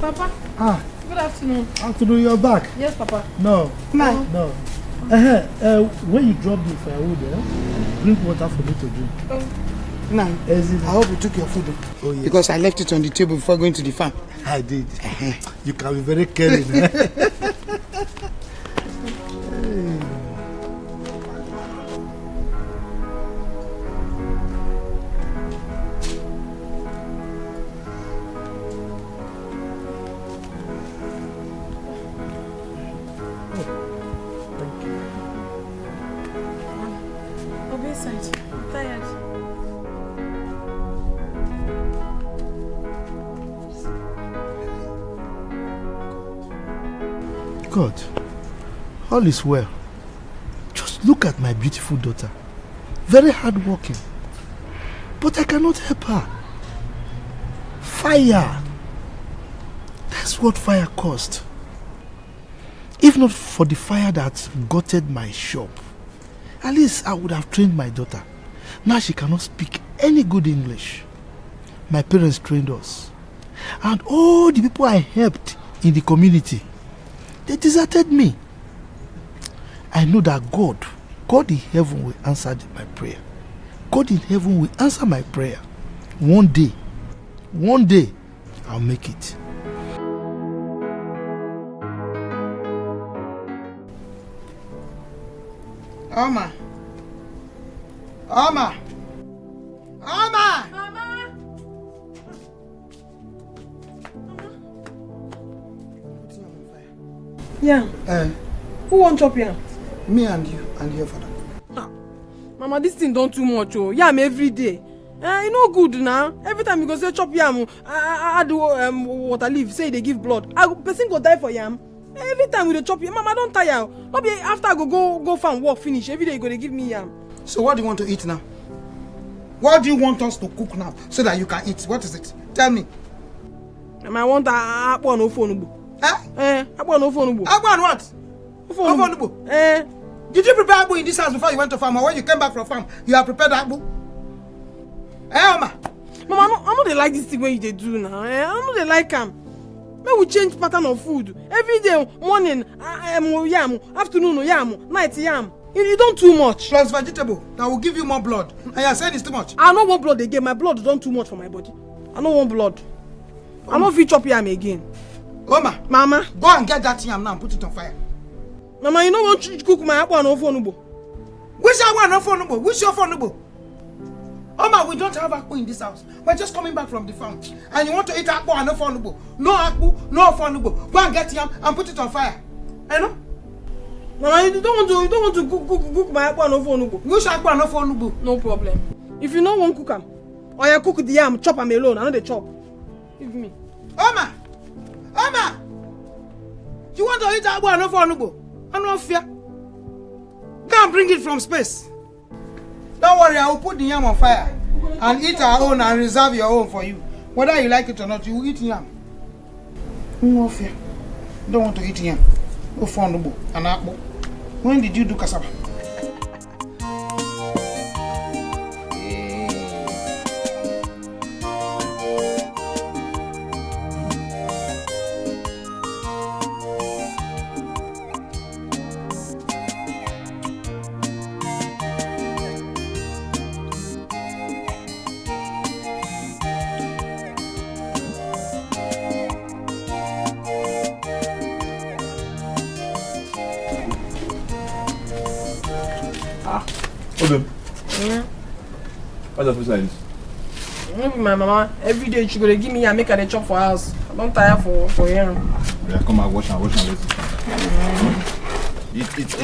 Papa. Good afternoon. Afternoon, you're back? Yes, Papa. No. No. No. When you drop the firewood, drink water for me to drink. No. I hope you took your food. Oh, yes. Because I left it on the table before going to the farm. I did. You can be very caring. God, all is well. Just look at my beautiful daughter. Very hardworking. But I cannot help her. Fire. That's what fire caused. If not for the fire that gutted my shop, at least I would have trained my daughter. Now she cannot speak any good English. My parents trained us. And all the people I helped in the community, they deserted me. I know that God in heaven will answer my prayer. God in heaven will answer my prayer. One day, I'll make it. Oma! Oma! Oma! Mama! Yeah. Who won't chop here? Me and you and your father. Mama, this thing don't too much. Oh, yam every day. You know good now. Every time you go say chop yam, I do water leaf. Say they give blood. Person go die for yam. Every time we dey chop yam, Mama don't tire. Not be after I go farm work finish. Every day you go they give me yam. So what do you want to eat now? What do you want us to cook now so that you can eat? What is it? Tell me. I want akpo no phone. Akpo no phone. Akpo and what? Phone. Did you prepare akpu in this house before you went to farm, or when you came back from farm, you have prepared akpu? Oma? Mama, I know they like this thing when you do now. I know they like them. Maybe we change pattern of food. Every day, morning, yam, afternoon, yam, night, yam. You don't too much. Plus vegetable, that will give you more blood. And you are saying it's too much. I don't want blood again. My blood don't too much for my body. I don't want blood. I don't feel chop yam again. Oma, Mama, go and get that yam now and put it on fire. Mama, you don't want to cook my akwa no phone. Which akwa no phone? Which your phone? Oma, we don't have akpu in this house. We're just coming back from the farm. And you want to eat akpu and no phone? No akpu, no phone. Go and get yam and put it on fire. You know? Mama, you don't want to cook my akwa no phone. Which akpu no phone? No problem. If you don't want to cook them, or you cook the yam, chop them alone. I know they chop. Give me. Oma! You want to eat akpu and no phone? I don't fear. Go and bring it from space. Don't worry, I will put the yam on fire and eat our own and reserve your own for you. Whether you like it or not, you will eat yam. No fear. Don't want to eat yam. No phone and akpu. When did you do cassava? What's the food like this? Maybe my mama every day she go to give me and make her chop for house. I don't tire for here. Yeah, come and wash and Eat.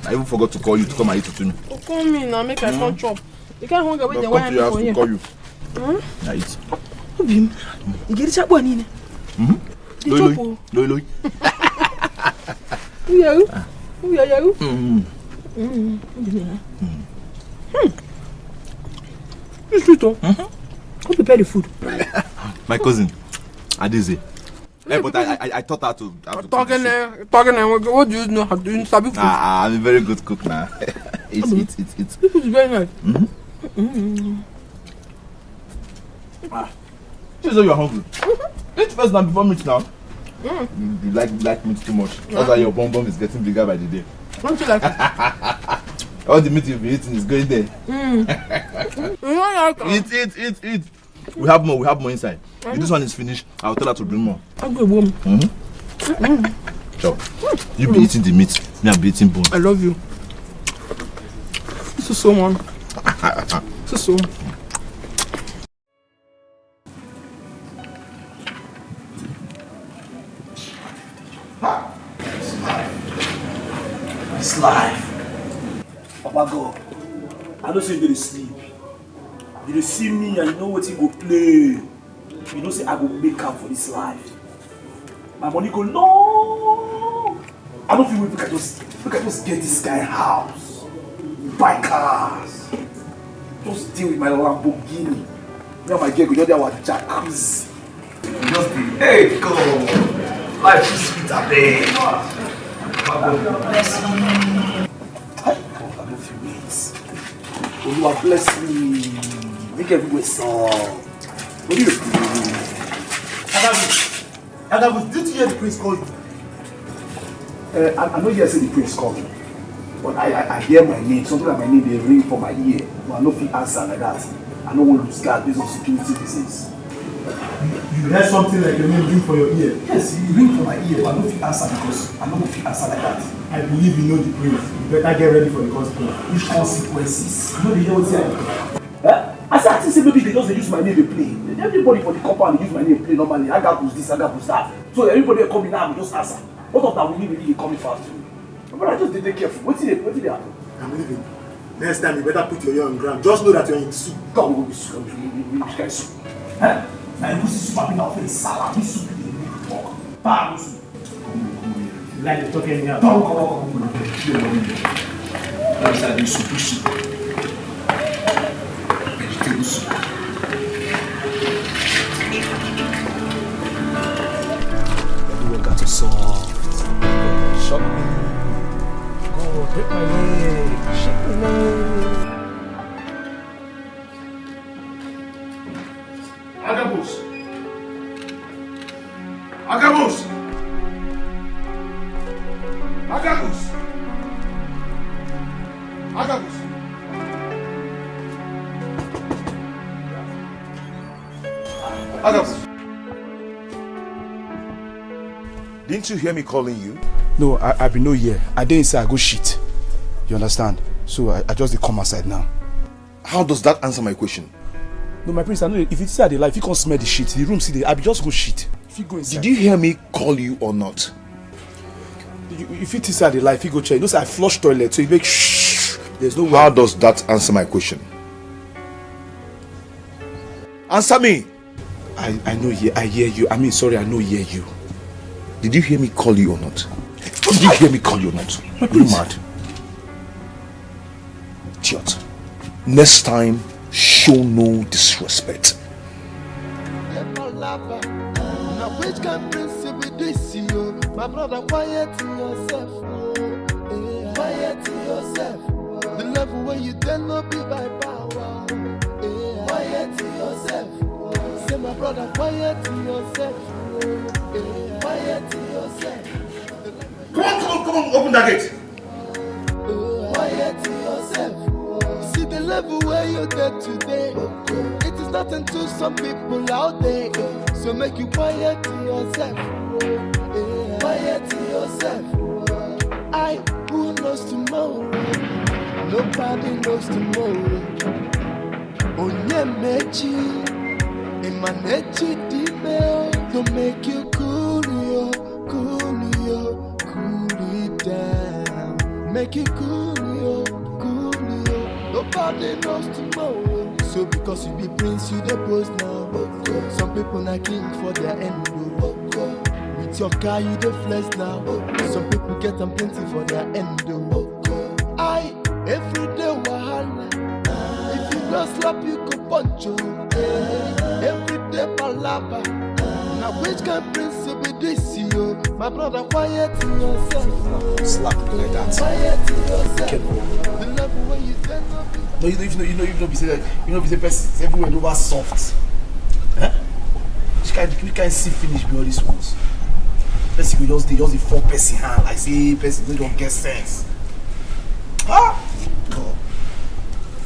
I even forgot to call you to come and eat it to me. Oh, call me now, make I come chop. You can't hunger with the wine for here. Call you. Yeah, eat. Obim, you get this one in. Loi. Who are you? It's sweet, oh. Who prepare the food? My cousin, Adize. Yeah, but I taught her to. Talking, what do you know how to do? Sabi food. I'm a very good cook now. Eat. This food is very nice. This is how you are hungry. Eat first now before meat now. You like meat too much. That's why your bum bum is getting bigger by the day. Don't you like it? All the meat you've been eating is going there. You don't like it? Eat. We have more inside. If this one is finished, I'll tell her to bring more. I'll go home. Chop. You be eating the meat, me I'll be eating bone. I love you. This is so man. This is so. It's life. Papa God, I don't say you dey sleep. You dey see me and you know what you go play. You know say I go make up for this life. My money go long. I don't feel we can just get this guy house, buy cars, just deal with my Lamborghini. Me and my girl go just there our jacuzzi. Just be, hey, go. Life is sweet abeg. Bless me. I don't feel wait. Oluwa bless me. Make everywhere sound. What do you do? Adamus, did you hear the prince call you? I know you say the prince called me. But I hear my name. Something like my name, they ring for my ear. But I don't feel answer like that. I don't want to lose guard based on security reasons. You heard something like your name ring for your ear? Yes, you ring for my ear, but I don't feel answer because I don't feel answer like that. I believe you know the prince. You better get ready for the consequence. Which consequences? You know the hell what I said, I say maybe they just use my name to play. Everybody for the compound use my name to play normally. I got this, I got that. So everybody will come in now and just answer. What of that we need really coming fast to me? But I just did take careful. What did they happen? I'm leaving. Next time you better put your ear on ground. Just know that you're in soup. God will be soup. Which kind of soup? Now you see soup happening out for salad. This soup is a big talk. Bam soup. You like to talk anyhow? Come. That's how you soup. Vegetable soup. Everyone got to solve. Shock me. Go, hit my leg. Shake my leg. Agabus! Agabus! Agabus! Agabus! Agabus! Didn't you hear me calling you? No, I be no here. I didn't say I go shit. You understand? So I just dey come outside now. How does that answer my question? No, my prince, I know if you say I dey lie, if you can't smell the shit, the room see the I be just go shit. If you go inside. Did you hear me call you or not? If you say I dey lie, if you go check, you know say I flush toilet, so you make shh. There's no way. How does that answer my question? Answer me! I know I hear you. I mean sorry, I know hear you. Did you hear me call you or not? Did you hear me call you or not? Are you mad? Idiot. Next time, show no disrespect. Now which can principle this you? My brother, quiet to yourself. Quiet to yourself. The level where you tell not be by power. Quiet to yourself. Say my brother, quiet to yourself. Quiet to yourself. Come on, open that gate. Quiet to yourself. See the level where you're there today. It is nothing to some people out there. So make you quiet to yourself. Quiet to yourself. Who knows tomorrow? Nobody knows tomorrow. Onye mechi, emanechi dimeo. To make you cool it down. Make you cool it. Nobody knows tomorrow. So because you be prince, you the boss now. Some people not king for their end. With your car, you the flex now. Some people get them plenty for their end. Every day wahala. If you don't slap, you go punch you. Every day palava. Now which can prince be this you? My brother, quiet to yourself. Slap like that. Quiet to yourself. The level where you tell me. No, you know, be say person everywhere over soft. Huh? Which kind see finish be all these ones? Person go just the 4 person hand like say person wey don't get sense. Ah! God.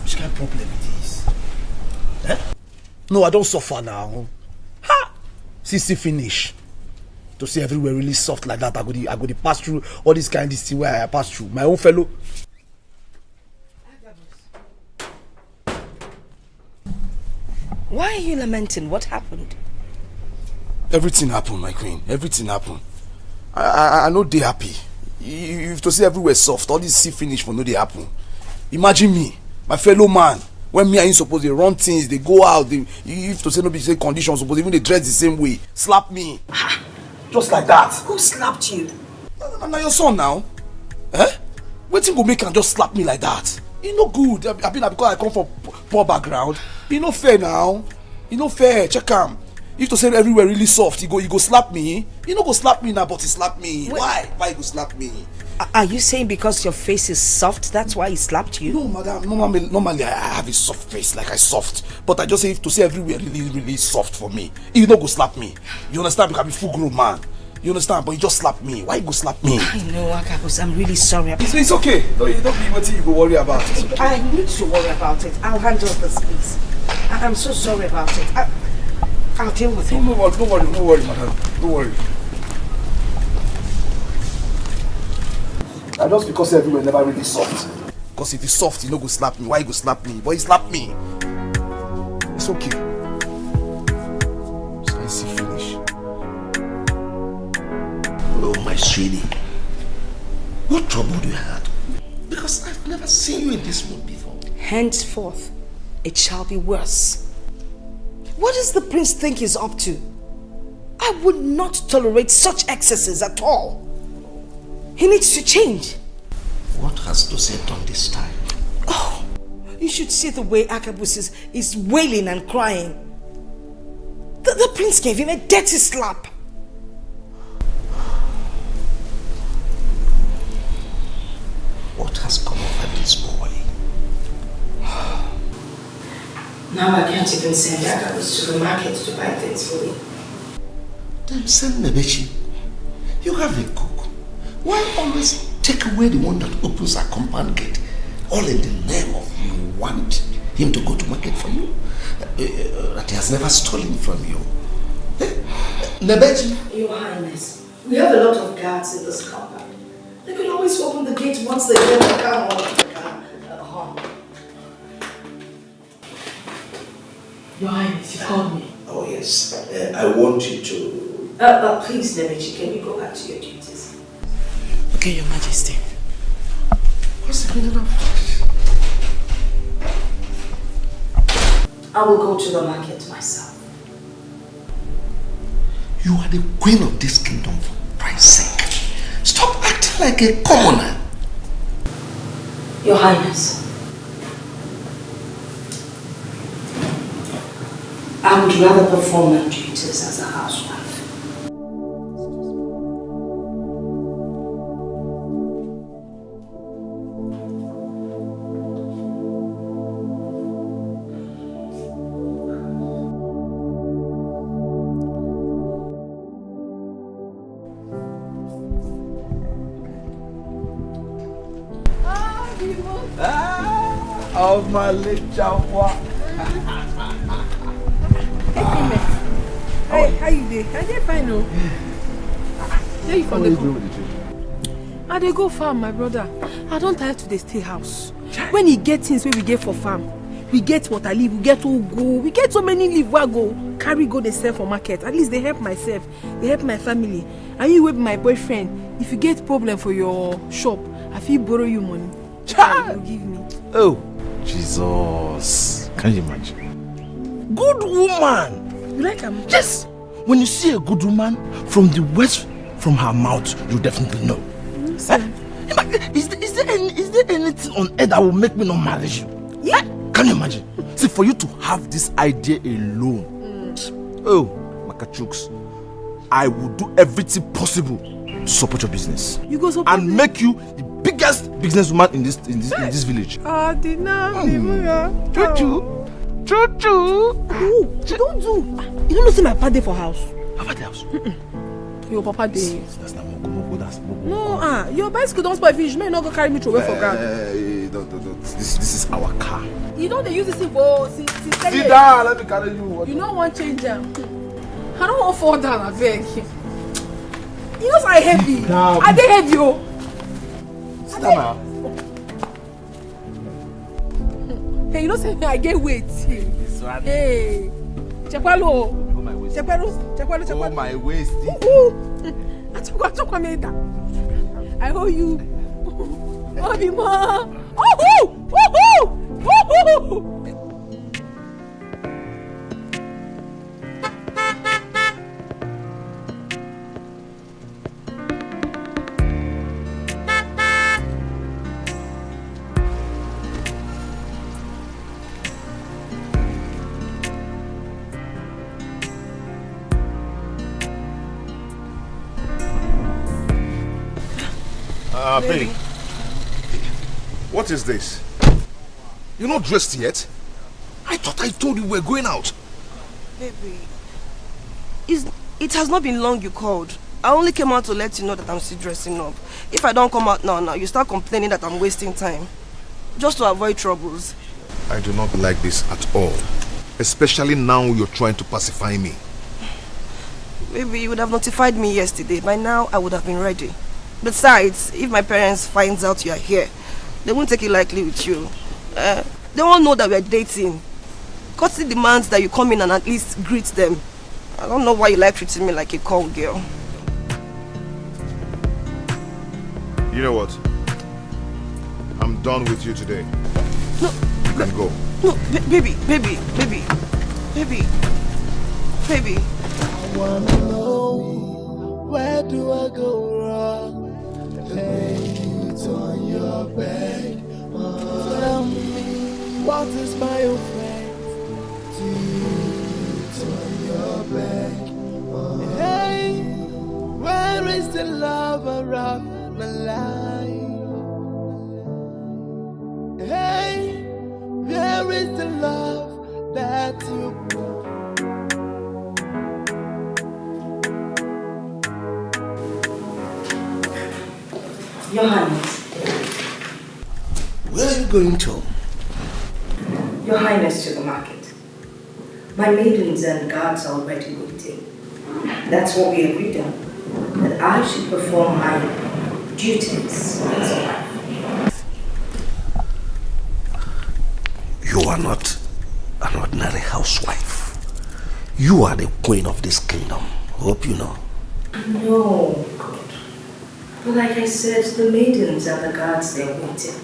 Which kind of problem it is? Eh? No, I don't suffer now. Ha! See finish. To see everywhere really soft like that, I go to pass through all this kind of thing where I pass through. My own fellow. Why are you lamenting? What happened? Everything happened, my queen. Everything happened. I know they happy. You have to see everywhere soft. All this see finish for no they happen. Imagine me, my fellow man. When me and you suppose they run things, they go out. You have to say no be say conditions. Suppose even they dress the same way. Slap me. Just like that. Who slapped you? Now your son now. Eh? Waiting go make and just slap me like that. It's no good. I mean because I come from poor background. It's no fair now. It's no fair. Check him. If to say everywhere really soft, you go slap me. You no go slap me now, but he slap me. Wait. Why? Why you go slap me? Are you saying because your face is soft, that's why he slapped you? No, madam. Normally I have a soft face, like I soft. But I just say if to say everywhere really soft for me, you no go slap me. You understand? Because I'm a full grown man. You understand? But you just slap me. Why you go slap me? I know, Akabus. I'm really sorry about it. It's okay. No, you don't be what you go worry about it. Okay. I need to worry about it. I'll handle this, please. I'm so sorry about it. I'll deal with it. No worry, madam. Don't worry. And just because everywhere never really soft. Because if it's soft, you no go slap me. Why you go slap me? But you slap me. It's okay. So I see finish. Oh, my sweetie. What trouble you had? Because I've never seen you in this mood before. Henceforth, it shall be worse. What does the prince think he's up to? I would not tolerate such excesses at all. He needs to change. What has Dose done this time? Oh, you should see the way Akabus is wailing and crying. The prince gave him a dirty slap. What has come over this boy? Now I can't even send Akabus to the market to buy things for me. Then send Nebechi. You have a cook. Why always take away the one that opens a compound gate? All in the name of you want him to go to market for you? That he has never stolen from you. Nebechi? Your Highness, we have a lot of guards in this compound. They could always open the gate once they hear the car horn. Your Highness, you called me. Oh yes, I want you to... Please, Nebechi, can you go back to your duties? Okay, Your Majesty. What's the meaning of I will go to the market myself. You are the queen of this kingdom, for Christ's sake. Stop acting like a commoner. Your Highness, I would rather perform my duties as a housewife. Of my little Hey, how you doing? I did fine, no. Where you from the company? I dey go farm, my brother. I don't tire to dey stay house. When he get things wey we get for farm, we get water leaf, we get ugu, we get so many leaf wey I go carry go dey sell for market. At least they help myself, they help my family. And you wey be my boyfriend, if you get problem for your shop, I fit borrow you money. You give me. Oh, Jesus. Can you imagine? Good woman. You like am? Yes. When you see a good woman, from the words from her mouth, you definitely know. Is there anything on earth that will make me not marry you? Yeah. Can you imagine? See, for you to have this idea alone, oh, Makachuks, I will do everything possible to support your business. You go support and make you the biggest businesswoman in this village. Chuchu. Choo-choo. Ooh, don't do. You don't see my papa dey for house. Papa dey house? Your papa dey. That's not Mogo, that's Mogo. No, your bicycle don't spoil finish. May you not go carry me to away for ground. This is our car. You know they use this thing for since 10 Sit years. down, let me carry you. You know one change them. I don't want to fall down, I beg. You know I heavy. down. I dey heavy, oh. Sit down now. Hey, you know say I get weight. Hey, Chekwalo. Chekwalo. Oh my waist. I owe you. Obimo. Woohoo! Baby. What is this? You're not dressed yet? I thought I told you we're going out. Baby, it has not been long you called. I only came out to let you know that I'm still dressing up. If I don't come out now, you start complaining that I'm wasting time. Just to avoid troubles. I do not like this at all. Especially now you're trying to pacify me. Baby, you would have notified me yesterday. By now, I would have been ready. Besides, if my parents find out you are here, they won't take it lightly with you. They won't know that we are dating. Courtesy demands that you come in and at least greet them. I don't know why you like treating me like a call girl. You know what? I'm done with you today. No. You can go. No, baby. I wanna know, where do I go wrong? Lay it on your back. Tell me, what is my offense? Do it on your back. Hey, where is the lover of my life? Hey, where is the love that you Your Highness. Where are you going to? Your Highness, to the market. My maidens and guards are already waiting. That's what we agreed on. That I should perform my duties as a wife. You are not an ordinary housewife. You are the queen of this kingdom. Hope you know. No, God. But like I said, the maidens and the guards, they're waiting.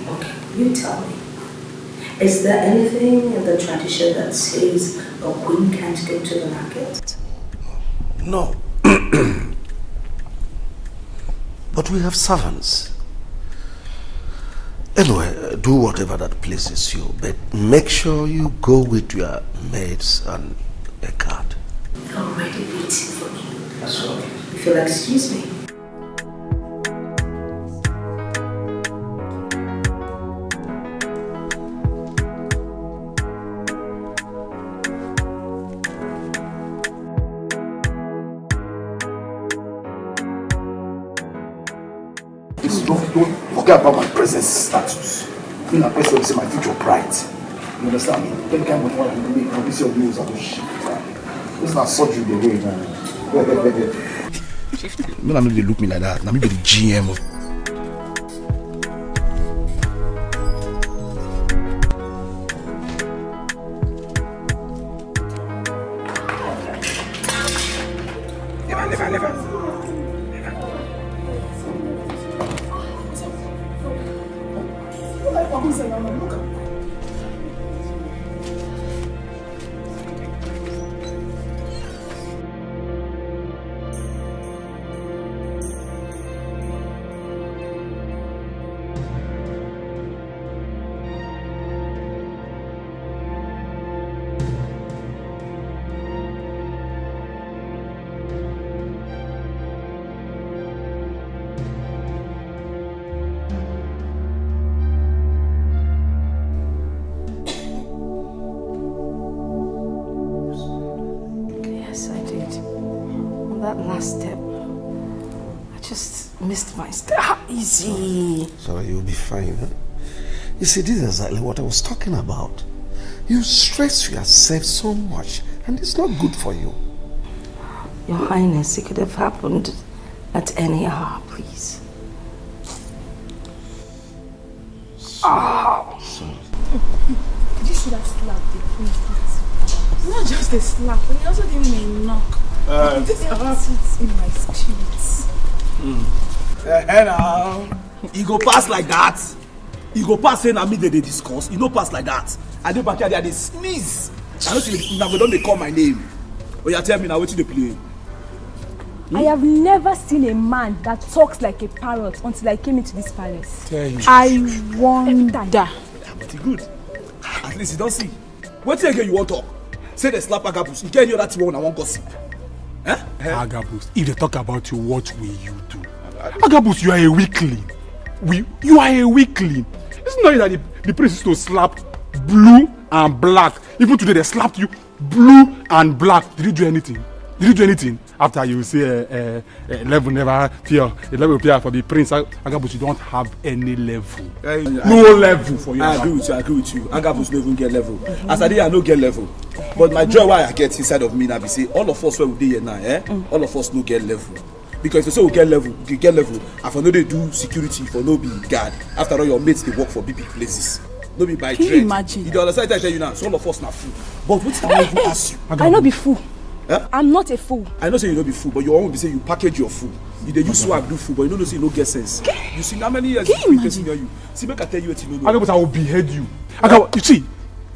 Okay, you tell me. Is there anything in the tradition that says a queen can't go to the market? No. But we have servants. Anyway, do whatever that pleases you, but make sure you go with your maids and a guard. They're already waiting for me. That's all. If you'll excuse me. Don't forget about my present status. Being a person is my future pride. You understand me? Any kind of money I can make, I'll be your bills, I'll do shit. This is not surgery the way, man. No, I know they look me like that. Now me be the GM of. Never. last step. I just missed my step. Easy. Sorry, you'll be fine, huh? You see, this is exactly what I was talking about. You stress yourself so much, and it's not good for you. Your Highness, it could have happened at any hour, please. Sorry. Did you see that slap the prince? Not just a slap, but he also gave me a knock. This hurts in my streets. Now, you go pass like that. You go pass saying I mean they discuss. You no pass like that. I dey back here they sneeze. I don't see now don't they call my name. Oh, you tell me now what you play. I have never seen a man that talks like a parrot until I came into this palace. Tell you. I wonder. But it's good. At least you don't see. What again you want to talk? Say they slap Agabus. You get any other thing I want gossip. Eh? Agabus, if they talk about you, what will you do? Agabus, you are a weakling. You are a weakling. It's not that the prince is to slap blue and black. Even today they slapped you blue and black. Did you do anything? Did you do anything? After you say level never fear, a level fear for the prince Agabus, you don't have any level. No level for you. I agree with you. Agabus no even get level. As I did, I no get level. But my joy why I get inside of me now be say all of us where we dey here now, all of us no get level. Because if you say we get level, and for no they do security, for no be guard. After all, your mates they work for big places. No be by trade. Can you imagine? You understand what I tell you now? So all of us now fool. But what I even ask you? I no be fool. Huh? I'm not a fool. I know say you no be fool, but your own be say you package your food. You dey use swag do food, but you don't know say you no get sense. You see how many years you person you. See, make I tell you what you know. Agabus, I will behead you. Agabus, you see,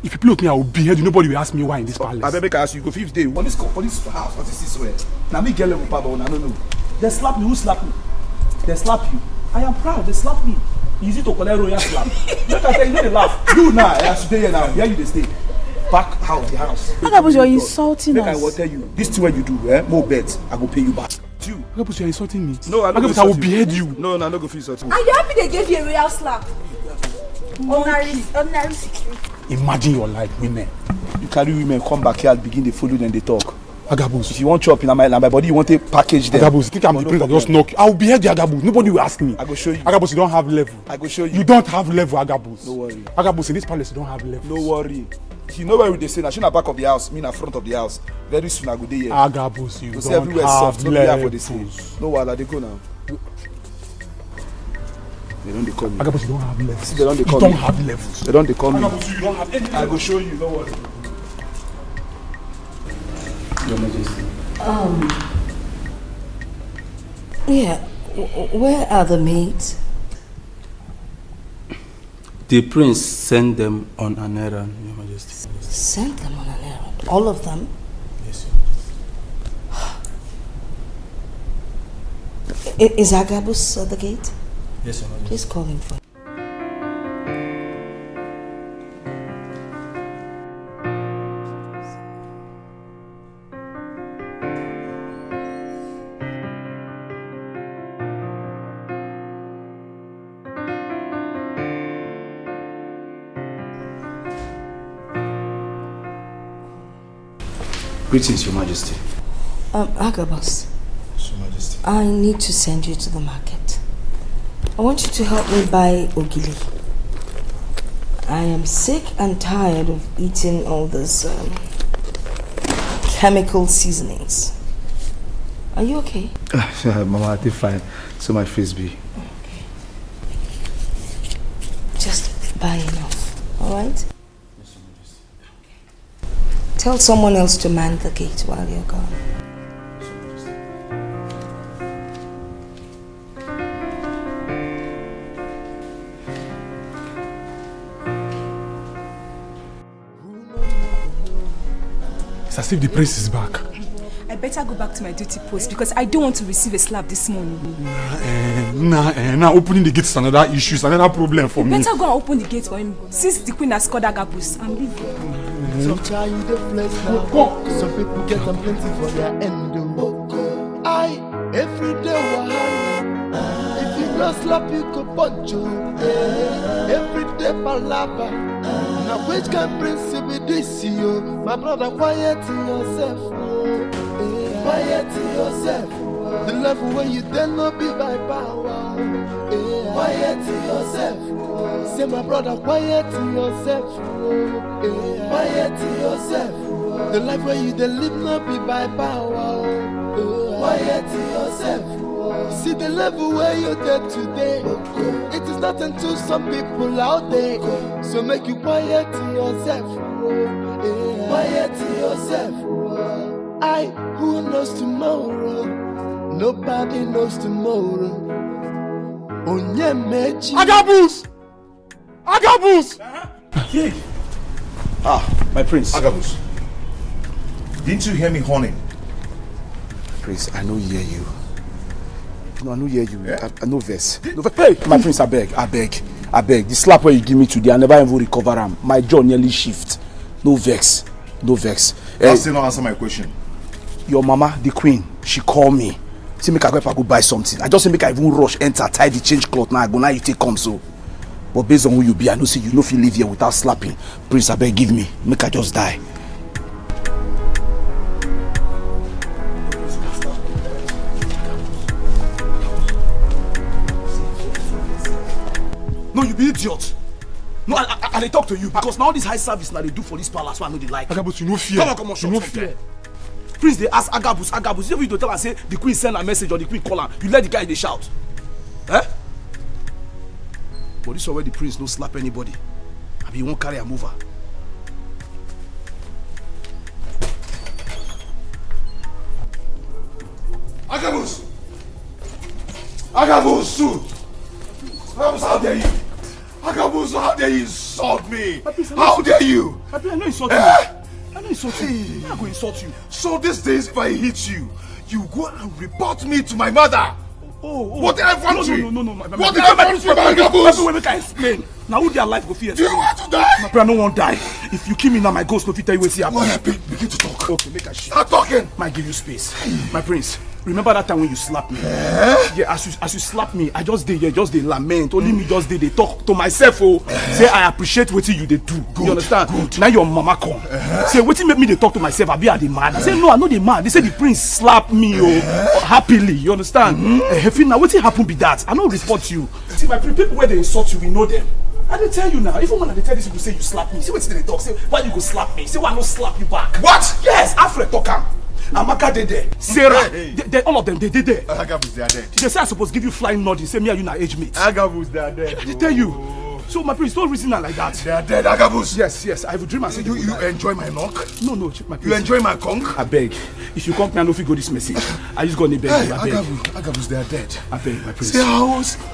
if you play with me, I will behead you. Nobody will ask me why in this palace. I bet make I ask you, go 5th day. On this house, what is this way? Now me get level power, but I don't know. They slap me. Who slap me? They slap you. I am proud. They slap me. Easy to collect royal slap. Make I tell you, they laugh. You now, I should stay here now. Here you they stay. Back out the house. Agabus, you're insulting us. Make I will tell you, this thing what you do, more bets, I will pay you back. You. Agabus, you're insulting me. No, Agabus, I will behead you. No, no, go feel something. Are you happy they gave you a royal slap? Ordinary security. Imagine your life, women. You carry women, come back here, begin they follow them, they talk. Agabus. If you want chop in my body, you want to package them. Agabus, you think I'm the prince that just knock you? I will behead you, Agabus. Nobody will ask me. I go show you. Agabus, you don't have level. I go show you. You don't have level, Agabus. No worry. Agabus, in this palace, you don't have level. No worry. You know where we dey say, na she na back of the house, me na front of the house. Very soon I go dey here. Agabus, you don't everywhere have soft, no be here for the levels. stage. No wahala, they go now. They don't dey call me. Agabus, you don't have levels. See, they don't dey call you me. don't have levels. They don't dey call me. Agabus, you don't have any I go show you, no worry. Your Majesty. Yeah. Where are the maids? The prince sent them on an errand, Your Majesty. Sent them on an errand? All of them? Yes, Your Majesty. Is Agabus at the gate? Yes, Your Majesty. Please call him for. Greetings, Your Majesty. Agabus. Yes, Your Majesty. I need to send you to the market. I want you to help me buy ogili. I am sick and tired of eating all this chemical seasonings. Are you okay? Mama, I did fine. So my face be. Okay. Just buy enough, alright? Tell someone else to man the gate while you're gone. It's as if the prince is back. I better go back to my duty post because I don't want to receive a slap this morning. Now opening the gate is another issue, it's another problem for me. Better go and open the gate for him since the queen has called Agabus. I'm leaving. Some try the flesh now. Some people get them plenty for their end. Every day wahala. If you not slap, you go punch you. Every day palava. Now which can prince be this you? My brother, quiet yourself. Quiet yourself. The level where you then not be by power. Quiet to yourself. Say my brother, quiet to yourself. Quiet to yourself. The life where you then live not be by power. Quiet to yourself. See the level where you're dead today. It is nothing to some people out there. So make you quiet to yourself. Quiet to yourself. Who knows tomorrow? Nobody knows tomorrow. Agabus! Agabus! Yeah. My prince. Agabus. Didn't you hear me horning? Prince, I know hear you. No, I know hear you. Yeah? I know verse. No, hey, my prince, I beg. The slap where you give me today, I never even recover am. My jaw nearly shift. No vex. Hey, still not answer my question. Your mama, the queen, she called me. Say make I go buy something. I just say make I even rush, enter, tie the change cloth. Now I go, now you take come so. But based on who you be, I know see you know if you live here without slapping. Prince, I beg give me. Make I just die. No, you be idiot. No, I talk to you because now this high service now they do for this palace, so I know they like. Agabus, you no fear. Come on, shut up there. Prince, they ask Agabus. You know, you tell her say the queen send a message or the queen call her. You let the guy they shout. Eh? But this is where the prince no slap anybody. I mean, he won't carry him over. Agabus! Agabus, how dare you? Agabus, how dare you insult me? How dare you? I know insult you. I know insult you. I'm not going to insult you. So these days, if I hit you, you go and report me to my mother. What did I want you? No. What did I want you, Agabus? Make I explain. Now who their life go fear? Do you want to die? My brother, no one die. If you kill me now, my ghost no fit tell you what's here. Begin to talk. Okay, make a shit. Start talking. Might give you space. My prince, remember that time when you slapped me? Yeah, as you slapped me, I just did lament. Only me just did they talk to myself. Say I appreciate what you they do. Good, you understand? Good. Now your mama come. Say what make me they talk to myself? I be at the mad. I say no, I know the mad. They say the prince slapped me happily. You understand? Now what happen be that? I don't report you. See my people where they insult you, we know them. I didn't tell you now. Even when I tell these people say you slap me, see what they talk. Say why you go slap me? Say why I no slap you back? What? Yes, Alfred talk am. Amaka did there. Sarah, they, all of them, they did there. Agabus, they are dead. They say I supposed to give you flying nod. You say me and you na age mate. Agabus, they are dead. I did tell you. So my prince, don't reason like that. They are dead, Agabus. Yes. I have a dream. I say you enjoy my knock? No, my prince. You enjoy my conch? I beg. If you come, I know if you go this message. I just gonna beg you. I beg. Agabus, they are dead. I beg, my prince.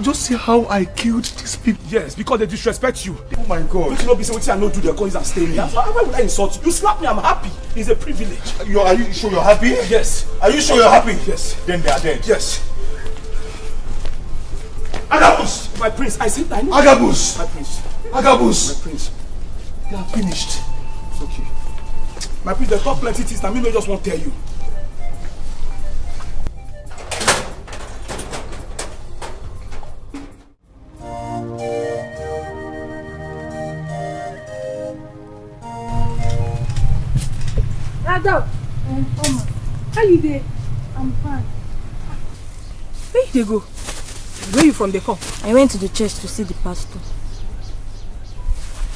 Just see how I killed these people. Yes, because they disrespect you. Oh my God. Don't you know be saying what I know do their coins and stay me? Why would I insult you? You slap me, I'm happy. It's a privilege. Are you sure you're happy? Yes. Are you sure you're happy? Yes. Then they are dead. Yes. Agabus! My prince, I said I know. Agabus! My prince. Agabus! My prince. They are finished. It's okay. My prince, they talk plenty things. I mean, I just won't tell you. Ada, how you there? I'm fine. Where you go? Where you from the call? I went to the church to see the pastor.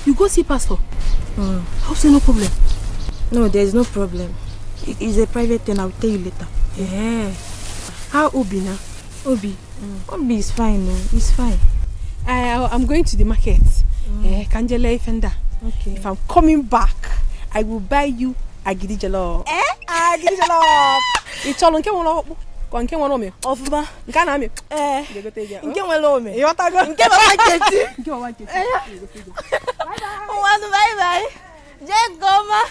You go see pastor? How say no problem? No, there's no problem. It's a private thing. I'll tell you later. Yeah. How Obi now? Obi is fine. No, he's fine. I'm going to the market. Kanjele Fender. Okay. If I'm coming back, I will buy you agidi jollof. Agidi jollof. It's all nke won ko nke won me. Ofuma. Nka na me. Nke won lo me. You ta go. Nke baba keti. Nke baba keti. Bye bye. Je goma.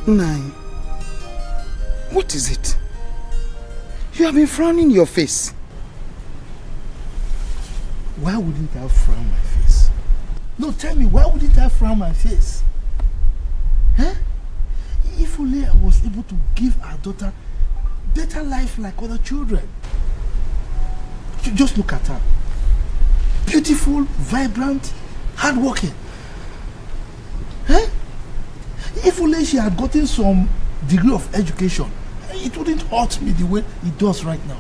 Nine. What is it? You have been frowning your face. Why wouldn't I frown my face? No, tell me, why wouldn't I frown my face? Huh? If only I was able to give our daughter better life like other children. Just look at her. Beautiful, vibrant, hardworking. Huh? If only she had gotten some degree of education, it wouldn't hurt me the way it does right now.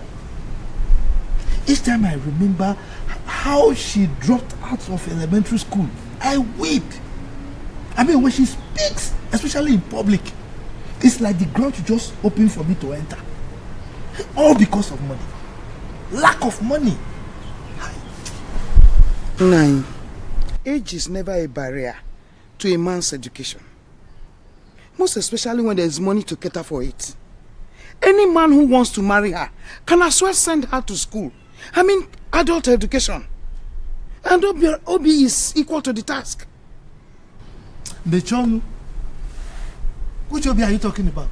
Each time I remember how she dropped out of elementary school, I weep. I mean, when she speaks, especially in public, it's like the ground just opened for me to enter. All because of money. Lack of money. Nine. Age is never a barrier to a man's education. Most especially when there is money to cater for it. Any man who wants to marry her can as well send her to school. I mean, adult education. And Obi is equal to the task. Bechonu, which Obi are you talking about?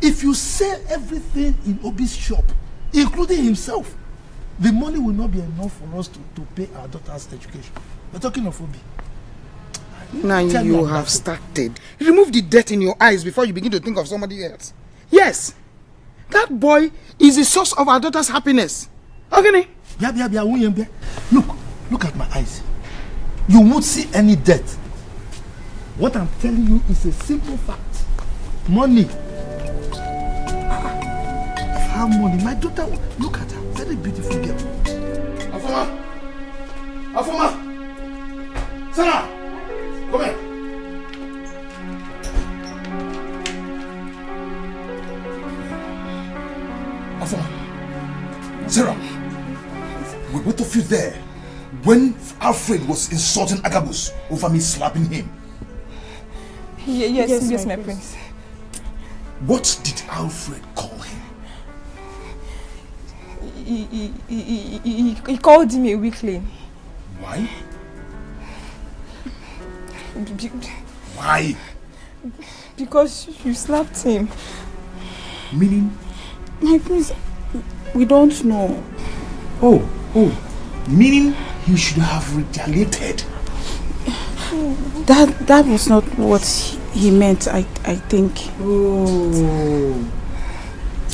If you sell everything in Obi's shop, including himself, the money will not be enough for us to pay our daughter's education. We're talking of Obi. Now you have started. Remove the dirt in your eyes before you begin to think of somebody else. Yes, that boy is the source of our daughter's happiness. Okay? Look at my eyes. You won't see any dirt. What I'm telling you is a simple fact. Money. If I have money, my daughter, look at her, very beautiful girl. Afoma! Sarah! Come here. Afoma. Sarah, were both of you there when Alfred was insulting Agabus over me slapping him? Yes, my prince. What did Alfred call him? He called him a weakling. Why? Why? Because you slapped him. Meaning? My prince, we don't know. Oh. Meaning he should have retaliated. That was not what he meant, I think. Oh.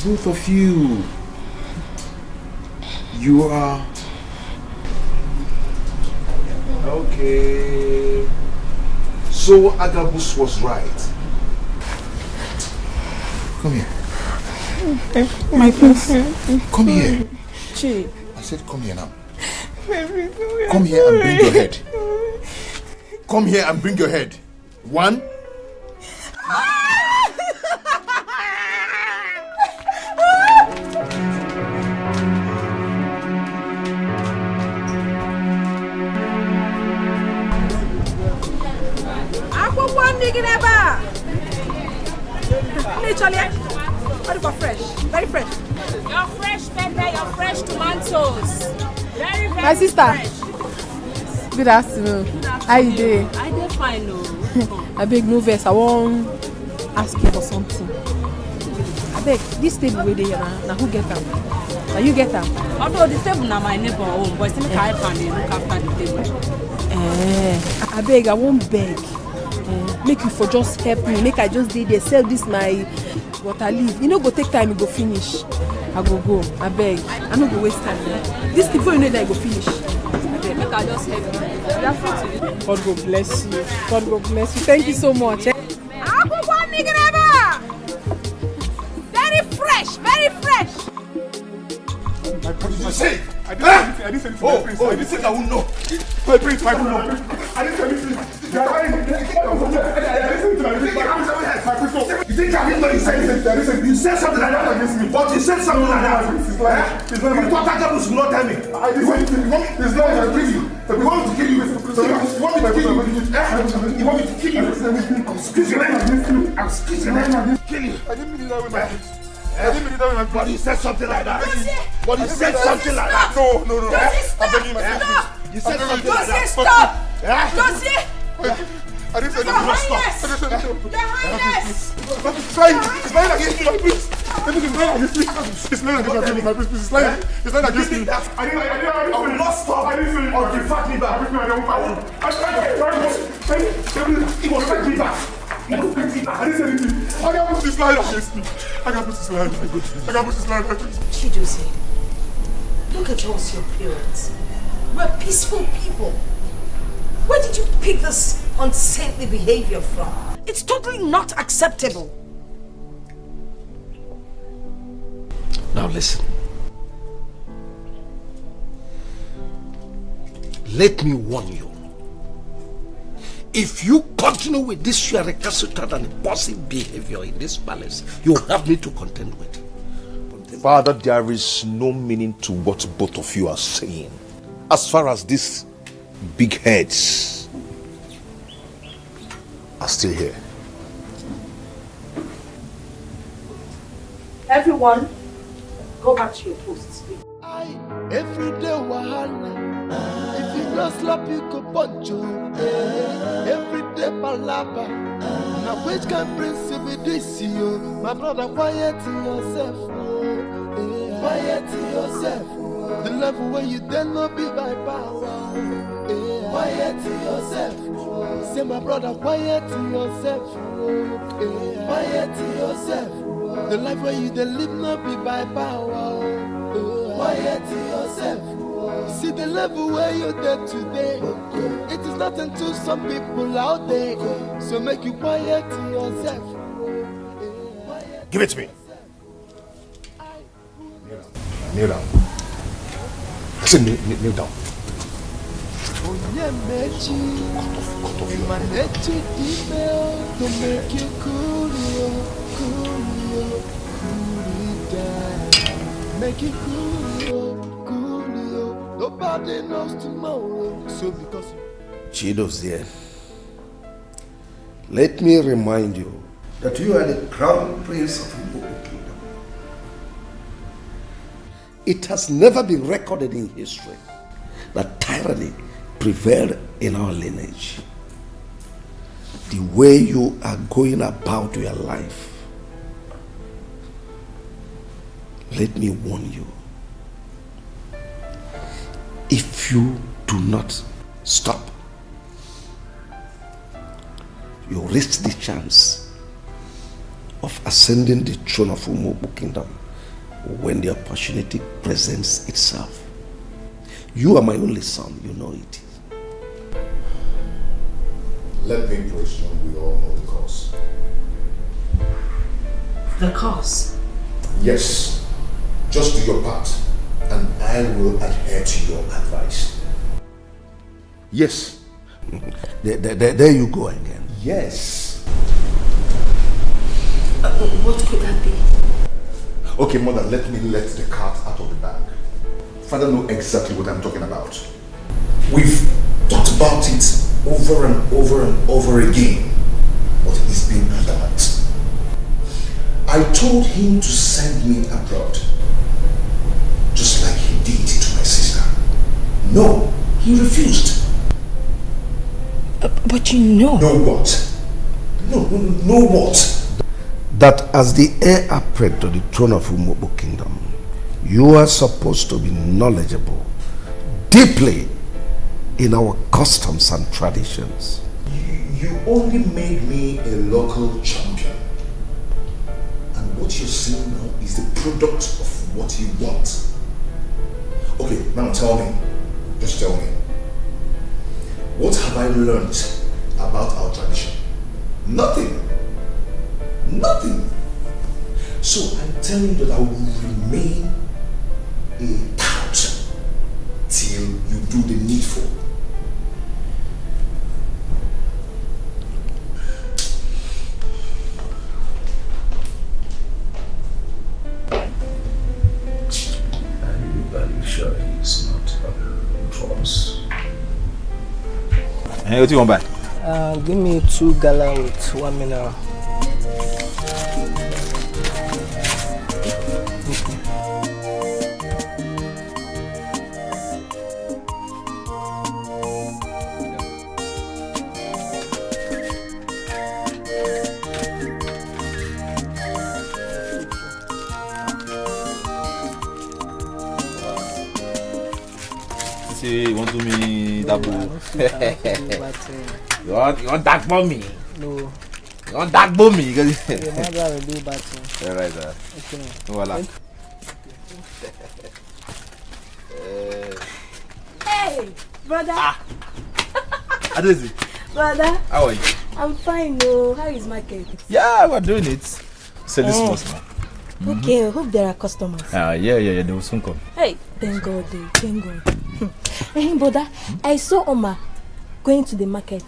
Both of you. You are... Okay. So Agabus was right. Come here. My prince. Come here. Chi. I said come here now. Come here and bring your head. Come here and bring your head. 1. Fresh, very fresh. Your fresh pepper, your fresh tomatoes. Very my sister. Fresh. Good afternoon. How you doing? I dey fine o. I beg no vex. I wan ask you for something. I beg this table wey dey here na who get am? Na you get am? Although the table na my neighbor own, but still make I help am dey look after the table. I beg, I won't beg. Make you for just help me. Make I just dey there sell this my water leaf. You no go take time, you go finish. I go. I beg. I no go waste time. This thing before you know that I go finish. I beg. Make I just help you. You are free to do. God go bless you. God go bless you. Thank you so much. Very fresh, very fresh. My prince, my say. I didn't say anything to my prince. Oh, you think I won't know? My prince, I didn't say anything. You think I didn't know you said anything? You said something like that against me. But you said something like that. You thought Agabus would not tell me. You want me to kill you? You want me to kill you? You want me to kill you? You want me to kill you? Excuse me. Excuse me. Kill you. I didn't mean it that way, my prince. I didn't mean it that way, my prince. But you said something like that. But you said something like that. No. I'm begging my prince. You said something like that. Stop! Josie! I didn't say anything. It's lying against me, please. It's lying against me. It's lying against me, my please. It's lying against me. I will not stop until you fight me back. He will fight me back. I didn't say anything. I can't put this line against me. I can't put this line against me. Chidozie, look at us, your parents. We're peaceful people. Where did you pick this unsaintly behavior from? It's totally not acceptable. Now listen. Let me warn you. If you continue with this your recalcitrant and impulsive behavior in this palace, you have me to contend with. Father, there is no meaning to what both of you are saying. As far as these big heads are still here. Everyone, go back to your posts. Every day wahala. If you no slap, you go punch you. Every day palava. Now which can prince be this you? My brother, quiet yourself. Quiet yourself. The level where you dare not be by power. Quiet yourself. Say my brother, quiet yourself. Quiet yourself. The life where you dare live not be by power. Quiet yourself. See the level where you're there today. It is nothing to some people out there. So make you quiet yourself. Give it to me. Kneel down. I said kneel down. To make you cool, make it cool, nobody knows tomorrow. So because Chidozie, let me remind you that you are the crown prince of Igbo kingdom. It has never been recorded in history that tyranny prevailed in our lineage. The way you are going about your life, let me warn you. If you do not stop, you risk the chance of ascending the throne of Umuopu Kingdom when the opportunity presents itself. You are my only son, you know it. Let me presume we all know the cause. The cause? Yes. Just do your part, and I will adhere to your advice. Yes. There you go again. Yes. What could that be? Okay, mother, let me let the cat out of the bag. Father knows exactly what I'm talking about. We've talked about it over and over and over again, but he's been adamant. I told him to send me abroad, just like he did to my sister. No, he refused. But you know. Know what? Know what? That as the heir apparent to the throne of Umuopu Kingdom, you are supposed to be knowledgeable deeply in our customs and traditions. You only made me a local champion. And what you're seeing now is the product of what you want. Okay, now tell me. Just tell me. What have I learned about our tradition? Nothing. Nothing. So I'm telling you that I will remain a tout till you do the needful. Are you sure he's not for us? Hey, what do you want back? Give me 2 gala with 1 mineral. say you want to do me double. You want dark bomb me? No. You want dark bomb me? Your mother will do bad thing. Yeah, right, sir. Okay. Voila. Hey, brother. Adezi. Brother. How are you? I'm fine, no. How is market? Yeah, we're doing it. Sell this small small. Okay, I hope there are customers. Yeah, they will soon come. Hey, thank God, thank God. Hey, brother, I saw Oma going to the market,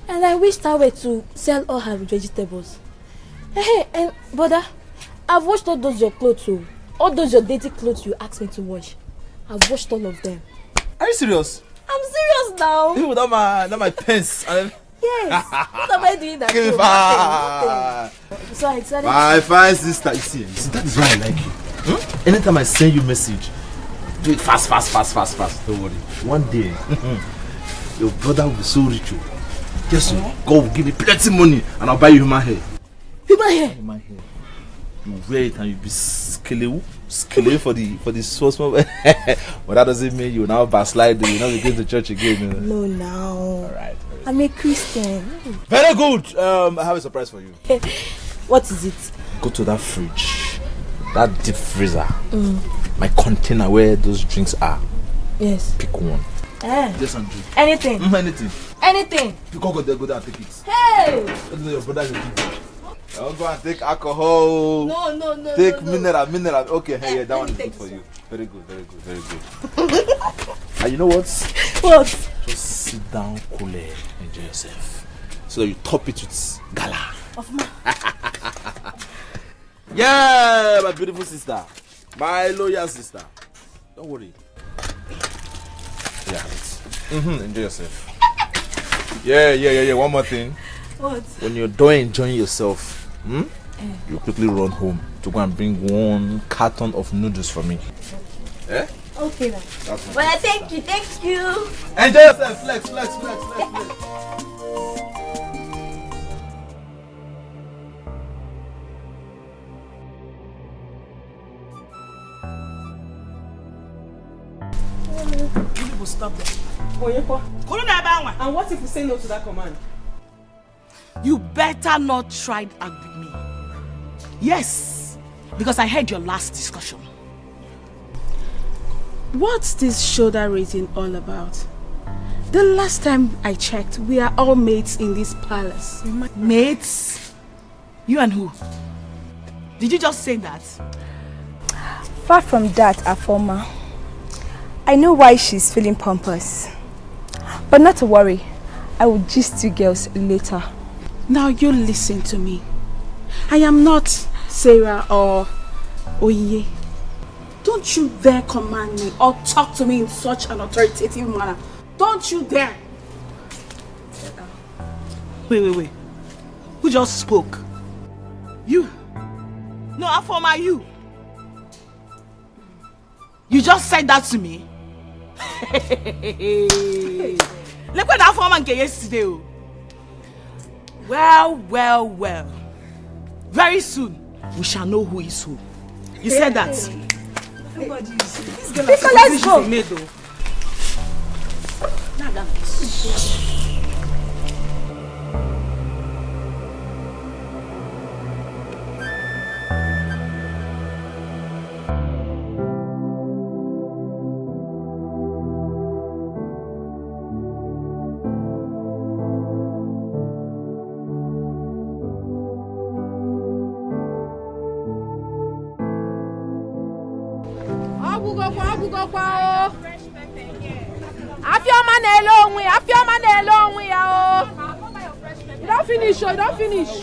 and I wished her way to sell all her vegetables. Hey, and brother, I've washed all those your clothes too. All those your dirty clothes you asked me to wash. I've washed all of them. Are you serious? I'm serious now. Even without my pants. Yes. What am I doing that? Give So I decided. My fine sister, you see, that is why I like you. Anytime I send you a message, do it fast. Don't worry. One day, your brother will be so rich. Just God will give me plenty money and I'll buy you human hair. Human hair? Human hair. You wear it and you'll be skelew for the small. But that doesn't mean you now backslide. You now be going to church again. No, now. Alright. I'm a Christian. Very good. I have a surprise for you. What is it? Go to that fridge, that deep freezer, my container where those drinks are. Yes. Pick one. Just and drink. Anything. Anything. Anything. You go there and take it. Hey! Your brother will give you. Don't go and take alcohol. No. Take mineral. Okay, hey, yeah, that one is good for you. Very good. And you know what? What? Just sit down, cool, enjoy yourself. So that you top it with gala. Yeah, my beautiful sister. My loyal sister. Don't worry. Yeah. Enjoy yourself. Yeah. One more thing. What? When you're done enjoying yourself, you quickly run home to go and bring 1 carton of noodles for me. Eh? Okay then. Well, thank you. Enjoy yourself. Flex. You will stop there. And what if we say no to that command? You better not try to argue with me. Yes, because I heard your last discussion. What's this shoulder raising all about? The last time I checked, we are all mates in this palace. Mates? You and who? Did you just say that? Far from that, Afoma. I know why she's feeling pompous. But not to worry, I will gist you girls later. Now you listen to me. I am not Sarah or Oye. Don't you dare command me or talk to me in such an authoritative manner. Don't you dare. Wait. Who just spoke? You? No, Afoma, you. You just said that to me? Look what Afoma came yesterday. Well. Very soon, we shall know who is who. You said that. Etiko, let's go. You don't finish.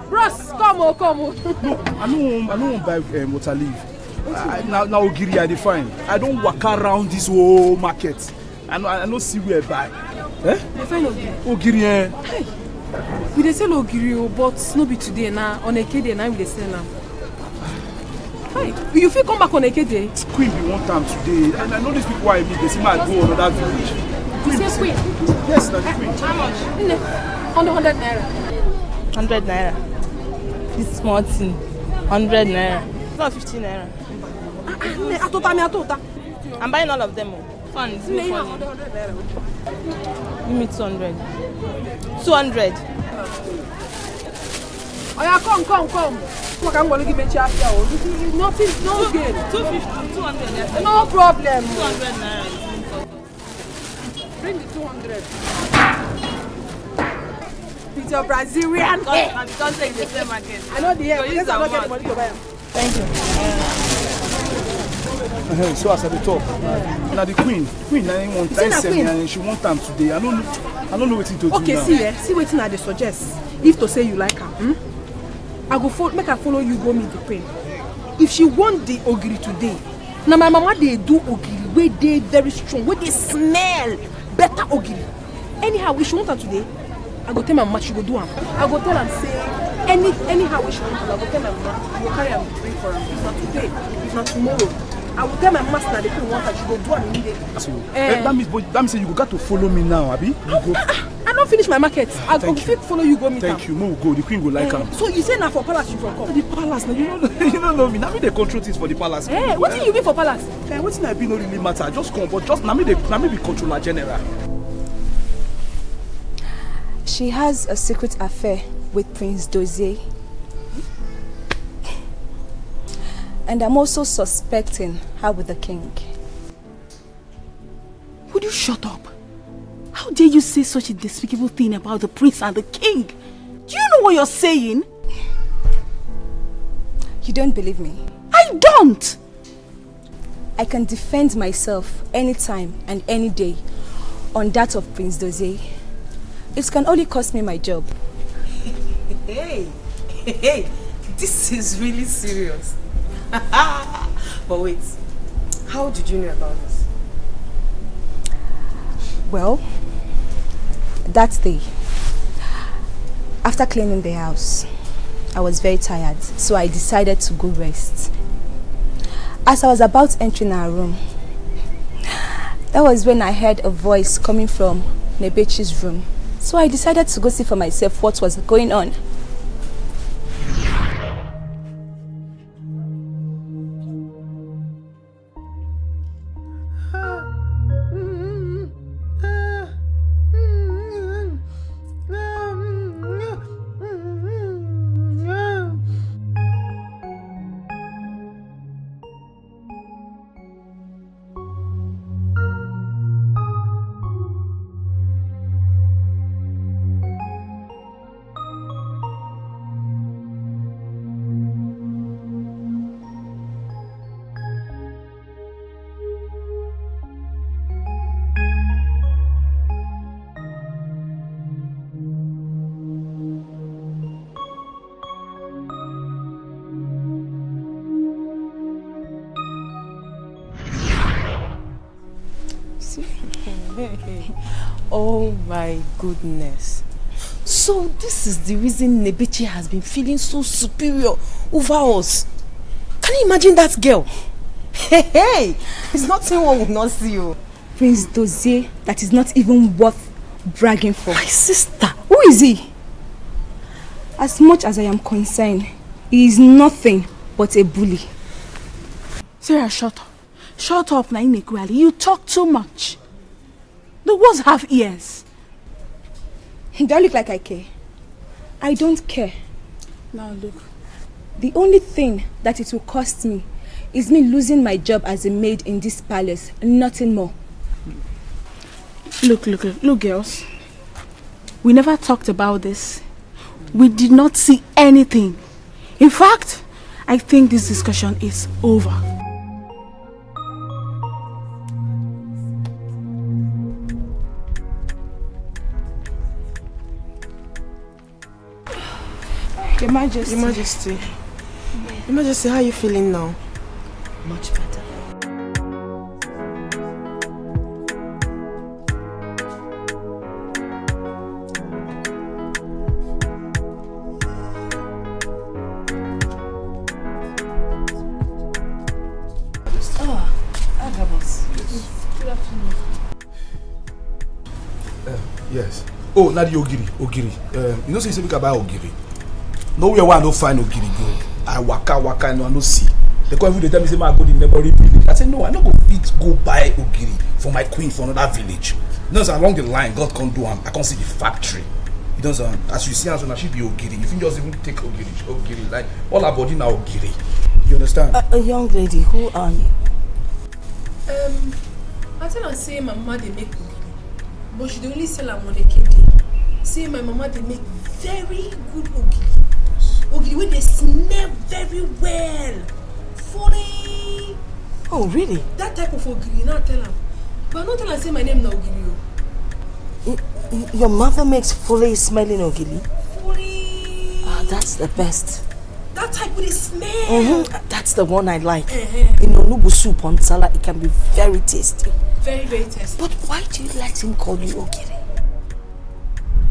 Bros, come on. No, I don't want buy water leaf. Now Ogiri I define. I don't walk around this whole market. I no see where buy. They find Ogiri. Hey, we dey sell Ogiri, but no be today now. On a day now we dey sell now. Hey, you feel come back on a day? Queen be one time today, and I know these people I meet. They see me go another village. You say Queen? Yes, that's Queen. How much? On the 100 naira. 100 naira. This small thing. 100 naira. It's not 50 naira. I told I'm buying all of them. Fun. Give me 200. 200. Oh yeah, come. Look, I'm gonna give me charge now. Nothing, no gain. 250, 200. Yes. No problem. 200 naira. Bring the 200. With your Brazilian. Because take the same market. I know the hair. So Because I'm not getting money to buy them. Thank you. So as I dey talk, now the queen na one time send me and she want time today. I don't know what to do. Okay, now. see wetin I dey suggest. If to say you like her, I go make her follow you go meet the queen. If she want the ogiri today, now my mama they do ogiri where they very strong, where they smell better ogiri. Anyhow, if she want her today, I go tell my mama she go do am. I go tell am say anyhow we she want her, I go tell my mama we go carry am drink for am. If not today, if not tomorrow. I will tell my master that the queen want her, she go do am immediately. So, that means you got to follow me now, Abi. I don't finish my market. I go fit follow you go meet Thank you. Mo go. The queen go like her. So you say now for palace you from come? The palace. Now you don't know me. Now me they control things for the palace. Hey, what do you mean for palace? What thing I be no really matter. Just come, but just now me be controller general. She has a secret affair with Prince Dozie. And I'm also suspecting her with the king. Would you shut up? How dare you say such a despicable thing about the prince and the king? Do you know what you're saying? You don't believe me? I don't! I can defend myself anytime and any day on that of Prince Dozie. It can only cost me my job. Hey, this is really serious. But wait, how did you know about this? Well, that day, after cleaning the house, I was very tired, so I decided to go rest. As I was about entering our room, that was when I heard a voice coming from Nebechi's room. So I decided to go see for myself what was going on. Oh my goodness. So this is the reason Nebechi has been feeling so superior over us. Can you imagine that girl? Hey, it's not someone would not see you. Prince Dozie that is not even worth bragging for. My sister. Who is he? As much as I am concerned, he is nothing but a bully. Sarah, shut up. Shut up, Nainekuali. You talk too much. The words have ears. Do I look like I care? I don't care. Now look. The only thing that it will cost me is me losing my job as a maid in this palace, nothing more. Look, girls. We never talked about this. We did not see anything. In fact, I think this discussion is over. Your Majesty, how are you feeling now? Much better. Good afternoon. Yes. Oh, not the ogiri. You know, say we can buy ogiri. Nowhere where I no find ogiri go. I waka and I no see. They come every day tell me say I go to the neighboring village. I say no, I no go fit go buy ogiri for my queen for another village. You know, so along the line, God can't do. I can't see the factory. You know, so as you see, as she be ogiri. If you just even take ogiri, like all her body now ogiri. You understand? A young lady, who are you? I tell her say my mama they make ogiri, but she dey only sell am on a KD. Say my mama they make very good ogiri. Ogiri wey dey smell very well. Funny. Oh really? That type of ogiri, now tell her. But I don't tell her say my name na ogiri. Your mother makes fully smelling ogiri? Fully. Ah, that's the best. That type with the smell. That's the one I like. In onubu soup on salad, it can be very tasty. Very, very tasty. But why do you let him call you ogiri?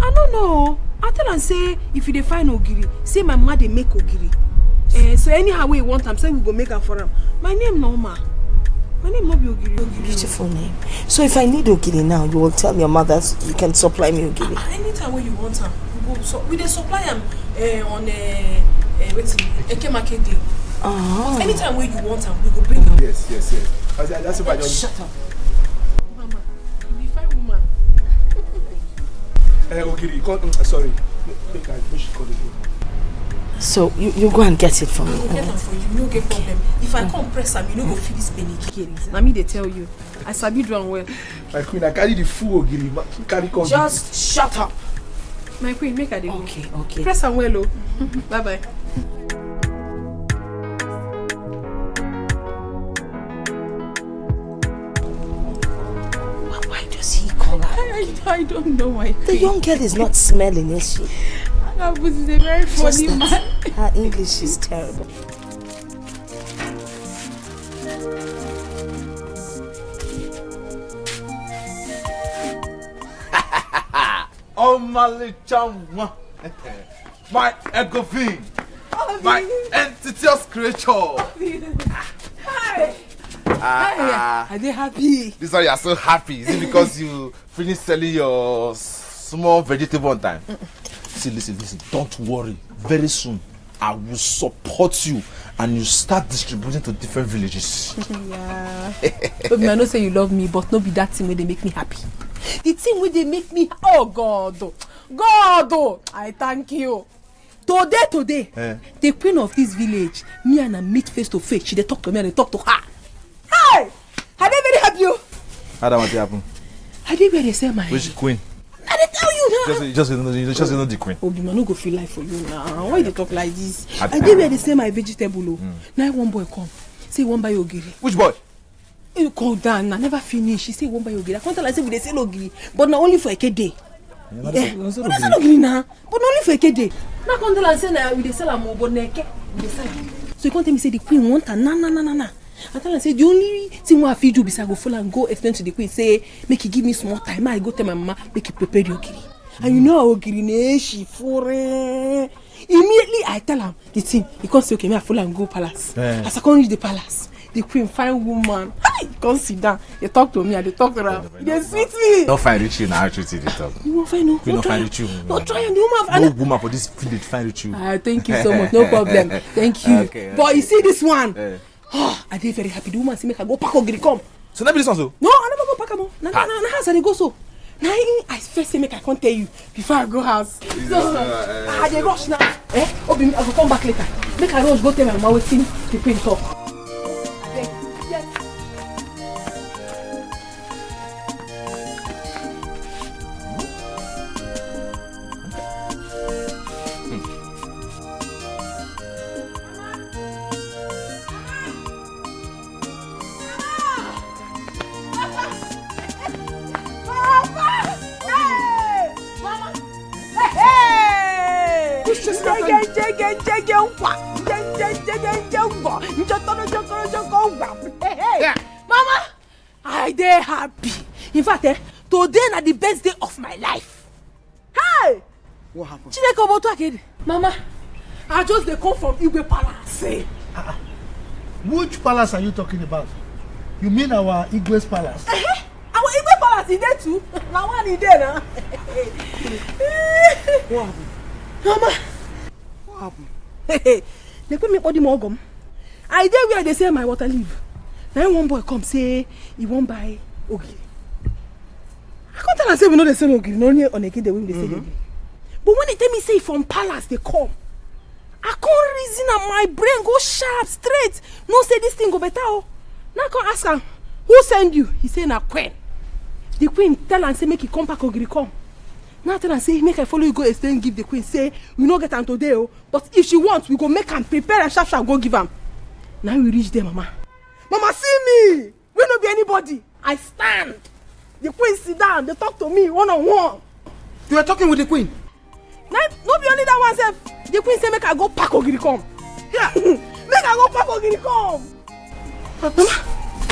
I don't know. I tell her say if you dey find ogiri, say my mama dey make ogiri. So anyhow we want am, say we go make am for am. My name no ma. My name no be ogiri. Beautiful name. So if I need ogiri now, you will tell your mother you can supply me ogiri. Anytime when you want am, we go. So we dey supply am on Eke Market Day. Anytime when you want am, we go bring am. Yes. That's if I just shut up. Mama, you be fine woman. Ogiri, sorry. Make she call it. So you go and get it for me. I will get am for you, no get problem. If I come press am, you no go feel this penny. Na me dey tell you, I sabi do am well. My queen, I carry the full ogiri. Carry come. Just shut up. My queen, make her dey go. Okay. Press am well, oh. Bye bye. Why does he call her? I don't know why. The young girl is not smelling, is she? But he's a very funny man. Her English is terrible. Oh my chama, my egofin, my entitious creature. Hi. Are they happy? This is why you are so happy. Is it because you finished selling your small vegetable on time? See, listen. Don't worry. Very soon, I will support you, and you start distributing to different villages. Yeah. But I know say you love me, but no be that thing where they make me happy. The thing where they make me, oh God, I thank you. Today, the queen of this village, me and her meet face to face. She they talk to me and they talk to her. Hi, are they very happy? How that want to happen? Are they where they say my? Which queen? I dey tell you now. Just know the queen. Obi, man, no go feel life for you now. Why they talk like this? I dey where they say my vegetable. Now one boy come, say one buy ogiri. Which boy? You call down. I never finish. She say one buy ogiri. I can't tell. I say we dey sell ogiri, but not only for a day. We dey sell ogiri now, but not only for a day. Now can't tell. I say now we dey sell am, but neke we dey sell am. So you can't tell me say the queen want her. Na. I tell her say the only thing what I feel do is I go follow and go explain to the queen say make you give me small time. I go tell my mama make you prepare the ogiri. And you know ogiri she for immediately I tell him the thing. He can't say okay me I follow and go palace. As I can't reach the palace, the queen fine woman. Hi, come sit down. You talk to me and they talk to her. They sweet me. Don't find rich you now. Actually, they talk. You won't find no. Don't find rich you. Don't try and the woman. No woman for this village find rich you. Thank you so much. No problem. Thank you. Okay. But you see this one. I dey very happy. The woman say make I go pack ogiri come. So that be this one so? No, I never go pack am. Na house I dey go so. Now I first say make I can't tell you before I go house. So I dey rush now. Obi, I go come back later. Make I rush go tell my mama wetin the queen talk. Mama, I dey happy. In fact, today na the best day of my life. Hey! What happened? Mama, I just dey come from Igwe Palace. Which palace are you talking about? You mean our Igwe's palace? Our Igwe Palace is there too. Now one is there now. What happened? Mama, What happened? they put me body mogum. I dey where they say my water leave. Now one boy come say he won't buy ogiri. I can't tell and say we know they sell ogiri, no only on a kid they will they sell ogiri. But when they tell me say from palace they come, I can't reason and my brain go sharp straight. No say this thing go better. Oh. Now I can ask her, who send you? He say na queen. The queen tell and say make he come back ogiri come. Now tell and say make I follow you go explain give the queen say we no get am today oh, but if she wants we go make am prepare and sharp go give am. Now we reach there mama. Mama see me. We no be anybody. I stand. The queen sit down. They talk to me one on one. You were talking with the queen? Now no be only that one self. The queen say make I go pack ogiri come. Yeah. Make I go pack ogiri come. But mama,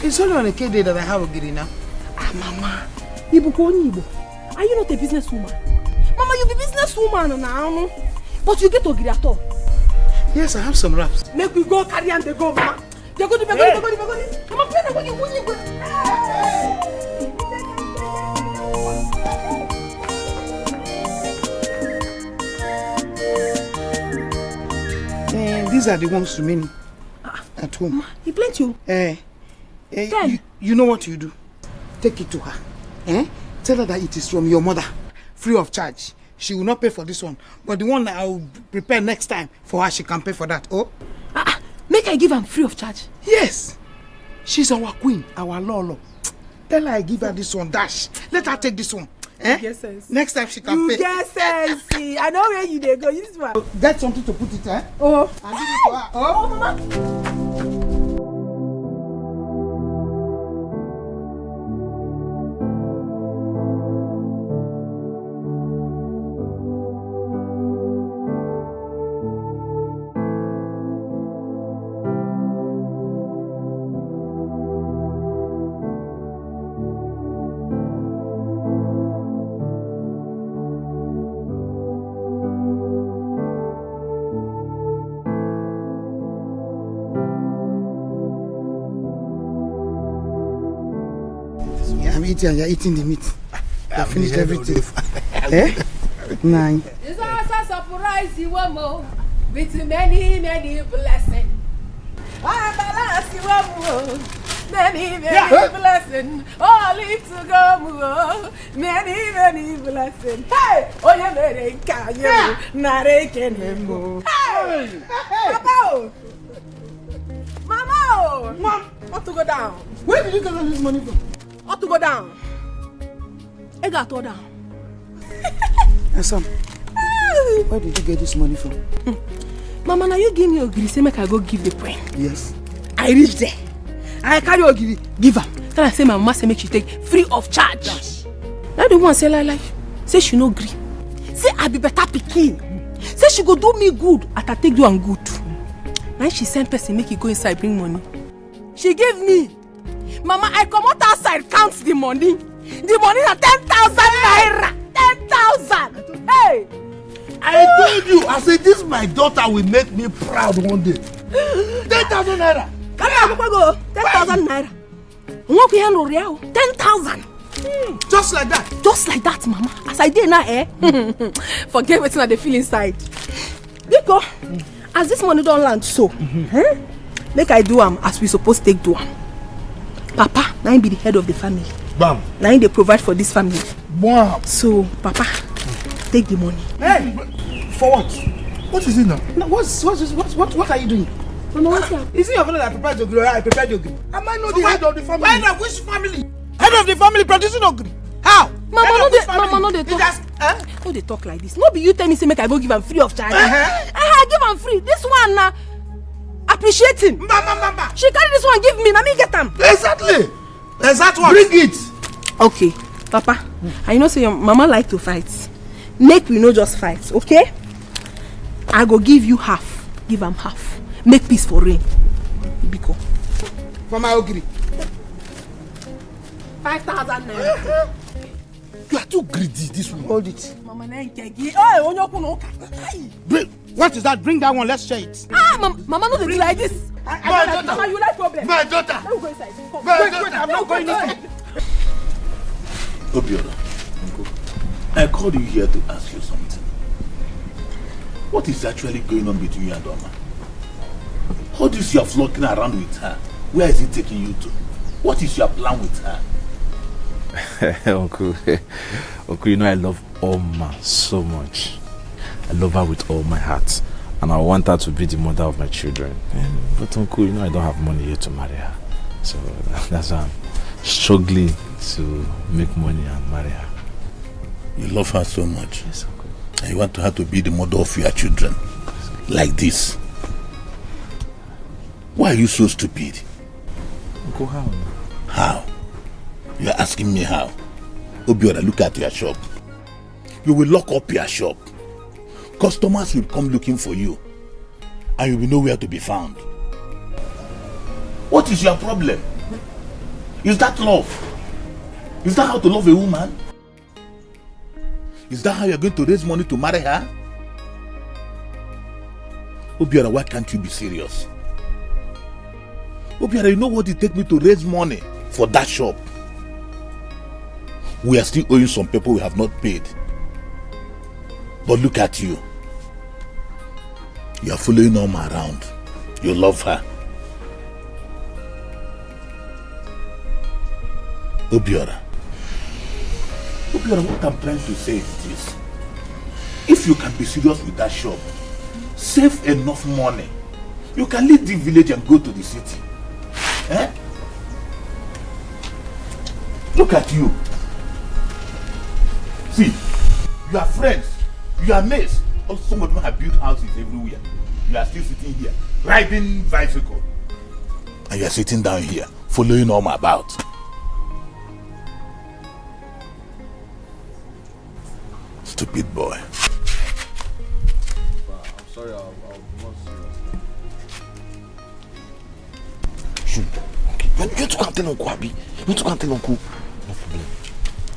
it's only on a K day that I have ogiri now. Ah mama. Ibu ko ni Ibu. Are you not a businesswoman? Mama, you be businesswoman now. But you get ogiri at all. Yes, I have some wraps. Make we go carry and they go, mama. They go to the Mama, play the go. These are the ones remaining at home. Mama, he blent you. You know what you do? Take it to her. Tell her that it is from your mother, free of charge. She will not pay for this one, but the one that I will prepare next time for her, she can pay for that. Oh, make I give her free of charge. Yes, she's our queen, our Lolo. Tell her I give her this one. Dash. Let her take this one. Get sense. Next time she can pay. You get sense. I know where you dey go. Use this one. Get something to put it. Oh. And give it to her. Oh, mama. And you're eating the meat. I finished everything. Nine. It's also a surprise you more with many blessings. I balance you more. Many blessings. All live to go more. Many blessings. Hey! Oh, you made it. Narrating him more. Hey! Papa! Mama! Mom, want to go down? Where did you get all this money from? Ought to go down. I got to go down. Son, where did you get this money from? Mama, now you give me ogiri, say make I go give the queen. Yes. I reach there. I carry ogiri, give her. Then I say my mama say make she take free of charge. Yes. Now the one say like, say she no gree. Say I be better pikin. Say she go do me good, at I take do am good. Now she send person make you go inside bring money. She gave me. Mama, I come out outside, count the money. The money is 10,000 naira. 10,000. Hey! I told you, I said this my daughter will make me proud one day. 10,000 naira. Come here, go. 10,000 naira. 10,000. Just like that. Just like that, Mama. As I did now, forget what's they feel inside. Because as this money don't land so, make I do as we supposed to take do am. Papa, now be the head of the family. Bam. Now they provide for this family. Bam. So, Papa, take the money. Hey, for what? What is it now? No, what are you doing? Mama, what's that? Is it your father that prepared your grill? I prepared your grill. Am I not the head of the family? Head of which family? Head of the family producing your grill. How? Mama, no, they talk. No, they talk like this. No, be you tell me say make I go give them free of charge. I give them free. This one now. Appreciate him. Mama. She carry this one, give me, let me get them. Exactly. Exactly what? Bring it. Okay, Papa. I know say your mama like to fight. Make we no just fight, okay? I go give you half. Give him half. Make peace for rain. Biko. For my ogiri. 5,000 naira. You are too greedy, this one. Hold it. Mama, what is that? Bring that one, let's share it. Mama, no, they do like this. Mama, you like problem. My daughter. Let me go inside. Come. Wait, I'm not going inside. Obiola, I called you here to ask you something. What is actually going on between you and Oma? All this you are flocking around with her, where is it taking you to? What is your plan with her? Uncle, you know I love Oma so much. I love her with all my heart. And I want her to be the mother of my children. But Uncle, you know I don't have money yet to marry her. So that's why I'm struggling to make money and marry her. You love her so much. Yes, Uncle. And you want her to be the mother of your children. Like this. Why are you so stupid? Uncle, how? How? You are asking me how? Obiora, look at your shop. You will lock up your shop. Customers will come looking for you. And you will know where to be found. What is your problem? Is that love? Is that how to love a woman? Is that how you are going to raise money to marry her? Obiora, why can't you be serious? Obiora, you know what it takes me to raise money for that shop? We are still owing some people we have not paid. But look at you. You are following Oma around. You love her. Obiora, what I'm trying to say is this. If you can be serious with that shop, save enough money. You can leave the village and go to the city. Eh? Look at you. See, you are friends, you are mates. Also, some of them have built houses everywhere. You are still sitting here, riding bicycle. And you are sitting down here, following Oma about. Stupid boy. I'm sorry, I'll not serious. Shoot. Okay. You want to go and tell Uncle Abi? You want to go and tell Uncle?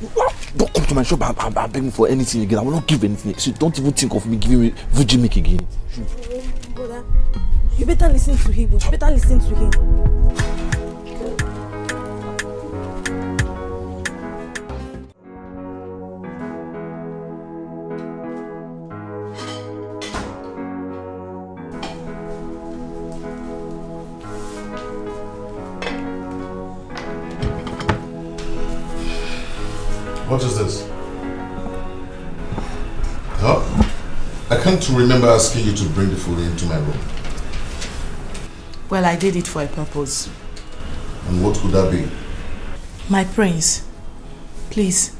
No problem. Don't come to my shop and beg me for anything again. I will not give anything. So don't even think of me giving you Virgin milk again. Shoot. Brother, you better listen to him. What is this? Huh? I can't remember asking you to bring the food into my room. Well, I did it for a purpose. And what could that be? My prince, please,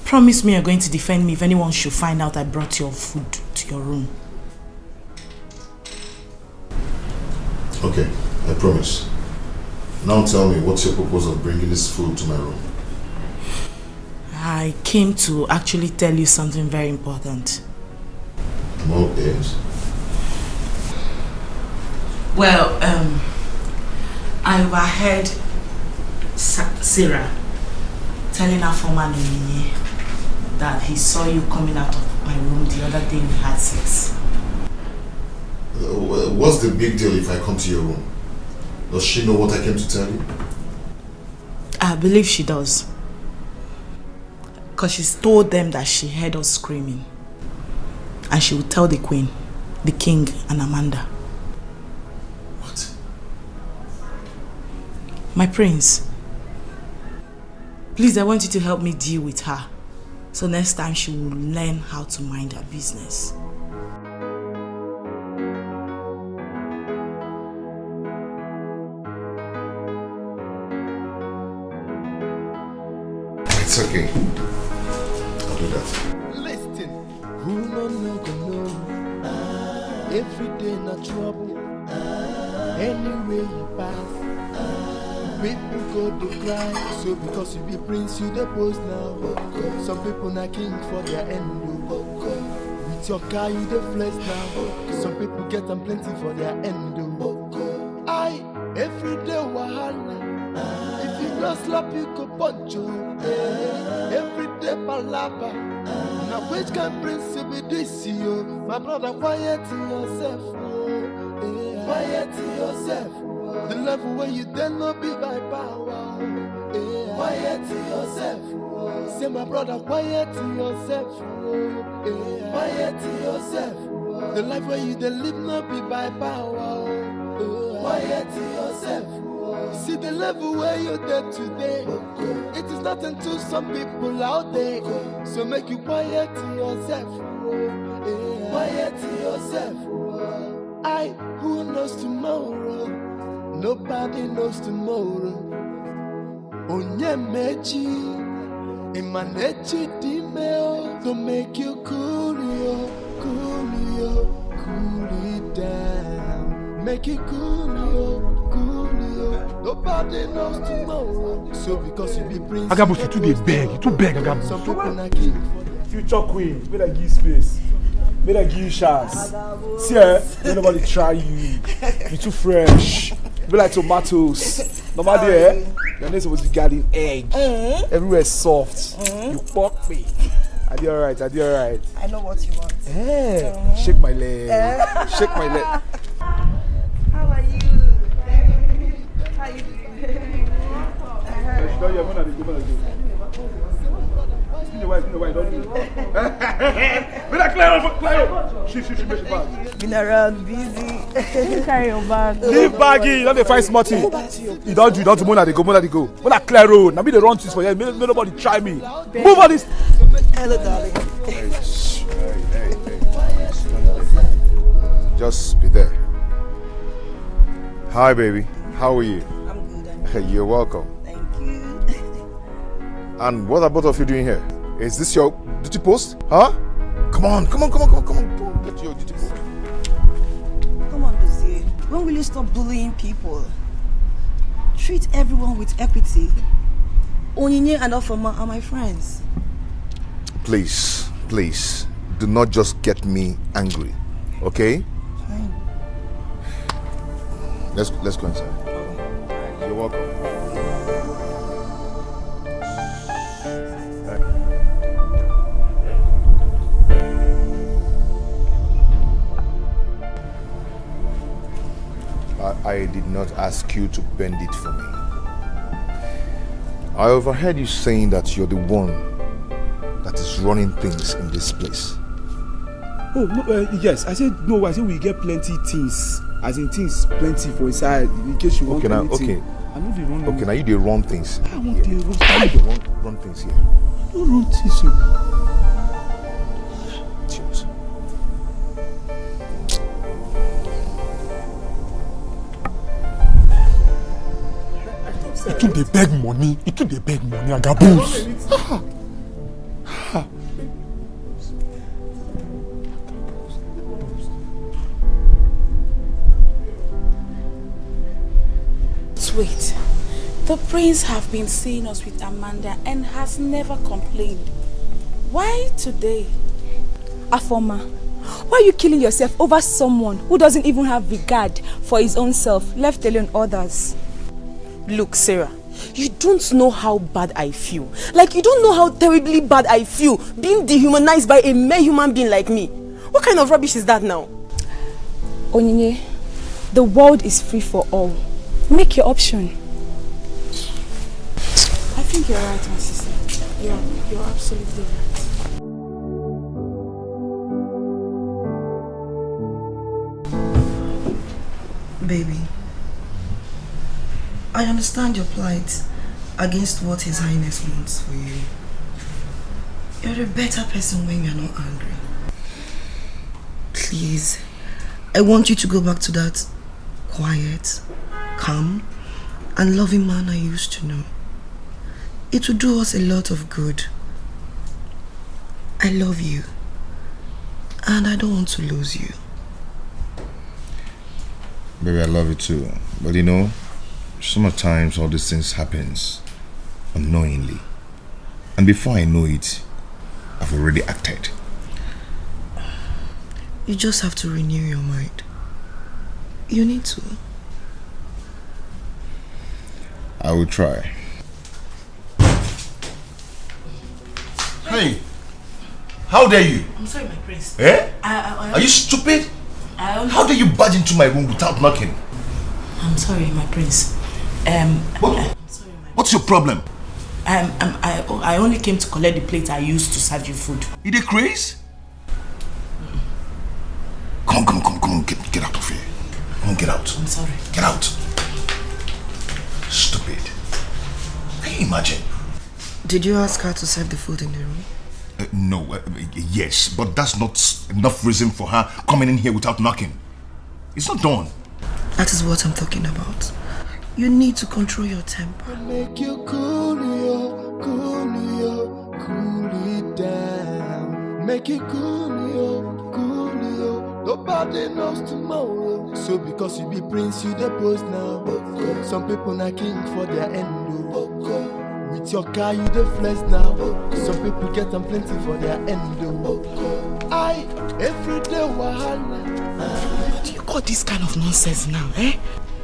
promise me you're going to defend me if anyone should find out I brought your food to your room. Okay, I promise. Now tell me, what's your purpose of bringing this food to my room? I came to actually tell you something very important. I'm all ears. Well, I overheard Sarah telling her former nominee that he saw you coming out of my room the other day we had sex. What's the big deal if I come to your room? Does she know what I came to tell you? I believe she does. Because she's told them that she heard us screaming. And she will tell the queen, the king, and Amanda. What? My prince, please, I want you to help me deal with her. So next time she will learn how to mind her business. It's okay. I'll do that. Listen, who no know? Every day not trouble. Anywhere you pass, people go to cry. So because you be prince, you the post now. Some people not king for their end. With your car, you the flex now. Some people get them plenty for their end. Every day wahala. If you don't slap, you go punch you. Every day palava. Now which can prince be this you? My brother, quiet yourself. Quiet yourself. The level where you dare not be by power. Quiet yourself. Say my brother, quiet yourself. Quiet yourself. The life where you dare live not be by power. quiet yourself. See the level where you're there today. It is nothing to some people out there. So make you quiet yourself. Quiet yourself. Who knows tomorrow? Nobody knows tomorrow. Onye mechi, imanechi dimeo. To make you cool it down. Make it cool. Nobody knows tomorrow. So because you be prince. Agabus, you too beg, Agabus. Some people not keep. Future queen, better give space. Better give you chance. See, don't nobody try you. You're too fresh. You be like tomatoes. Nobody, your name's supposed to be guarding egg. Everywhere soft. You fuck me. I did alright. I know what you want. Shake my leg. Shake my leg. How are you? How you doing? Been around busy. Carry your bag. Leave baggy, you don't find smarty. You don't do moon at the go. When I clear road, now me the run things for you. May nobody try me. Move on this. Hello, darling. Hey. Just be there. Hi, baby. How are you? I'm good. You're welcome. Thank you. And what are both of you doing here? Is this your duty post? Huh? Come on. Get to your duty post. Come on, Lucy. When will you stop bullying people? Treat everyone with equity. Onyinye and Ofoma are my friends. Please, do not just get me angry, okay? Fine. Let's go inside. You're welcome. I did not ask you to bend it for me. I overheard you saying that you're the one that is running things in this place. Oh, no, yes. I said no. I said we get plenty things. As in things plenty for inside in case you want anything. I know the wrong. Okay, now you the wrong things. I want the wrong. You the wrong things here. No wrong things here. Cheers. It took the beg money, Agabus. Wait, the prince have been seeing us with Amanda and has never complained. Why today? Afoma, why are you killing yourself over someone who doesn't even have regard for his own self, left alone others? Look, Sarah, you don't know how bad I feel. Like, you don't know how terribly bad I feel being dehumanized by a mere human being like me. What kind of rubbish is that now? Onyinye, the world is free for all. Make your option. I think you're right, my sister. You're absolutely right. Baby, I understand your plight against what His Highness wants for you. You're a better person when you're not angry. Please, I want you to go back to that quiet, calm, and loving man I used to know. It will do us a lot of good. I love you, and I don't want to lose you. Baby, I love you too. But you know, sometimes all these things happens unknowingly. And before I know it, I've already acted. You just have to renew your mind. You need to. I will try. Hey, how dare you? I'm sorry, my prince. Eh? Are you stupid? How dare you barge into my room without knocking? I'm sorry, my prince. What's your problem? I only came to collect the plate I used to serve you food. You dey craze? Come on, get out of here. Come on, get out. out. I'm sorry. Get out. Stupid. Can you imagine? Did you ask her to serve the food in the room? No, yes, but that's not enough reason for her coming in here without knocking. It's not done. That is what I'm talking about. You need to control your temper. Make you cool it down. Make you cool Nobody knows tomorrow. So because you be prince, you the post now. Some people not king for their endo. With your car, you the flex now. Some people get them plenty for their endo. I every day wahala. What do you call this kind of nonsense now, eh?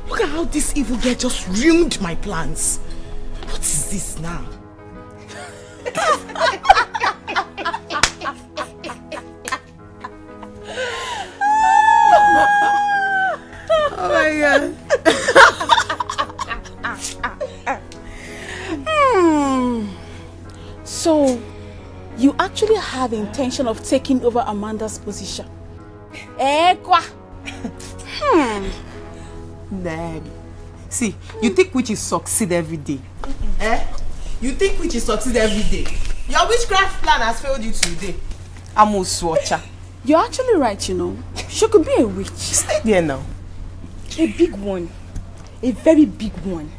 Look at how this evil girl just ruined my plans. What is this now? Oh my God. So, you actually have the intention of taking over Amanda's position? Daddy. See, you think witches succeed every day? Eh? You think witches succeed every day? Your witchcraft plan has failed you today. Amos watcher. You're actually right, you know. She could be a witch. Stay there now. A big one. A very big one.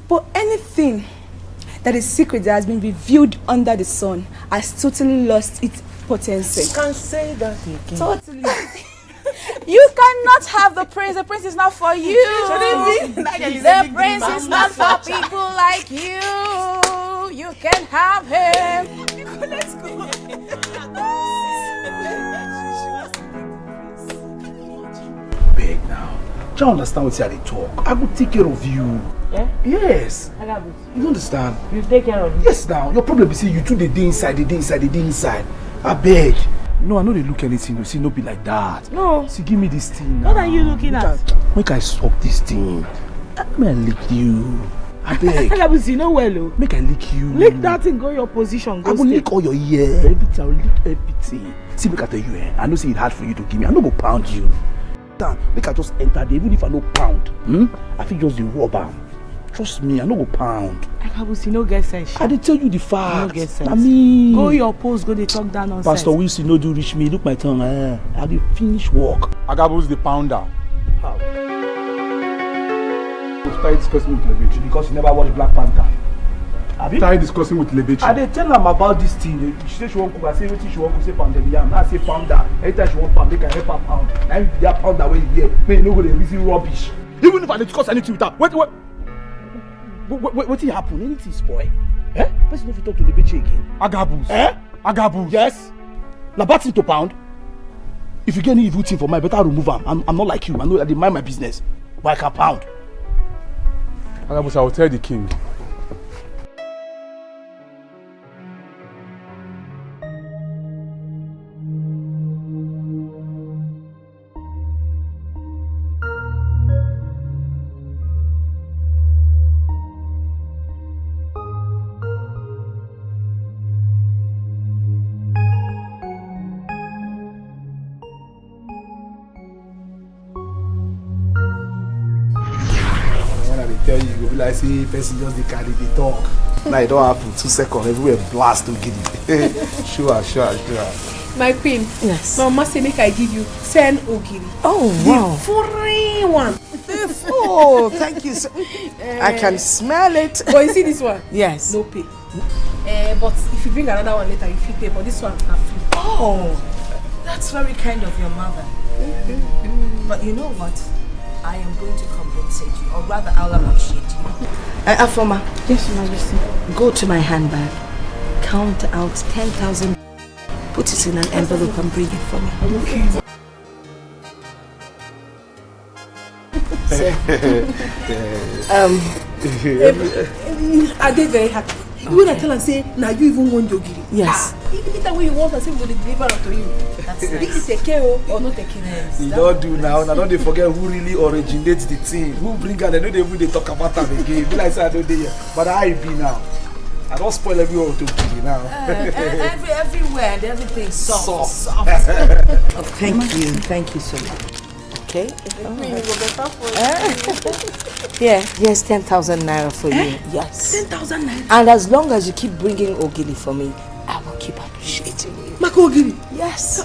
But anything that is secret that has been revealed under the sun has totally lost its potency. You can't say that again. Totally. You cannot have the prince. The prince is not for you. The prince is not for people like you. You can have him. Let's go. Beg now. Do you understand what they talk? I will take care of you. Yeah? Yes. I got it. You understand? You take care of me. Yes now. Your problem is you two the day inside. I beg. No, I know they look anything. You see, no be like that. No. See, give me this thing. What are you looking at? Make I suck this thing. Make I lick you. I beg. You know well, oh. Make I lick you. Lick that thing, go your position. Go I will lick all your ear. Everything. I will lick everything. See, make I tell you, I know say it's hard for you to give me. I no go pound you. Make I just enter there, even if I no pound. I think just the rubber. Trust me, I no go pound. You no get sense. I did tell you the fact. You no get sense. I mean, go your post, go they talk down on Pastor Wilson no do reach me. Look my tongue. I did finish work. Agabus the pounder. How? We started discussing with Lebechi because you never watched Black Panther. Have you started discussing with Lebechi? I did tell them about this thing. She said she won't cook. I say everything she won't cook. Say pounded yam. Now I say pounder. Anytime she won't pound, they can help her pound. And they pound that way here. May you no go to reason rubbish. Even if I discuss anything with her, what will happen? Anything spoil? Eh? Person if you talk to Lebechi again. Agabus. Eh? Agabus. Yes. Na bad thing to pound. If you get any evil thing for me, better remove am. I'm not like you. I know that they mind my business. But I can pound. Agabus, I will tell the king. Tell you, go be like say person just dey carry the talk. Now it don't happen 2 seconds, everywhere blast to get it. Sure. My queen. Yes. Mama say make I give you 10 ogiri. Oh wow. The free one. Oh, thank you so I can smell it. But you see this one? Yes. No pay. But if you bring another one later, you feel pay. But this one are free. Oh, that's very kind of your mother. But you know what? I am going to compensate you, or rather, I'll appreciate you. Afoma. Yes, Your Majesty. Go to my handbag, count out 10,000, put it in an envelope and bring it for me. Okay. Are they very happy? When I tell and say, now you even want your giri. Yes. Even that way you want, I say, we'll deliver it to you. That's this is a KO or not a KO. You don't do now. Now don't they forget who really originates the thing. Who bring her? They know they even talk about them again. Be like say I don't there. But I be now. I don't spoil everyone to be now. Everywhere and everything's soft. Oh, thank you so much. okay? Queen, it will better for Yeah, here's 10,000 naira for you. Yes. 10,000 naira? And as long as you keep bringing ogili for me, I will keep appreciating you. Makogiri? Yes.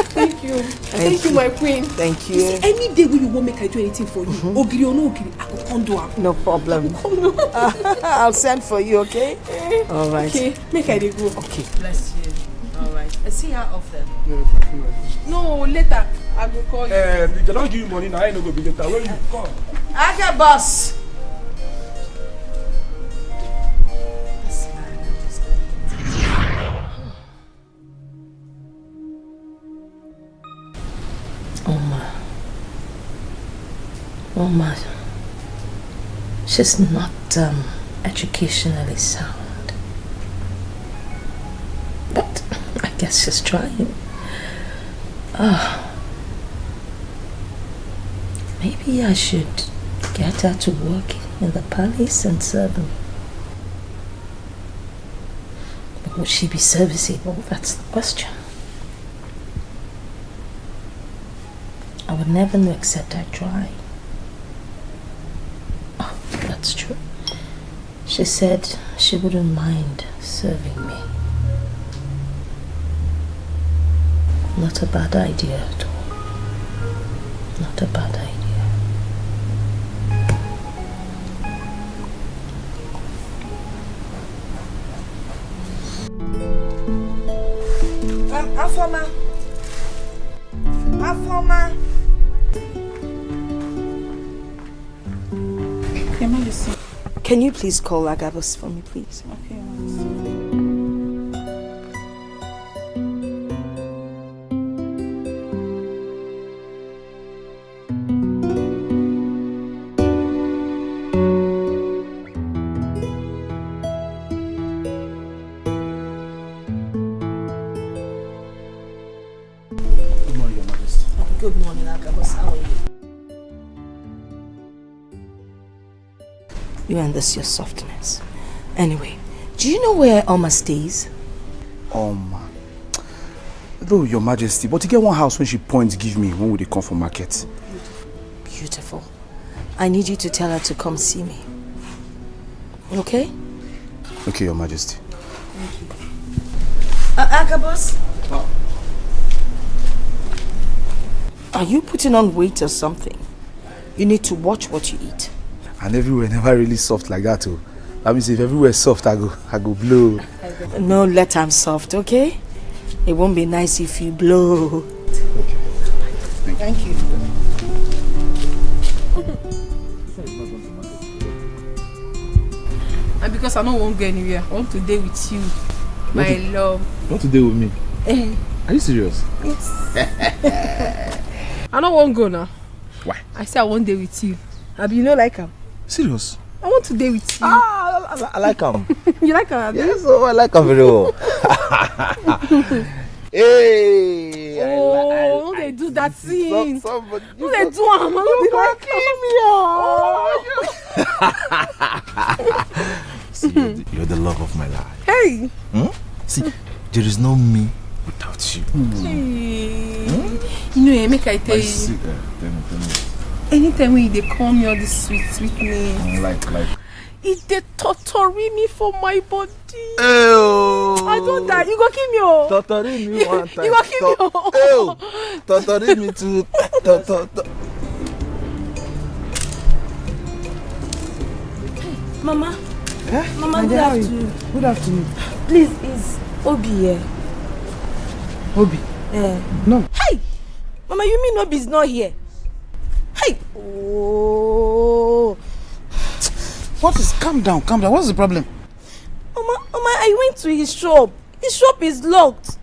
Thank you. Thank you, my queen. Thank you. See, any day when you won't make I do anything for you, ogiri or no ogiri, I will come do it. No problem. I'll send for you, okay? All right. Okay, make I dey go. Okay. Bless you. All right. I see how often. No, later. I will call you. They don't give you money now. I ain't no go be later. Where you come? Aga boss. Oma, she's not educationally sound, but I guess she's trying. Maybe I should get her to work in the palace and serve him. But would she be serviceable? That's the question. I would never know except I try. Oh, that's true. She said she wouldn't mind serving me. Not a bad idea at all. Not a bad idea. Afoma. Can you please call Agabus for me, please? Okay, Good morning, Your Majesty. Good morning, Agabus. How are you? You and this your softness. Anyway, do you know where Oma stays? Though, Your Majesty, but you get one house when she points give me when would they come for market. Beautiful. I need you to tell her to come see me. Okay? Okay, Your Majesty. Agabus? Are you putting on weight or something? You need to watch what you eat. And everywhere never really soft like that too. That means if everywhere soft, I go blow. No, let I'm soft, okay? It won't be nice if you blow. Okay. Thank you. And because I don't want to go anywhere, I want to stay with you, my love. You want to deal with me? Are you serious? Yes. I don't want to go now. Why? I say I want to stay with you. Abi, you know like him? Serious? I want to stay with you. I like him. You like him? Yes, I like him very well. Hey! Oh, they do that thing. Somebody, do they do him? See, you're the love of my life. Hey! See, there is no me without you. Hey. You know, make I tell you. Tell me. Anytime when they call me all this sweet name, Like. it they torture me for my body. Ew. I don't die. You go kill me, oh. Torture me one time. You go kill me, oh. Ew. Torture me too. Mama. Eh? Mama, My good dear, how are you? afternoon. Good afternoon. Please, is Obi here? Obi? No. Hey! Mama, you mean Obi is not here? Hey! Oh. What is... Calm down. What's the problem? Mama, I went to his shop. His shop is locked.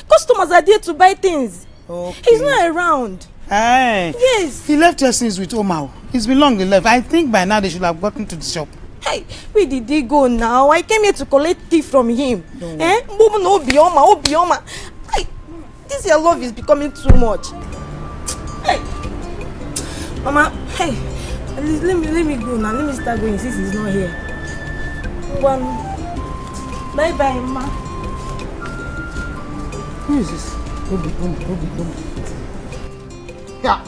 Customers are there to buy things. Okay. He's not around. Hey. Yes. He left here since with Omar. It's been long he left. I think by now they should have gotten to the shop. Hey, where did he go now? I came here to collect tea from him. Obioma. Hey, this your love is becoming too much. Hey. Mama, hey. Let me go now. Let me start going since he's not here. Bye, Ma. Who is this? Obi. Yeah.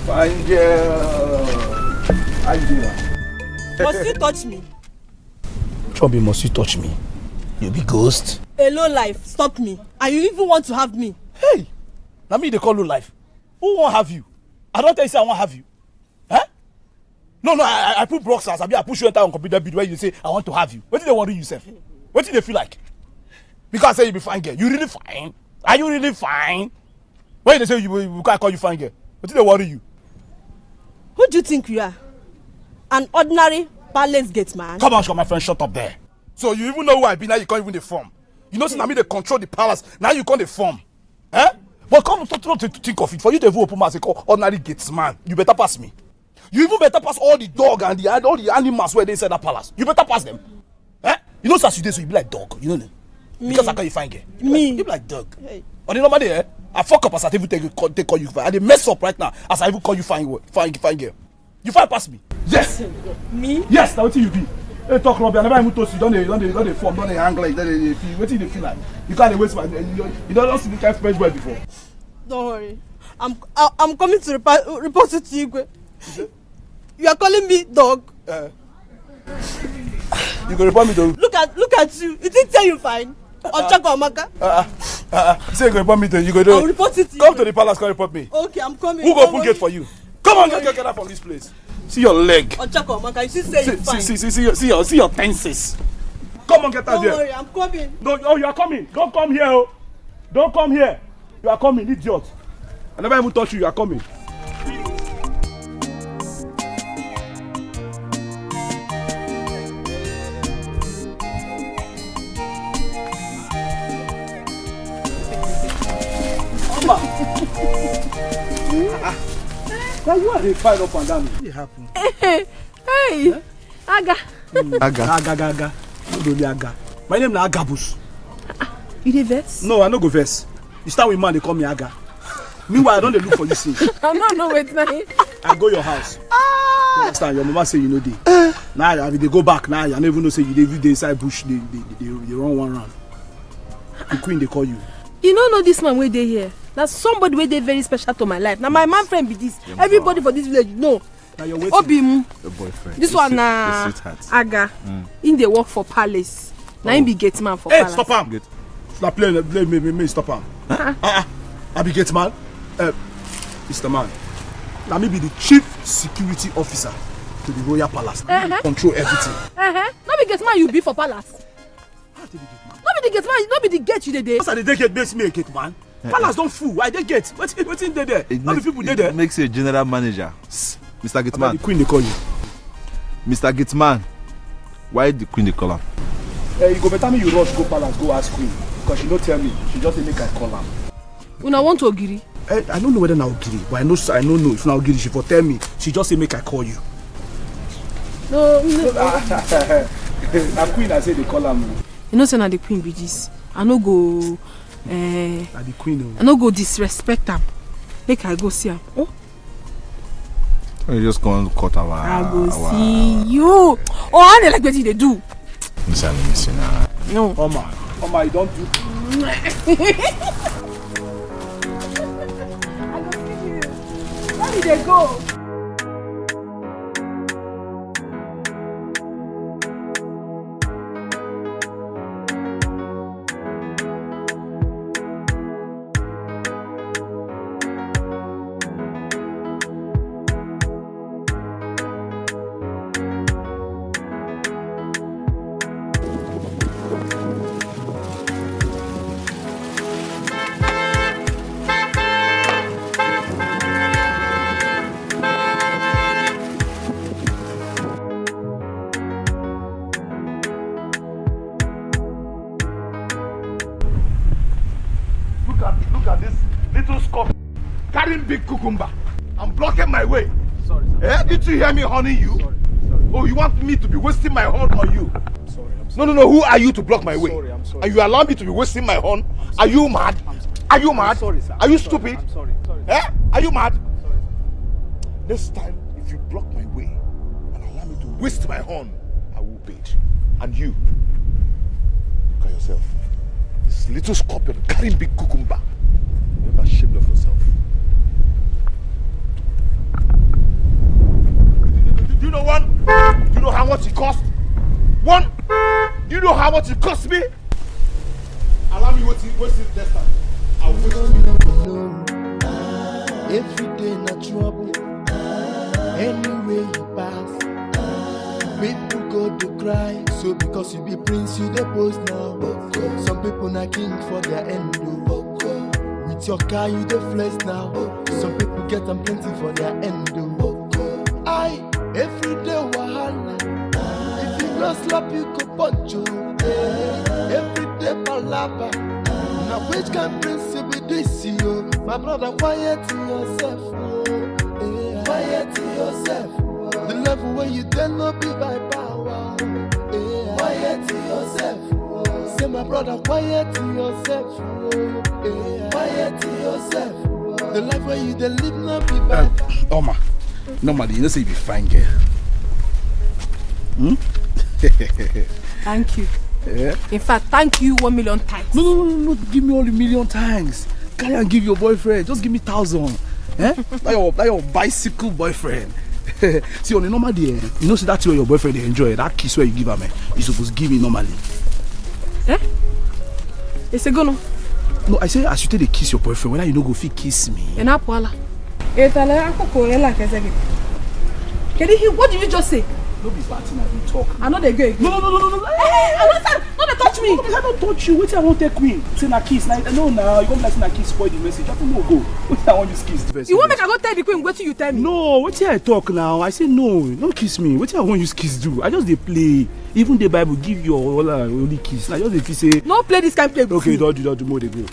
Fine girl. How you doing? Must you touch me? Chubby, must you touch me? You be ghost. A low life, stop me. And you even want to have me. Hey, now me they call low life. Who won't have you? I don't tell you say I won't have you. Huh? No, I put Broxas. I push you enter on computer bid where you say I want to have you. What did they worry yourself? What did they feel like? Because I say you be fine girl. You really fine? Are you really fine? Why they say you can't call you fine girl? What did they worry you? Who do you think you are? An ordinary palace gate man? Come on, my friend, shut up there. So you even know who I be now, you can't even the form. You know, since I mean they control the palace, now you can't the form. Eh? But come to think of it, for you to even open my say call ordinary gates man, you better pass me. You even better pass all the dog and all the animals where they inside that palace. You better pass them. Eh? You know, as you do, so you be like dog, you know them. Because I can't you find girl. You be like dog. Hey. On the normal day, eh? I fuck up as I even take call you fine. I mess up right now as I even call you fine girl. You find pass me? Yes. Me? Yes, now what you be? Hey, talk rubbish. I never even told you. Don't they form, don't they hang like that. What do they feel like? You can't waste my. You don't see the kind of fresh boy before. Don't worry. I'm coming to report it to you. You are calling me dog. You go report me to. Look at you. You think say you fine? Ochako Amaka. You say you go report me to. You go do. I'll report it to you. Come to the palace. Come report me. Okay, I'm coming. Who go open gate for you? Come on, get out from this place. See your leg. Ochako Amaka, you say you fine. See your tenses. Come on, get out there. Don't worry, I'm coming. No, oh, you are coming. Don't come here. Oh. Don't come here. You are coming, idiot. I never even touch you. You are coming. Now you are the fight up and down. What happened? Hey, Aga. Aga. No do Aga. My name is Agabus. You dey vex? No, I no go vex. You start with man, they call me Aga. Meanwhile, I don't look for you since. I don't know wait now. I go your house. You understand? Your mama say you know dey. Now they go back. Now I don't even know say you dey inside bush. They run one round. The queen they call you. You don't know this man where they here. That's somebody where they very special to my life. Now my man friend be this. Everybody for this village know. Now you're waiting. Obim. Your boyfriend. This one na Aga. In the work for palace. Now him be gate man for palace. Hey, stop him. Stop playing me stop him. I be gate man. Mr. Man. Now me be the chief security officer to the royal palace. Control everything. Not be gate man you be for palace. Not be the gate man, not be the gate you dey. Because I dey gate makes me a gate man. Palace don't fool. I dey gate. What's in there? How many people dey there? It makes you a general manager. Mr. Gateman. The queen they call you. Mr. Gateman. Why the queen they call him? You go better me you rush go palace go ask queen because she no tell me. She just say make I call her. Una want to Ogiri? I don't know whether na Ogiri, but I don't know if na Ogiri. She for tell me. She just say make I call you. No. Na queen I say they call her. You know say na the queen be this. I no go. Na the queen. I no go disrespect am. Make I go see am. Oh. You just go cut our. I go see you. Oh, how they like wetin they do? Listen now. No. Oma, you don't do. I go see you. Where did they go? Look at this little scorpion carrying big cucumber. I'm blocking my way. Sorry. Did you hear me honing you? Sorry. Oh, you want me to be wasting my horn on you? I'm sorry. No. Who are you to block my way? I'm sorry. And you allow me to be wasting my horn? Are you mad? Are you mad? Sorry, sir. Are you stupid? I'm sorry. Are you mad? Sorry. This time, if you block my way and allow me to waste my horn, I will pay it. And you, look at yourself. This little scorpion carrying big cucumber. You're not ashamed of yourself. One, do you know how much it cost me? Allow me what's it this time. I'll wait for you. Every day not trouble. Anywhere you pass, people go to cry. So because you be prince, you the boss now. Some people not king for their end. With your car, you the flex now. Some people get them plenty for their end. I every day wahala. If you not slap, you go punch you. Every day palava. Now which can prince be this you? My brother, quiet to yourself. Quiet to yourself. The level where you tell not be by power. Quiet to yourself. Say my brother, quiet to yourself. Quiet to yourself. The life where you live not be by power. Oma, normally you know say you be fine girl. Thank you. Yeah. In fact, thank you 1 million times. No, give me all the million thanks. Carry and give your boyfriend. Just give me 1,000. Eh? That your bicycle boyfriend. See, on a normal day, you know, see that's where your boyfriend enjoy. That kiss where you give him, you supposed to give me normally. Eh? It's a go no. No, I say as you take the kiss your boyfriend, when you no go fit kiss me. What did you just say? Don't be batting at me talk. I know they go again. No. Hey, don't touch me. I don't touch you. Wait, I won't take me. Say na kiss. Now you come like say na kiss spoil the message. I don't know go. Wait, I want you kiss first. You want make I go tell the queen? What you tell me? No, wait I talk now. I say no. Don't kiss me. Wait, I want you kiss do. I just dey play. Even the Bible give you all only kiss. I just dey say. No play this kind play with okay, me. don't do more. They go.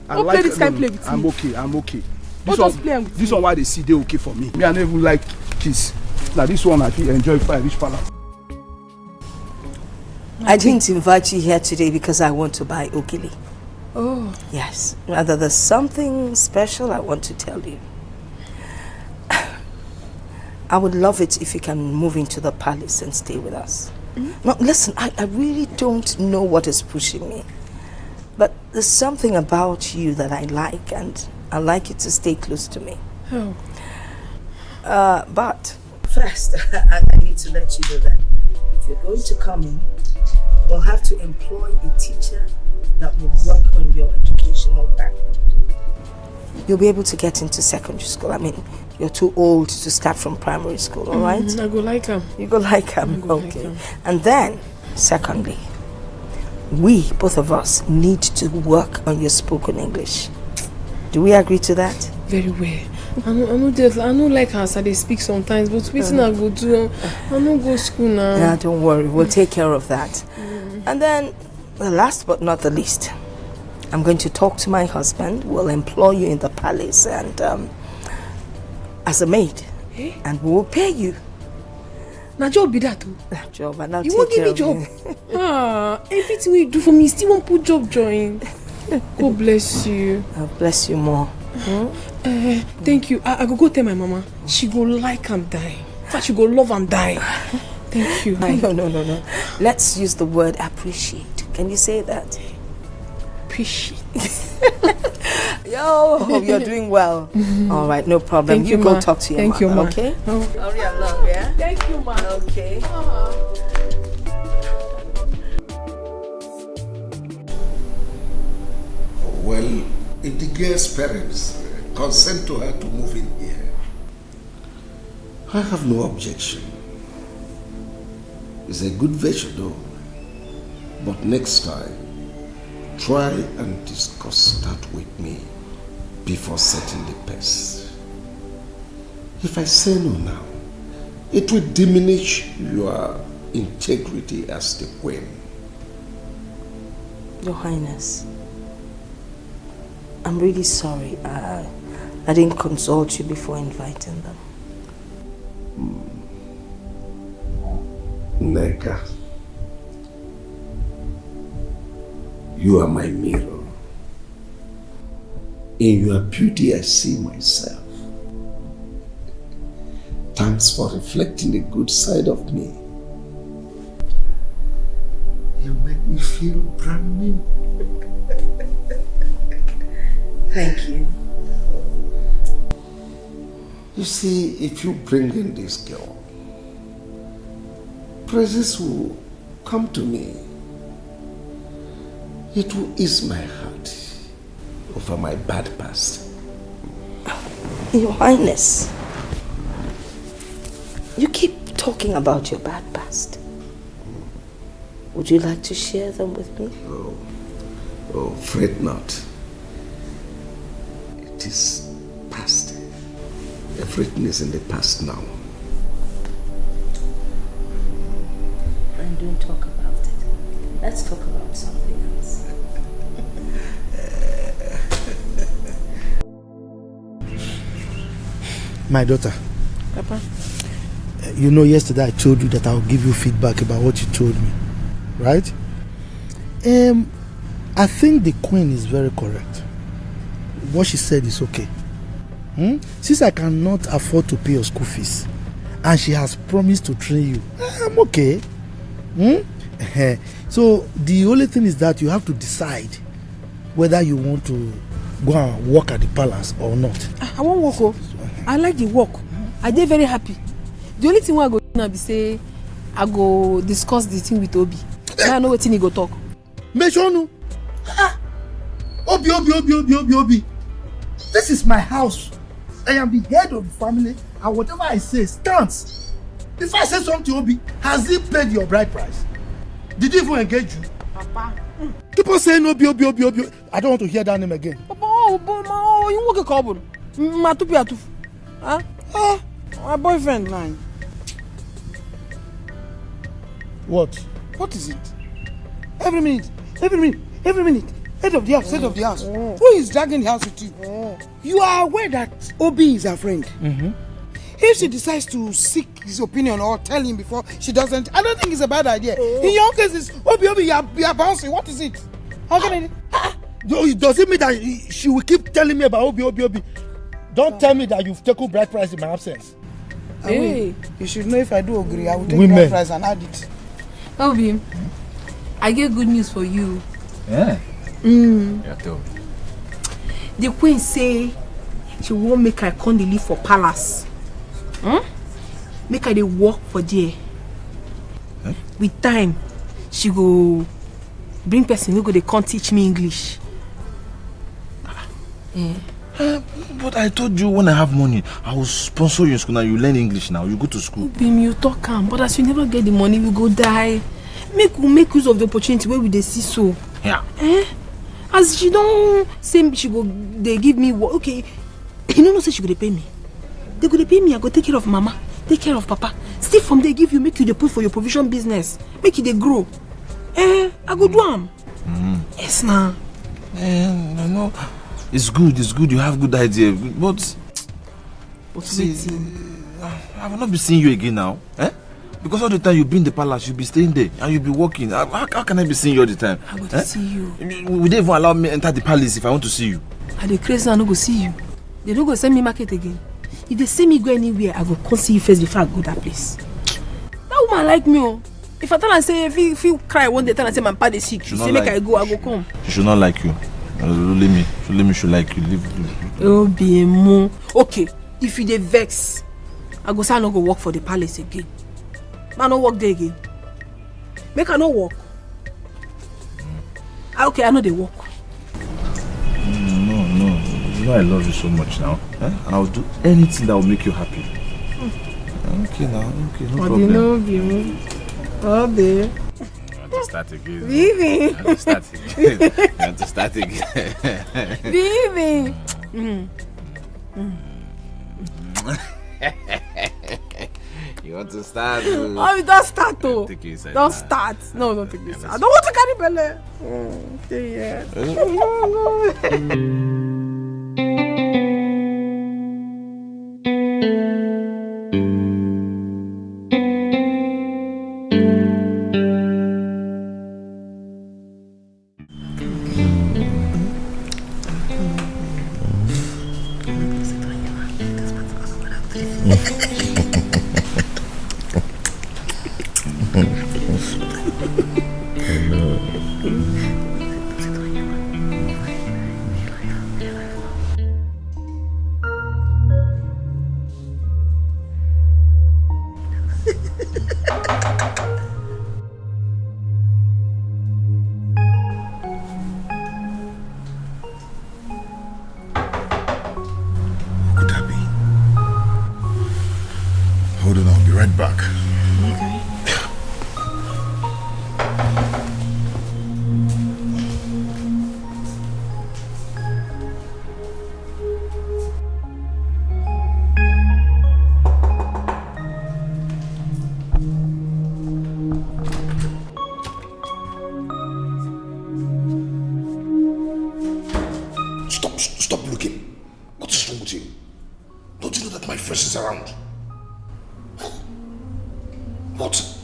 Don't play this kind play with I'm me. I'm okay. This one why they see they okay for me. Me I never like kiss. Now this one I feel enjoy if I reach palace. I didn't invite you here today because I want to buy ogili. Oh. Yes. Rather, there's something special I want to tell you. I would love it if you can move into the palace and stay with us. Mm-hmm. Now, listen, I really don't know what is pushing me. But there's something about you that I like, and I'd like you to stay close to me. Oh. But first, I need to let you know that if you're going to come in, we'll have to employ a teacher that will work on your educational background. You'll be able to get into secondary school. I mean, you're too old to start from primary school, all right? I go like him. You go like him, okay. And then, secondly, we, both of us, need to work on your spoken English. Do we agree to that? Very well. I know like as I they speak sometimes, but waiting I go do. I no go school now. Yeah, don't worry. We'll take care of that. And then, the last but not the least, I'm going to talk to my husband. We'll employ you in the palace and as a maid, and we will pay you. Now job be that too. Job, and I'll you take won't give care me job. of you. Everything you do for me, still won't put job join. God bless you. I'll bless you more. Thank you. I go tell my mama. She go like and die. In fact, she go love and die. Thank you. No. Let's use the word appreciate. Can you say that? Appreciate. Yo, you're doing well. All right, no problem. Thank you you, go ma. talk to your Thank you, mama, ma. okay? Oh. Hurry along, yeah? Thank you, ma. Okay. Well, if the girl's parents consent to her to move in here, I have no objection. It's a good venture though. But next time, try and discuss that with me before setting the pace. If I say no now, it will diminish your integrity as the queen. Your Highness, I'm really sorry. I didn't consult you before inviting them. Neka, you are my mirror. In your beauty, I see myself. Thanks for reflecting the good side of me. You make me feel brand new. Thank you. You see, if you bring in this girl, praises will come to me. It will ease my heart over my bad past. Your Highness, you keep talking about your bad past. Would you like to share them with me? Oh, fret not. It is past. Everything is in the past now. And don't talk about it. Let's talk about something else. My daughter. Papa. You know, yesterday I told you that I'll give you feedback about what you told me, right? I think the queen is very correct. What she said is okay. Since I cannot afford to pay your school fees, and she has promised to train you, I'm okay. So the only thing is that you have to decide whether you want to go and work at the palace or not. I won't work. Oh. I like the work. I dey very happy. The only thing I go do now be say I go discuss the thing with Obi. Now I know wetin he go talk. Make sure no. Obi. This is my house. I am the head of the family, and whatever I say stands. If I say something to Obi, has he paid your bride price? Did he even engage you? Papa. Keep on saying Obi. I don't want to hear that name again. Papa, you work a couple. Matupi atuf. Huh? My boyfriend line. What? What is it? Every minute. Head of the house. Who is dragging the house with you? You are aware that Obi is her friend. If she decides to seek his opinion or tell him before she doesn't, I don't think it's a bad idea. In your case, it's Obi, you are bouncing. What is it? How can Does it mean that she will keep telling me about Obi? Don't tell me that you've taken bride price in my absence. Hey, you should know if I do agree, I will take bride price and add it. Obi, I get good news for you. Yeah. Yeah, tell me. The queen say she won't make her come live for palace. Make her dey work for there. With time, she go bring person who go dey come teach me English. But I told you when I have money, I will sponsor you in school. Now you learn English now. You go to school. Bim, you talk am, but as you never get the money, we go die. Make use of the opportunity where we dey see so. Yeah. As she don't say she go, they give me work. Okay, you know say she go dey pay me. They go dey pay me. I go take care of mama, take care of papa. Still from there give you, make you dey put for your provision business, make you dey grow. I go do am. Yes, now. I know. It's good. You have good idea. But see, I will not be seeing you again now. Because all the time you be in the palace, you'll be staying there and you'll be working. How can I be seeing you all the time? I go to see you. Would they even allow me enter the palace if I want to see you? I dey crazy, I no go see you. They don't go send me market again. If they send me go anywhere, I go come see you first before I go that place. That woman like me. Oh. If I tell her say if you cry one day, tell her say my papa dey sick. She say make I go come. She should not like you. Let me should like you. Leave. Oh, be a mo. Okay, if you dey vex, I go say I no go work for the palace again. I no work there again. Make I no work. Okay, I know they work. No. You know I love you so much now. I'll do anything that will make you happy. Okay now. Okay, no problem. You know, be oh, babe. You want to start again? Vivi. You want to start again? Vivi. You want to start? Oh, don't start, oh. Take it inside. Don't start. No, don't take this. I don't want to carry belly. Yeah. back. Okay. Stop looking. What is wrong with you? Don't you know that my friend is around? What?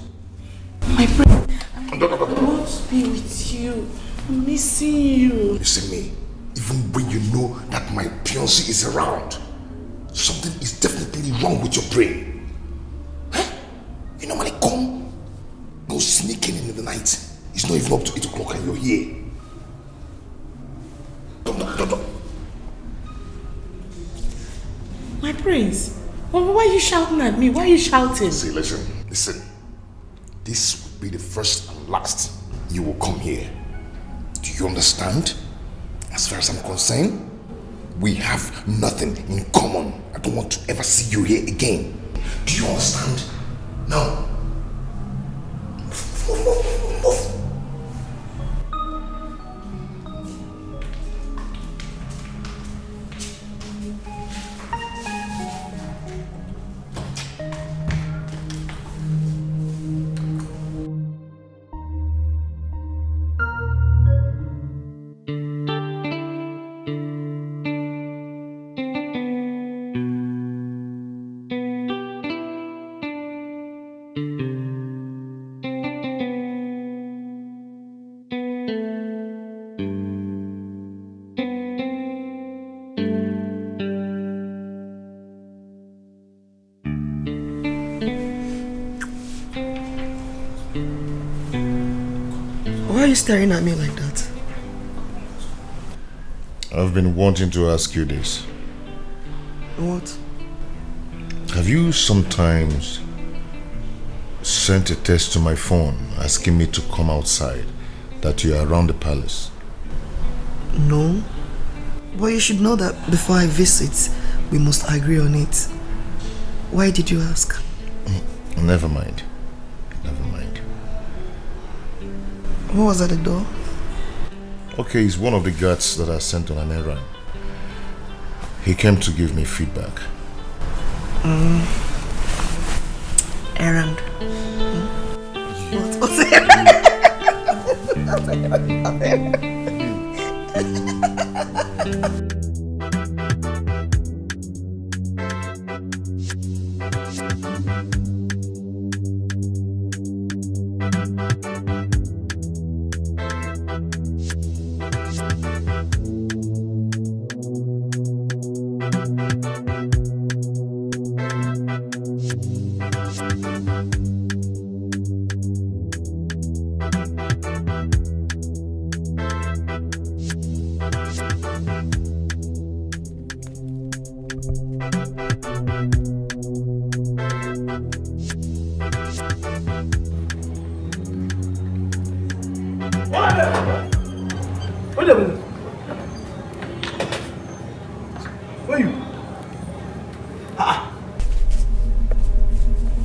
My friend, I want to be with you. I'm missing you. Listen me. Even when you know that my fiancé is around, something is definitely wrong with your brain. Huh? You normally go sneaking in the night. It's not even up to 8 o'clock and you're here. Don't. My prince, why are you shouting at me? Why are you shouting? See, listen. This will be the first and last you will come here. Do you understand? As far as I'm concerned, we have nothing in common. I don't want to ever see you here again. Do you understand? No. Move. Why are you staring at me like that? I've been wanting to ask you this. What? Have you sometimes sent a text to my phone asking me to come outside, that you are around the palace? No. But you should know that before I visit, we must agree on it. Why did you ask? Never mind. Who was at the door? Okay, he's one of the guards that I sent on an errand. He came to give me feedback. Errand. What's errand?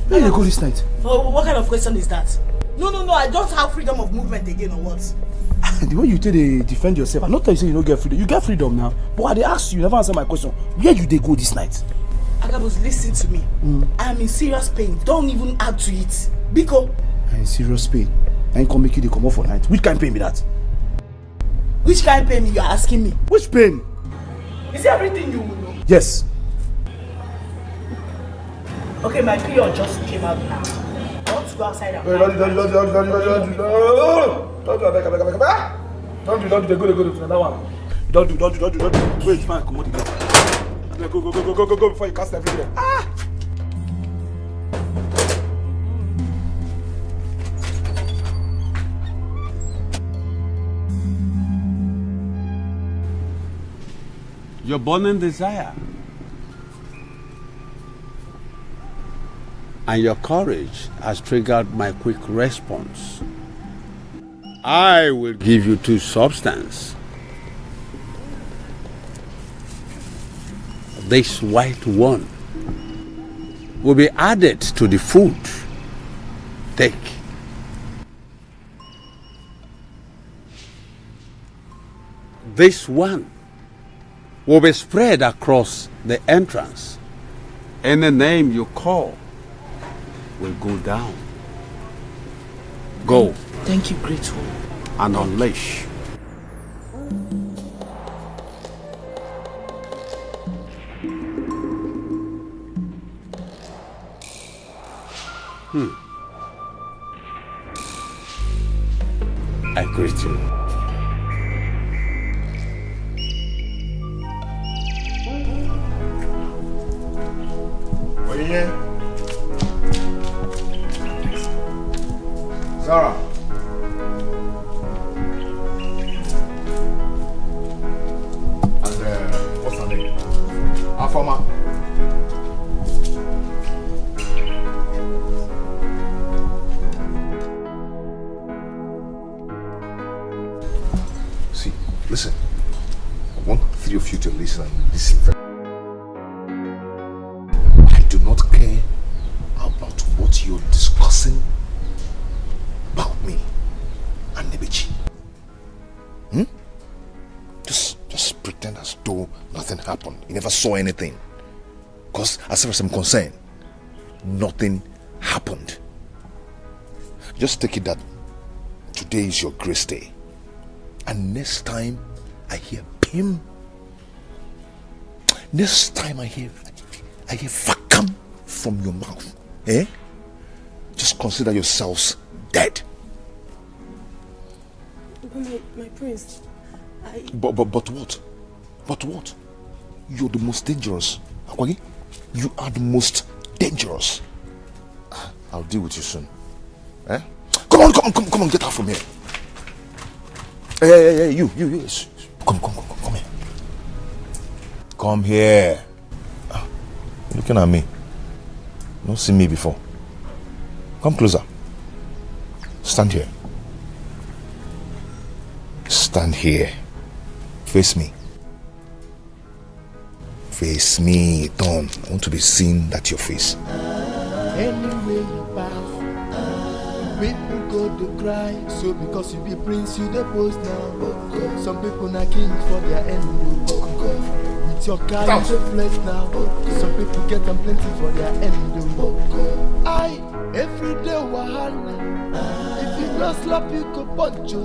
Where you go this night? What kind of question is that? No, I don't have freedom of movement again or what? The way you tell they defend yourself, I'm not telling you say you don't get freedom. You get freedom now. But I dey ask you, never answer my question. Where you they go this night? Agabus, listen to me. I am in serious pain. Don't even add to it. Biko. I'm in serious pain. I ain't come make you dey come off for night. Which kind of pain be that? Which kind of pain you are asking me? Which pain? Is everything you will know? Yes. Okay, my period just came out now. I want to go outside and Don't do, they go to another one. Don't do. Wait, man, come on, go before you cast everywhere. Your burning desire and your courage has triggered my quick response. I will give you 2 substances. This white one will be added to the food. Take. This one will be spread across the entrance. Any name you call will go down. Go. Thank you, grateful. And unleash. I greet you. Sarah. And what's her name? Afama. See, listen. I want three of you to listen and listen very. I do not care about what you're discussing about me and Nebechi. Just pretend as though nothing happened. You never saw anything. Because as far as I'm concerned, nothing happened. Just take it that today is your grace day. And next time I hear Pim, next time I hear Fakam from your mouth, just consider yourselves dead. But my prince, But what? But what? You're the most dangerous. Akwagi, you are the most dangerous. I'll deal with you soon. Come on, get out from here. Hey, you. Come here. Come here. You're looking at me. You don't see me before. Come closer. Stand here. Stand here. Face me. Face me, Don. I want to be seen that your face. Anyway you pass, people go to cry. So because you be prince, you the post now. Some people not king for their end. With your car, you flex now. Some people get them plenty for their end. I every day wahala. If you don't slap, you go punch you.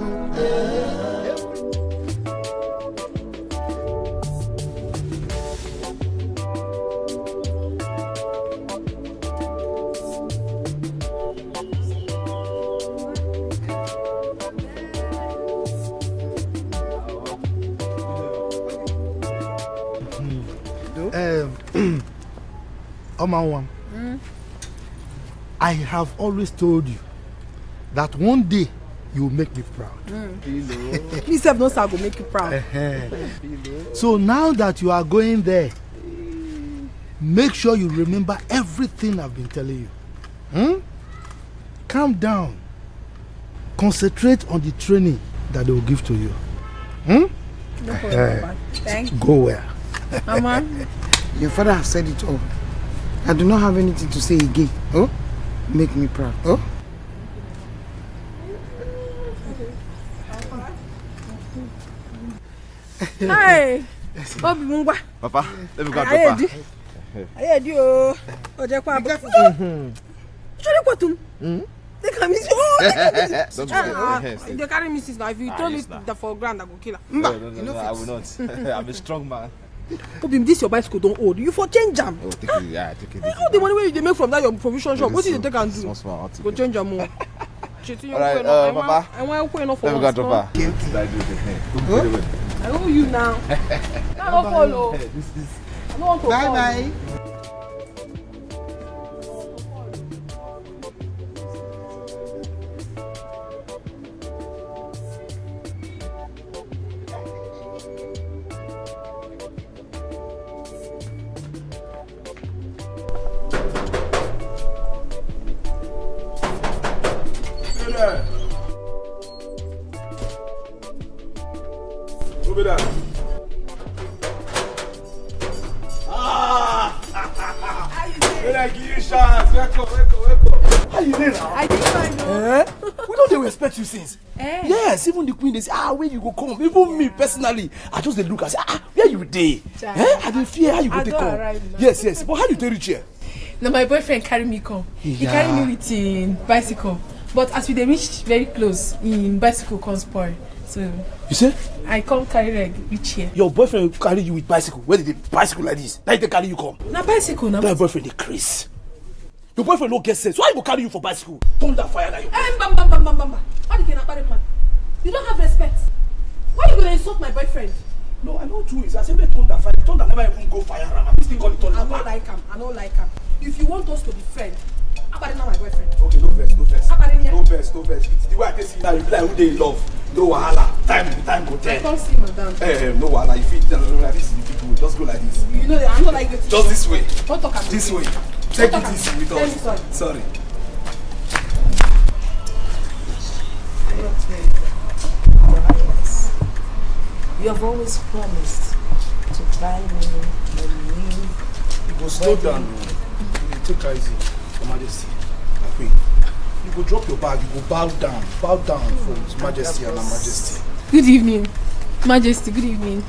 Oman, I have always told you that one day you will make me proud. Me self knows I will make you proud. So now that you are going there, make sure you remember everything I've been telling you. Calm down. Concentrate on the training that they will give to you. No problem, thank you. Go where? Mama, your father has said it all. I do not have anything to say again. Oh, make me proud. Oh. Hi. Papa, let me go and drop her. I heard you. Oh, Jakwa. They can miss you. They carry me since now. If you told me that for grand, I go kill her. No, I will not. I'm a strong man. Obim, this your bicycle don't hold. You for change jam. Oh, take it. All the money they make from that your provision shop. What did you take and do? Go change jam more. Alright, Papa. Let me go drop her. I owe you now. Now follow. I don't want to Bye. Over there. Nigerians. Welcome. How you doing now? I did fine, no. We don't dey respect you since. Eh? Yes, even the queen, they say, where you go come? Even me personally, I just dey look and say, where you dey? I dey fear how you go take come. Yes, but how you take reach here? Now my boyfriend carry me come. He carry me with him bicycle. But as we dey reach very close, him bicycle come spoil. So you say? I come carry leg reach here. Your boyfriend carry you with bicycle. Where did the bicycle like this? Now they carry you come. Na bicycle na. That boyfriend dey craze. Your boyfriend no get sense. Why you go carry you for bicycle? Turn that fire that you. Bam. How do you get a man? You don't have respect. Why you gonna insult my boyfriend? No, I know true. I say make turn that fire. Turn that never even go fire ram. I still call it turn. I don't like him. If you want us to be friends, Abadi na my boyfriend. Okay, no vex. Abadi No vex. It's the way I can see now. You be like who they love. No wahala. Time go tell. I can't see madam. No wahala. You fit like this. The people just go like this. You know I'm not like this. Just this way. Don't talk about this way. Take it easy with us. Sorry. You have always promised to buy me a new. You go slow down. You take it easy, Your Majesty. Wait. You go drop your bag. You go bow down for His Majesty and Her Majesty. Good evening, Majesty. Good evening.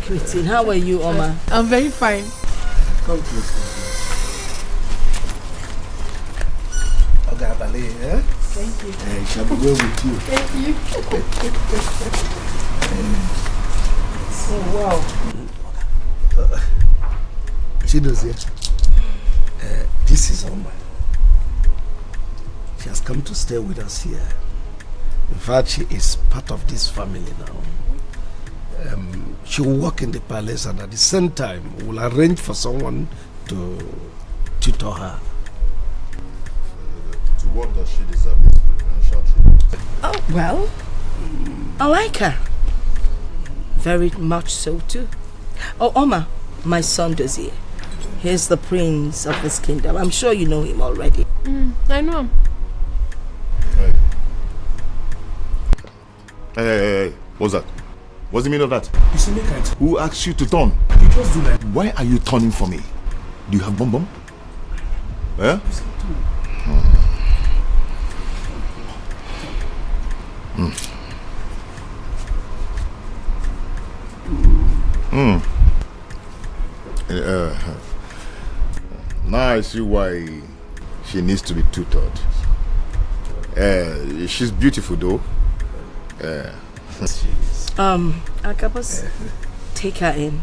Christine, how are you, Oma? I'm very fine. Come please. Okay, Abale, eh? Thank you. Shall we go with you? Thank you. Oh, wow. She knows here. This is Oma. She has come to stay with us here. In fact, she is part of this family now. She will work in the palace and at the same time will arrange for someone to tutor her. To what does she deserve this preferential treatment? Oh, well, I like her. Very much so too. Oh, Oma, my son Dozie. He's the prince of this kingdom. I'm sure you know him already. I know him. Hey, what's that? What's the meaning of that? You see, make it. Who asked you to turn? You just do like. Why are you turning for me? Do you have bum? Eh? Now I see why she needs to be tutored. She's beautiful though. Akabos, take her in.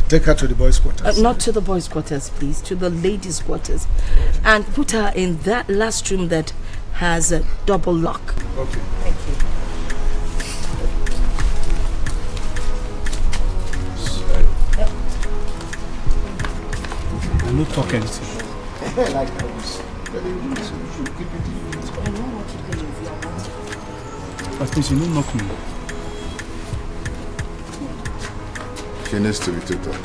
Take her to the boys' quarters. Not to the boys' quarters, please. To the ladies' quarters. And put her in that last room that has a double lock. Okay. Thank you. I'm not talking anything. Like I was telling you, so you should keep it in. I know what you're doing with your mouth. But please, you don't knock me. She needs to be tutored.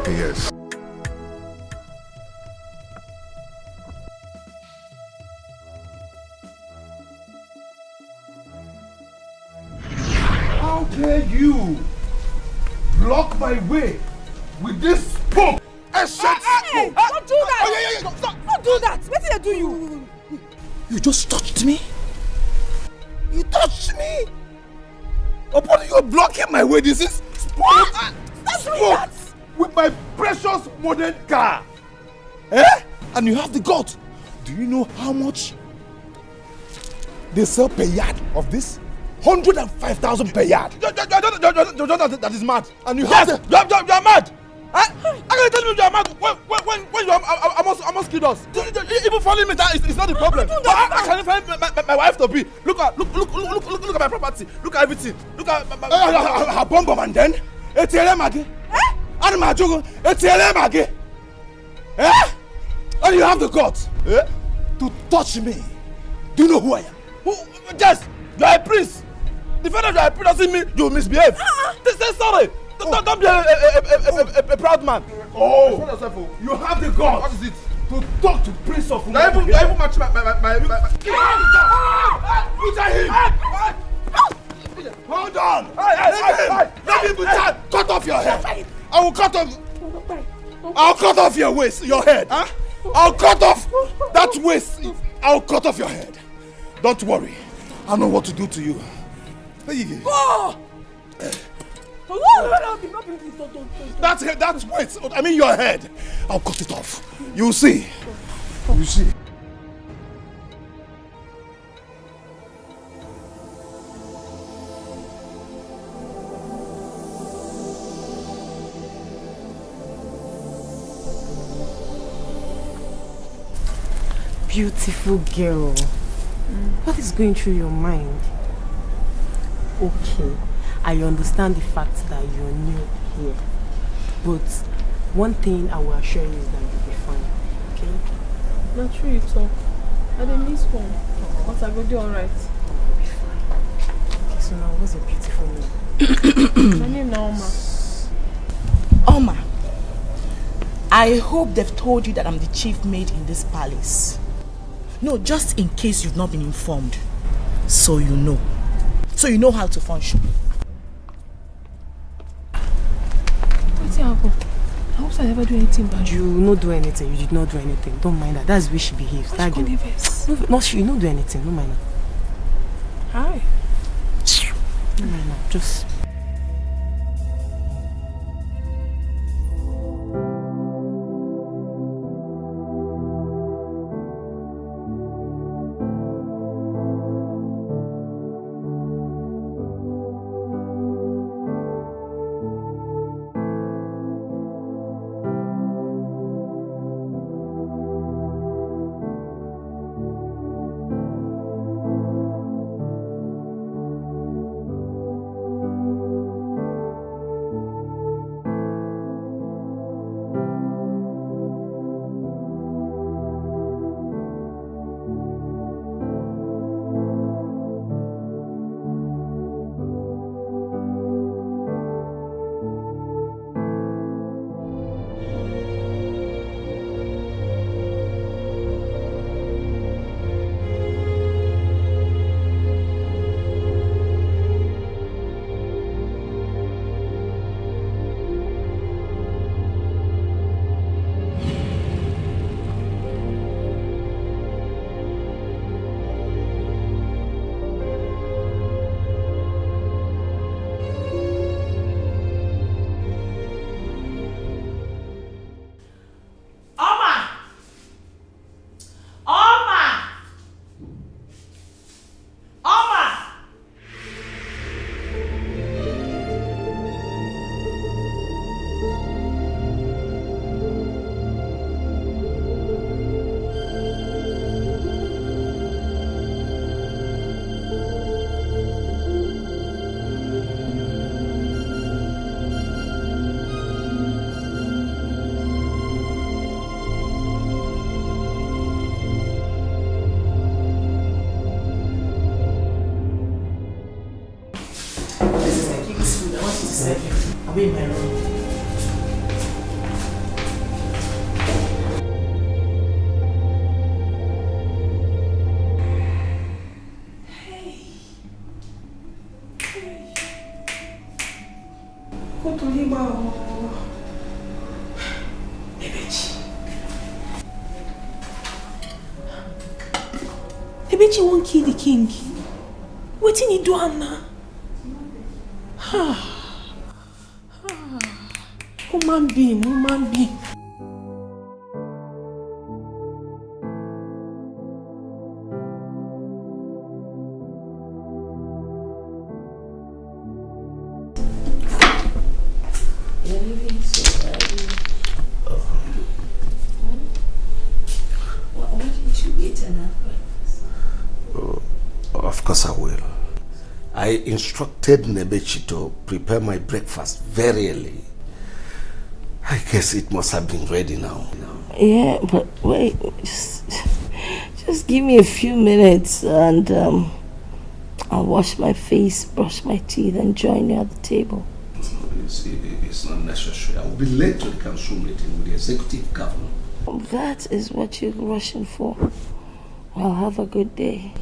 Yes. How dare you block my way with this spoke? Don't do that! Don't do that! What did I do you? You just touched me? You touched me? Upon you blocking my way, this is spoke! Spoke with my precious modern car! Eh? And you have the guts. Do you know how much they sell per yard of this? 105,000 per yard. That is mad. And you have the... You are mad! I can tell you you are mad when you almost killed us. Even following me, that is not the problem. I can find my wife to be. Look at my property. Look at everything. Look at her bomb and then and you have the guts to touch me. Do you know who I am? Yes, you are a prince. The fact that you are a prince doesn't mean you misbehave. Say sorry. Don't be a proud man. Oh, you have the guts. What is it? To talk to Prince of Not even match my Look at him. Hold on. Let him cut off your head. I will cut off. I'll cut off your waist, your head. Huh? I'll cut off that waist. I'll cut off your head. Don't worry. I know what to do to you. Oh! That's waist. I mean your head. I'll cut it off. You'll see. You'll see. Beautiful girl. What is going through your mind? Okay, I understand the fact that you're new here. But one thing I will assure you is that you'll be fine. Okay? Not true, you talk. I didn't miss one. But I will do alright. Okay, so now what's your beautiful name? My name is Oma. Oma. I hope they've told you that I'm the chief maid in this palace. No, just in case you've not been informed. So you know. So you know how to function. What's happened? I hope I never do anything bad. You not do anything. You did not do anything. Don't mind that. That's the way she behaves. That girl. No, not she. You not do anything. Don't mind her. Hi. Don't mind her. Just... I'll be in my room. Ebechi won't kill the king. Wetin he do am now? Human being, human being. Of course I will. I instructed Nebechi to prepare my breakfast very early. I guess it must have been ready now. Yeah, but wait, just give me a few minutes and I'll wash my face, brush my teeth and join you at the table. It's not necessary. I will be late to the council meeting with the executive governor. That is what you're rushing for. Well, have a good day.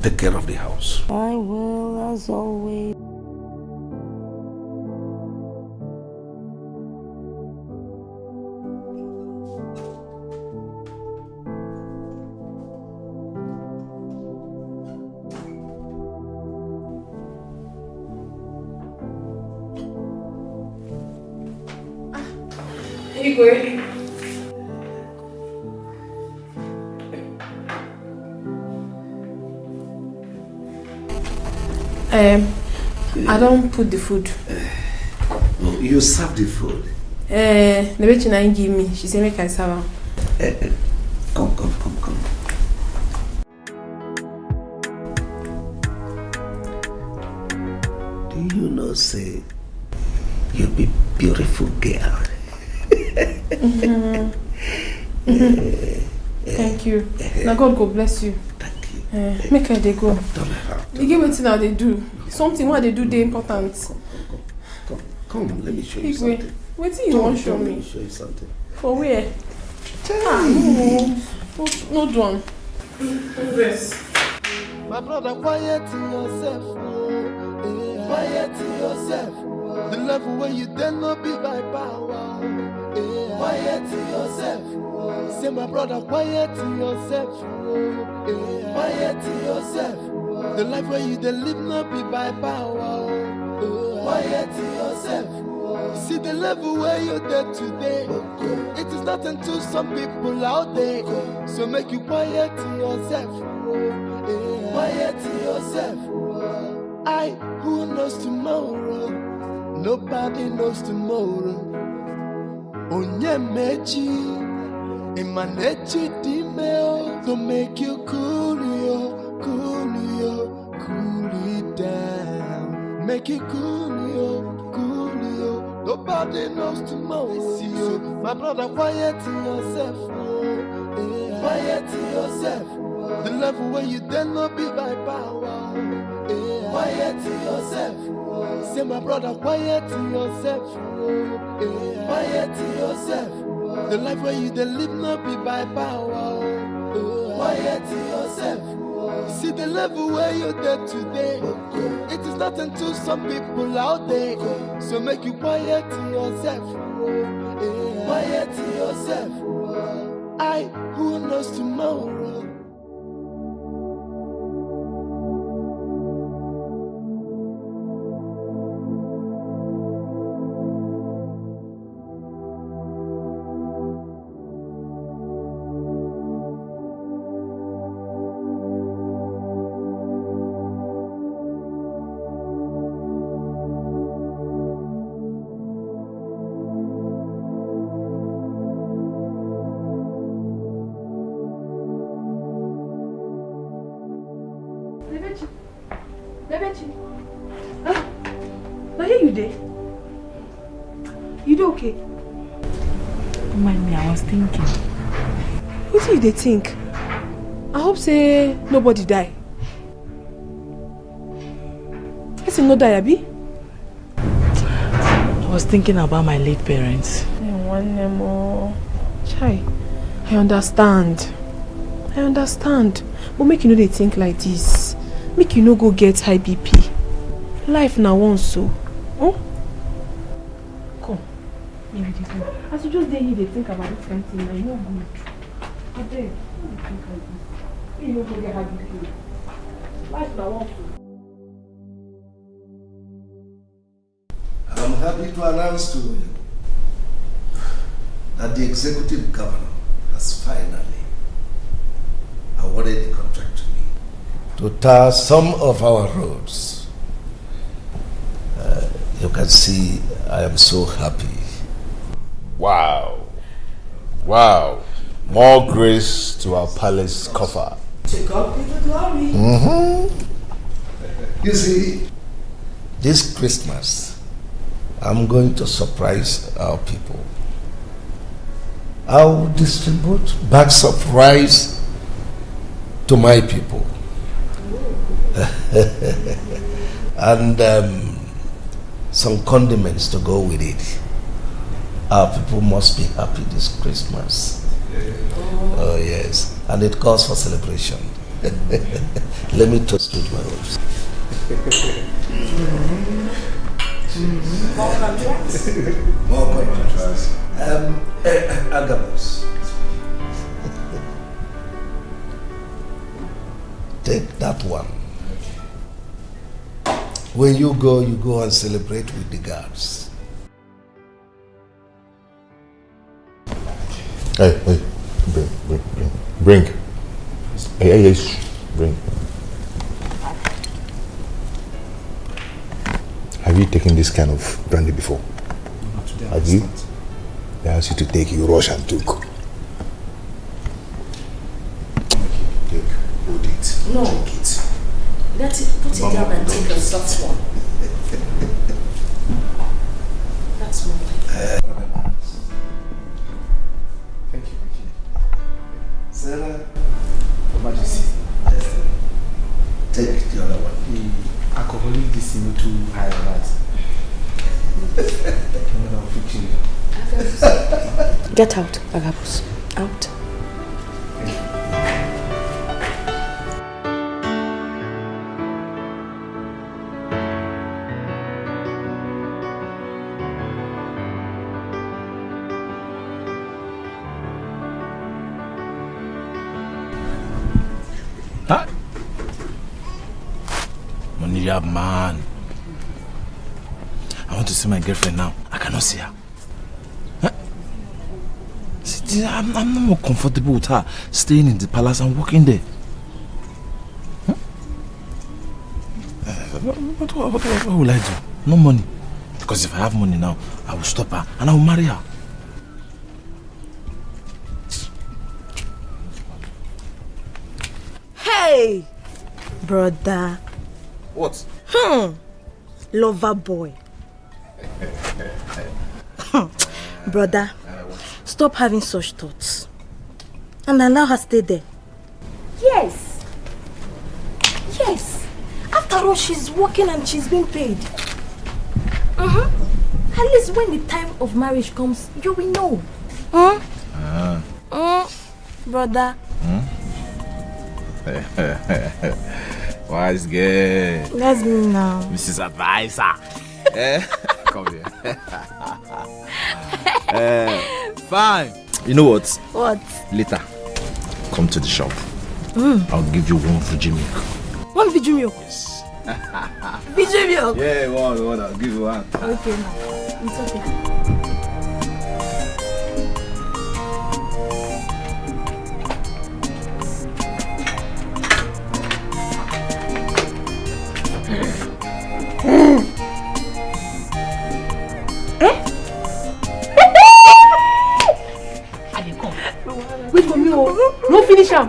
Take care of the house. I will, as always. Igwe. I don't put the food. Oh, you serve the food? The bitch ain't give me. She said make I serve her. Come. Do you know, say, you'll be beautiful girl. Thank you. Now God go bless you. Thank you. Make her they go. They give me now they do. Something what they do they important. Come, let me show you something. What do you want to show me? Let me show you something. For where? No drum. Yes. My brother, quiet yourself. Oh. Quiet yourself. The level where you dare not be by power. Quiet yourself. Say, my brother, quiet yourself. Quiet yourself. The life where you dare live not be by power. Quiet yourself. See the level where you're there today. It is nothing to some people out there. So make you quiet yourself. Quiet yourself. Who knows tomorrow? Nobody knows tomorrow. Onye mechi, imanechi dimeo. To make you cool it down. Make you cool yo. Nobody knows tomorrow. See you, my brother. Quiet yourself. Quiet yourself. The level where you dare not be by power. Quiet yourself. Say, my brother, quiet yourself. Quiet yourself. The life where you dare live not be by power. Quiet yourself. See the level where you're there today. It is nothing to some people out there. So make you quiet yourself. Quiet yourself. Who knows tomorrow? Okay. Don't mind me, I was thinking. What do you think? I hope say nobody die. I say no die, Abi? I was thinking about my late parents. Chai, I understand. But make you know they think like this. Make you no go get high BP. Life now once so. Huh? Maybe they go. As you just there here, they think about this kind of thing, and you're good. I beg, don't think like this. You don't get happy feel. Life now wants to. I'm happy to announce to you that the executive governor has finally awarded the contract to me to tar some of our roads. You can see I am so happy. Wow. More grace to our palace coffer. To God be the glory. You see, this Christmas, I'm going to surprise our people. I will distribute bags of rice to my people. And some condiments to go with it. Our people must be happy this Christmas. Oh yes, and it calls for celebration. Let me toast with my words. More contracts. Agabus. Take that one. When you go and celebrate with the guards. Hey, bring. Hey, bring. Have you taken this kind of brandy before? Not today. Have you? They asked you to take, you rush and took. Take, hold it. No. Drink it. Let it, put it down and take a soft one. That's more like Thank you. Sarah, Your Majesty. Take the other one. The alcoholic is not too high on that. Get out, Agabus. Out. Huh? Money, man. I want to see my girlfriend now. I cannot see her. Huh? See, I'm not more comfortable with her staying in the palace and working there. Huh? What will I do? No money. Because if I have money now, I will stop her and I will marry her. Hey, brother. What? Lover boy. Brother, stop having such thoughts and allow her stay there. Yes. Yes. After all, she's working and she's being paid. At least when the time of marriage comes, you will know. Brother. Wise girl. That's me now. Mrs. Advisor. Come here. Fine. You know what? What? Later, come to the shop. I'll give you one Fiji milk. One Fiji milk? Yes. Fiji milk? Yeah, one. I'll give you one. Okay, now. It's okay. Wait for me, oh. No finish am.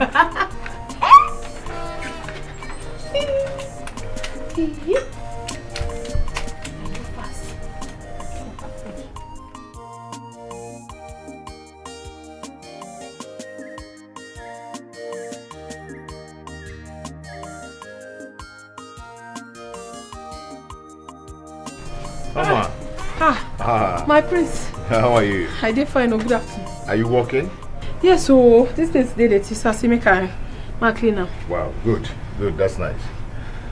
Mama. My prince. How are you? I did fine. Good afternoon. Are you working? Yes, so this thing's the sister see make I clean now. Wow, good. That's nice.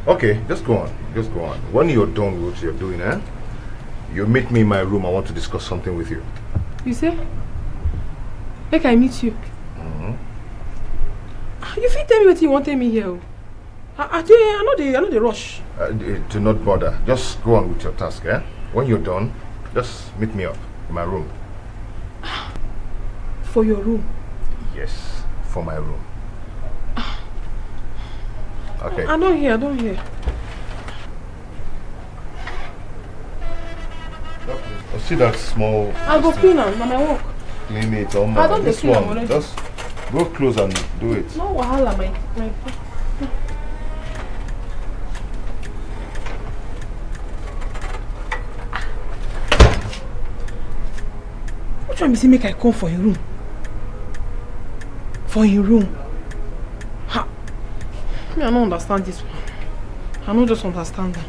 Okay, just go on. When you're done with what you're doing, you meet me in my room. I want to discuss something with you. You say? Make I meet you. You fit tell me what you want me here. I know the rush. Do not bother. Just go on with your task, When you're done, just meet me up in my room. For your room? Yes, for my room. Okay. I don't hear. See that small... I'll go clean now my work. Clean it on I don't this clean one. already. Just go close and do it. No wahala, my. What you say make I come for your room? For your room? Ha! Me, I don't understand this one. I don't just understand that.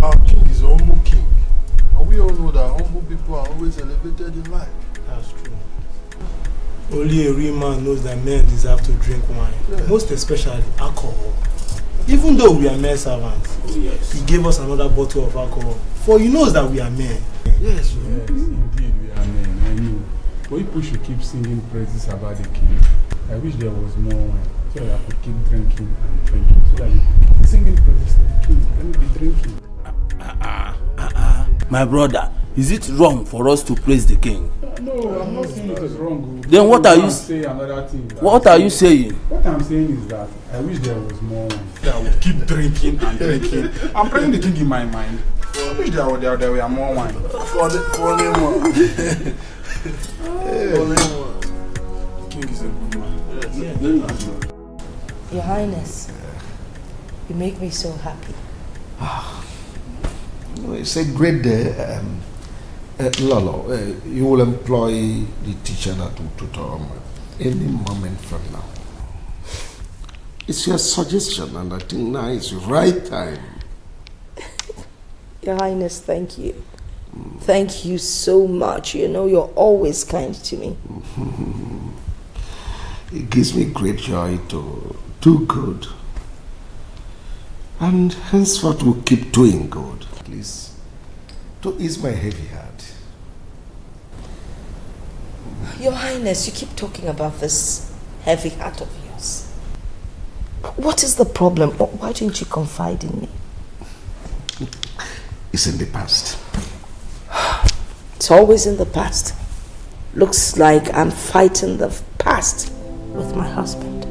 Our king is a humble king. And we all know that humble people are always elevated in life. That's true. Only a real man knows that men deserve to drink wine. Yeah. Most especially alcohol. Even though we are men servants, he gave us another bottle of alcohol. For he knows that we are men. Yes, indeed we are men, I know. But people should keep singing praises about the king. I wish there was more wine, so that I could keep drinking and drinking. So that we keep singing praises to the king, and be drinking. My brother, is it wrong for us to praise the king? No, I'm not saying it is wrong. Then what are you saying? Another thing. What are you saying? What I'm saying is that I wish there was more wine. I would keep drinking and drinking. I'm praising the king in my mind. I wish there were more wine. Only one. King is a good man. Your Highness, you make me so happy. It's a great day. Lolo, you will employ the teacher that will tutor any moment from now. It's your suggestion, and I think now is the right time. Your Highness, thank you. Thank you so much. You know, you're always kind to me. It gives me great joy to do good. And henceforth we'll keep doing good. Please, to ease my heavy heart. Your Highness, you keep talking about this heavy heart of yours. What is the problem? Why didn't you confide in me? It's in the past. It's always in the past. Looks like I'm fighting the past with my husband.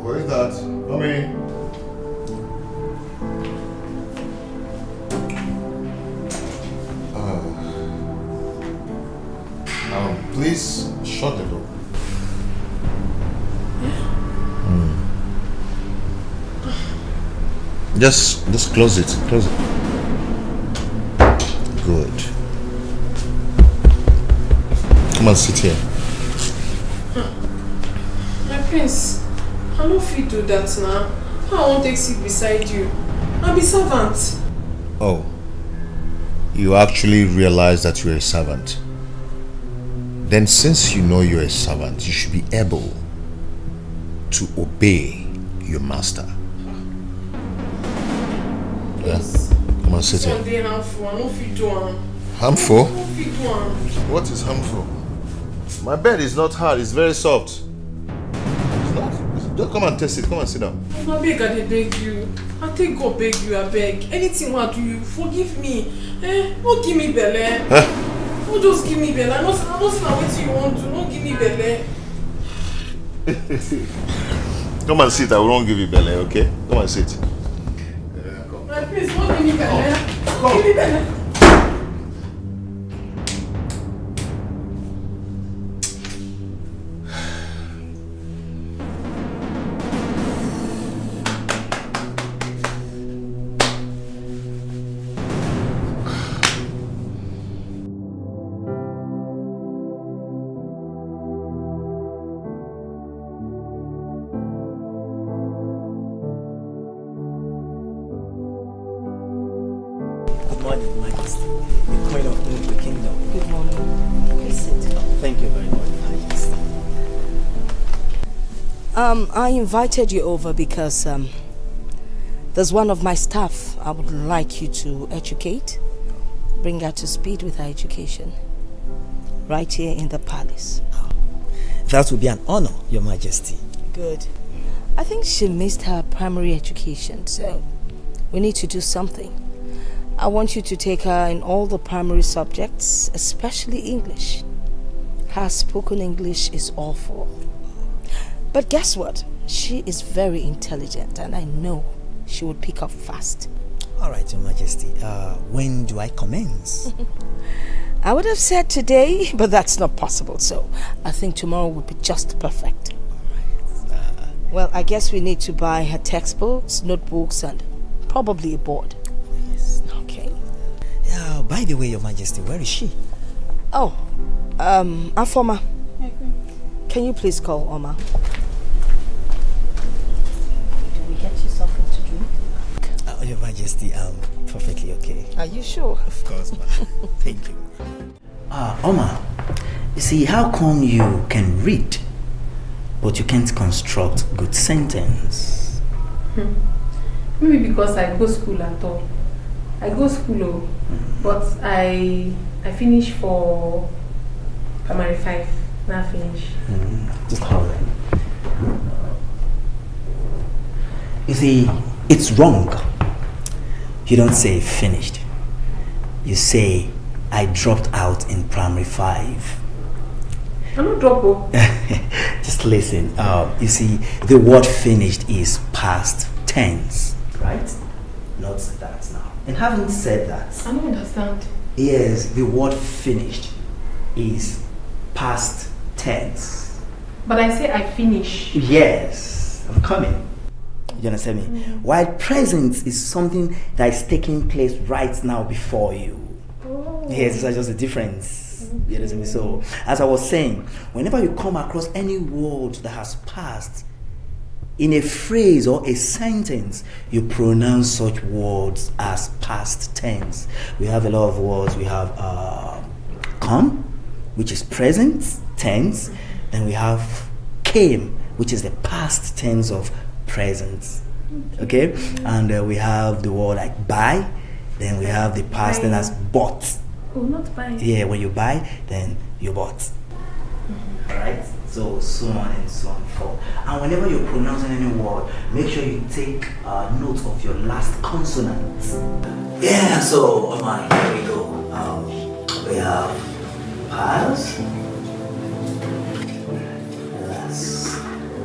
Where is that? Come in. Please shut the door. Just close it. Close it. Good. Come and sit here. My prince, I don't fit do that now. I won't take seat beside you. I'll be servant. Oh. You actually realize that you're a servant. Then since you know you're a servant, you should be able to obey your master. Yes. Come on, sit here. Sunday harmful. I don't fit do one. Harmful? I don't fit do one. What is harmful? My bed is not hard, it's very soft. It's not. Just come and test it. Come and sit down. I beg, I beg you. I take God beg you, I beg. Anything I do you, forgive me. Don't give me belly. Don't just give me belly. I'm not saying what you want to. Don't give me belly. Come and sit, I won't give you belly, okay? Come and sit. My please, don't give me belly. Give me belly. I invited you over because there's one of my staff I would like you to educate, bring her to speed with her education, right here in the palace. That would be an honor, Your Majesty. Good. I think she missed her primary education, so we need to do something. I want you to take her in all the primary subjects, especially English. Her spoken English is awful. But guess what? She is very intelligent and I know she would pick up fast. All right, Your Majesty. When do I commence? I would have said today, but that's not possible. So I think tomorrow would be just perfect. Well, I guess we need to buy her textbooks, notebooks, and probably a board. Yes. Okay. By the way, Your Majesty, where is she? Oh, Afoma. Can you please call Oma? Do we get you something to drink? Your Majesty, I'm perfectly okay. Are you sure? Of course, ma'am. Thank you. Oma, you see, how come you can read, but you can't construct good sentence? Maybe because I go school at all. I go school, but I finish for primary 5. Now finish. Just hold on. You see, it's wrong. You don't say finished. You say, I dropped out in primary 5. I don't drop. Just listen. You see, the word finished is past tense, right? Not that now. And having said that, I don't understand. yes, the word finished is past tense. But I say I finish. Yes, I'm coming. You understand me? While present is something that is taking place right now before you. Yes, that's just a difference. You understand me? So, as I was saying, whenever you come across any word that has passed in a phrase or a sentence, you pronounce such words as past tense. We have a lot of words. We have come, which is present tense. Then we have came, which is the past tense of present. Okay? And we have the word like buy. Then we have the past tense as bought. Oh, not buy. Yeah, when you buy, then you bought. Alright? So on and so on forth. And whenever you're pronouncing any word, make sure you take note of your last consonant. Yeah, so here we go. We have past.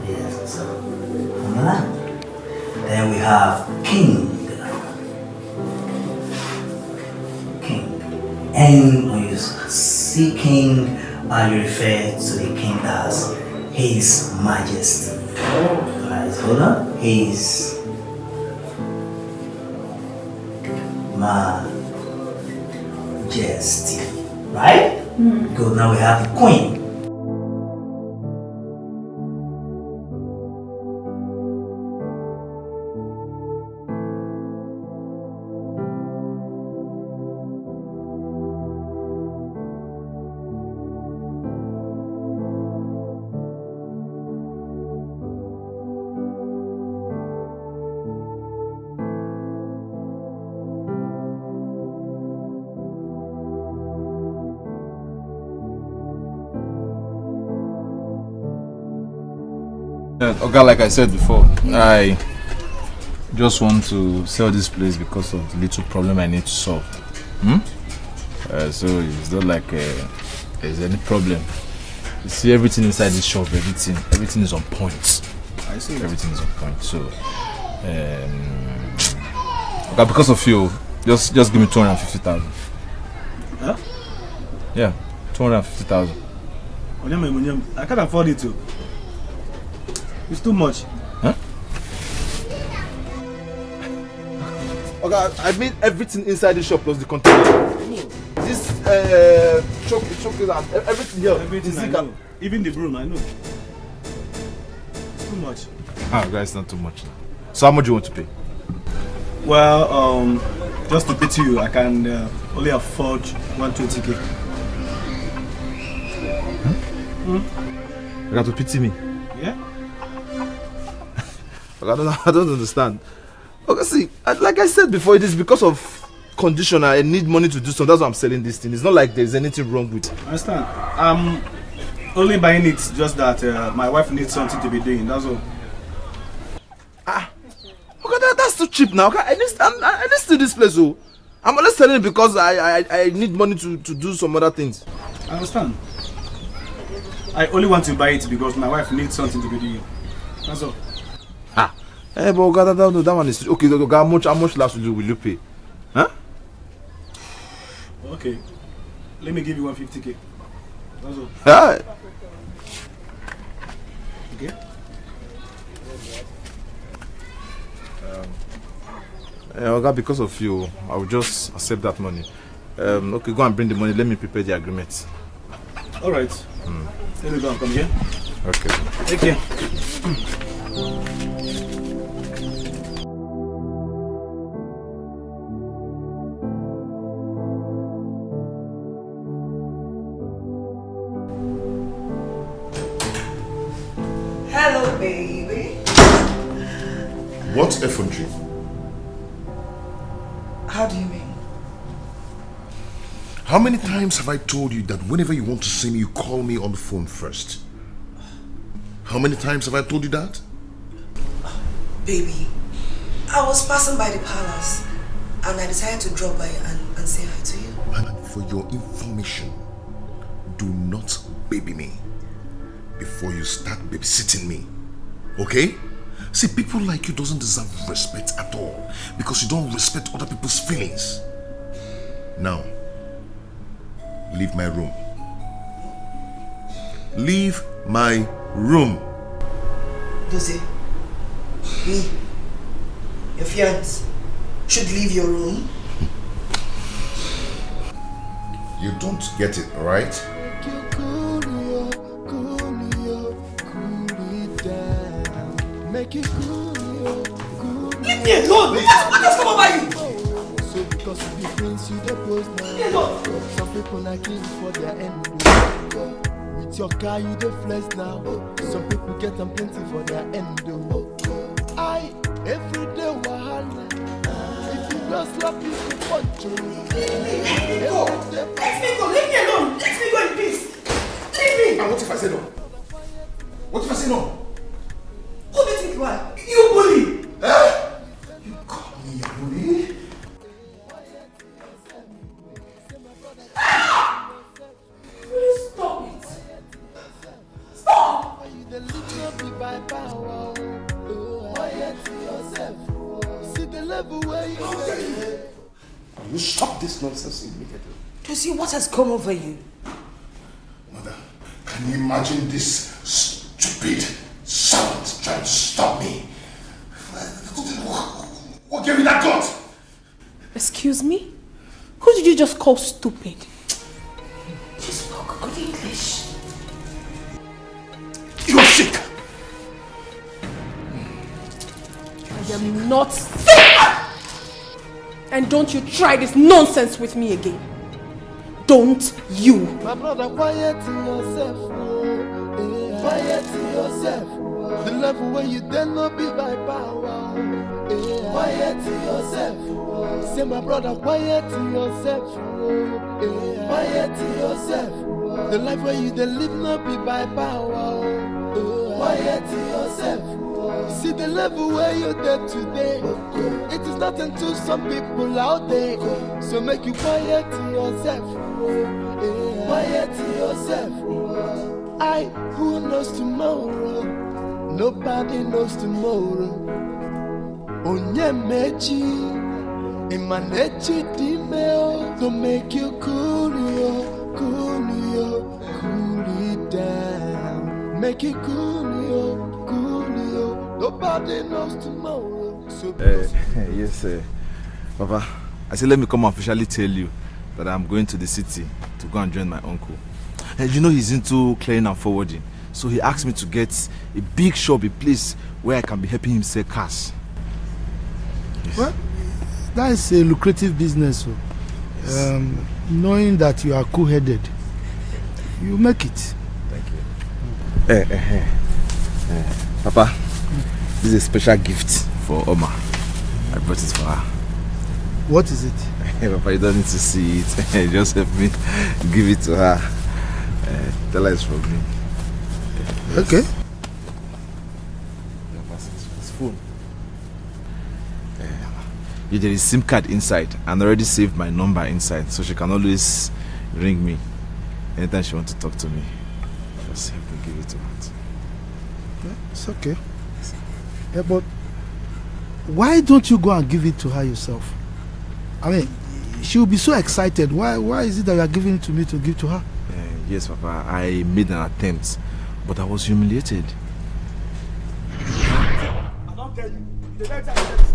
Yes, so then we have king. And when you see king, you refer to the king as His Majesty. Alright, hold on. His Majesty. Right? Good. Now we have the queen. Okay, like I said before, I just want to sell this place because of the little problem I need to solve. So it's not like there's any problem. You see everything inside this shop, everything is on point. I see. Everything is on point. So, okay, because of you, just give me 250,000. Huh? Yeah, 250,000. I can't afford it too. It's too much. Huh? Okay, I mean everything inside the shop plus the container. This chocolate and everything here. Everything I know. Even the broom, I know. It's too much. Ah, guys, not too much. So how much do you want to pay? Well, just to pity you, I can only afford 120k. You got to pity me? Yeah. I don't understand. Okay, see, like I said before, it is because of condition. I need money to do something. That's why I'm selling this thing. It's not like there's anything wrong with it. I understand. I'm only buying it just that my wife needs something to be doing. That's all. Okay, that's too cheap now. Okay, I need to do this place. Oh, I'm only selling it because I need money to do some other things. I understand. I only want to buy it because my wife needs something to be doing. That's all. Hey, but God, that one is okay. How much last will you pay? Huh? Okay. Let me give you 150k. That's all. Yeah. Okay. Oga, because of you, I will just accept that money. Okay, go and bring the money. Let me prepare the agreement. All right. Let me go and come here. Okay. Take care. Hello, baby. What effrontery? How do you mean? How many times have I told you that whenever you want to see me, you call me on the phone first? How many times have I told you that? Baby, I was passing by the palace and I decided to drop by and say hi to you. And for your information, do not baby me before you start babysitting me. Okay? See, people like you doesn't deserve respect at all because you don't respect other people's feelings. Now, leave my room. Leave my room. Jose, me, your fiance, should leave your room? You don't get it, right? Make it cool. Leave me alone! What has come over you? So because of the prince you the post now. Some people are king for their end. With your car you the flex now. Some people get them plenty for their end. I every day wahala. If you don't slap you to punch you. Let me go! Let me go! Leave me alone! Let me go in peace! Leave me! And what if I say no? What if I say no? Who do you think you are? You bully! Eh? You call me a bully? Please stop it! Stop! See the level where you You stop this nonsense immediately. To see what has come over you. Mother, can you imagine this stupid servant trying to stop me? What gave you that gut? Excuse me? Who did you just call stupid? You spoke good English. You're sick! I am not sick! And don't you try this nonsense with me again. Don't you. My brother, quiet yourself. Quiet yourself. The level where you dare not be by power. Quiet yourself. Say my brother, quiet yourself. Quiet yourself. The life where you dare live not be by power. Quiet yourself. See the level where you're there today. It is nothing to some people out there. So make you quiet yourself. Quiet yourself. Who knows tomorrow? Nobody knows tomorrow. Onyemechi, Imanechi Dimeo, to make you cool it down. Make you cool it. Nobody knows tomorrow. So yes, Papa. I said, let me come officially tell you that I'm going to the city to go and join my uncle. And you know he's into clearing and forwarding. So he asked me to get a big shop, a place where I can be helping him sell cars. Yes. Well, that is a lucrative business. Yes. Knowing that you are cool-headed, you make it. Thank you. Papa, this is a special gift for Oma. I brought it for her. What is it? Papa, you don't need to see it. Just help me give it to her. Tell her it's from me. Yes. Okay. It's phone. There is SIM card inside and I already saved my number inside, so she can always ring me anytime she wants to talk to me. Just help me give it to her. Yeah, it's okay. Yeah, but why don't you go and give it to her yourself? I mean, she will be so excited. Why is it that you are giving it to me to give to her? Yes, Papa. I made an attempt, but I was humiliated. I don't tell you. The next time I tell you,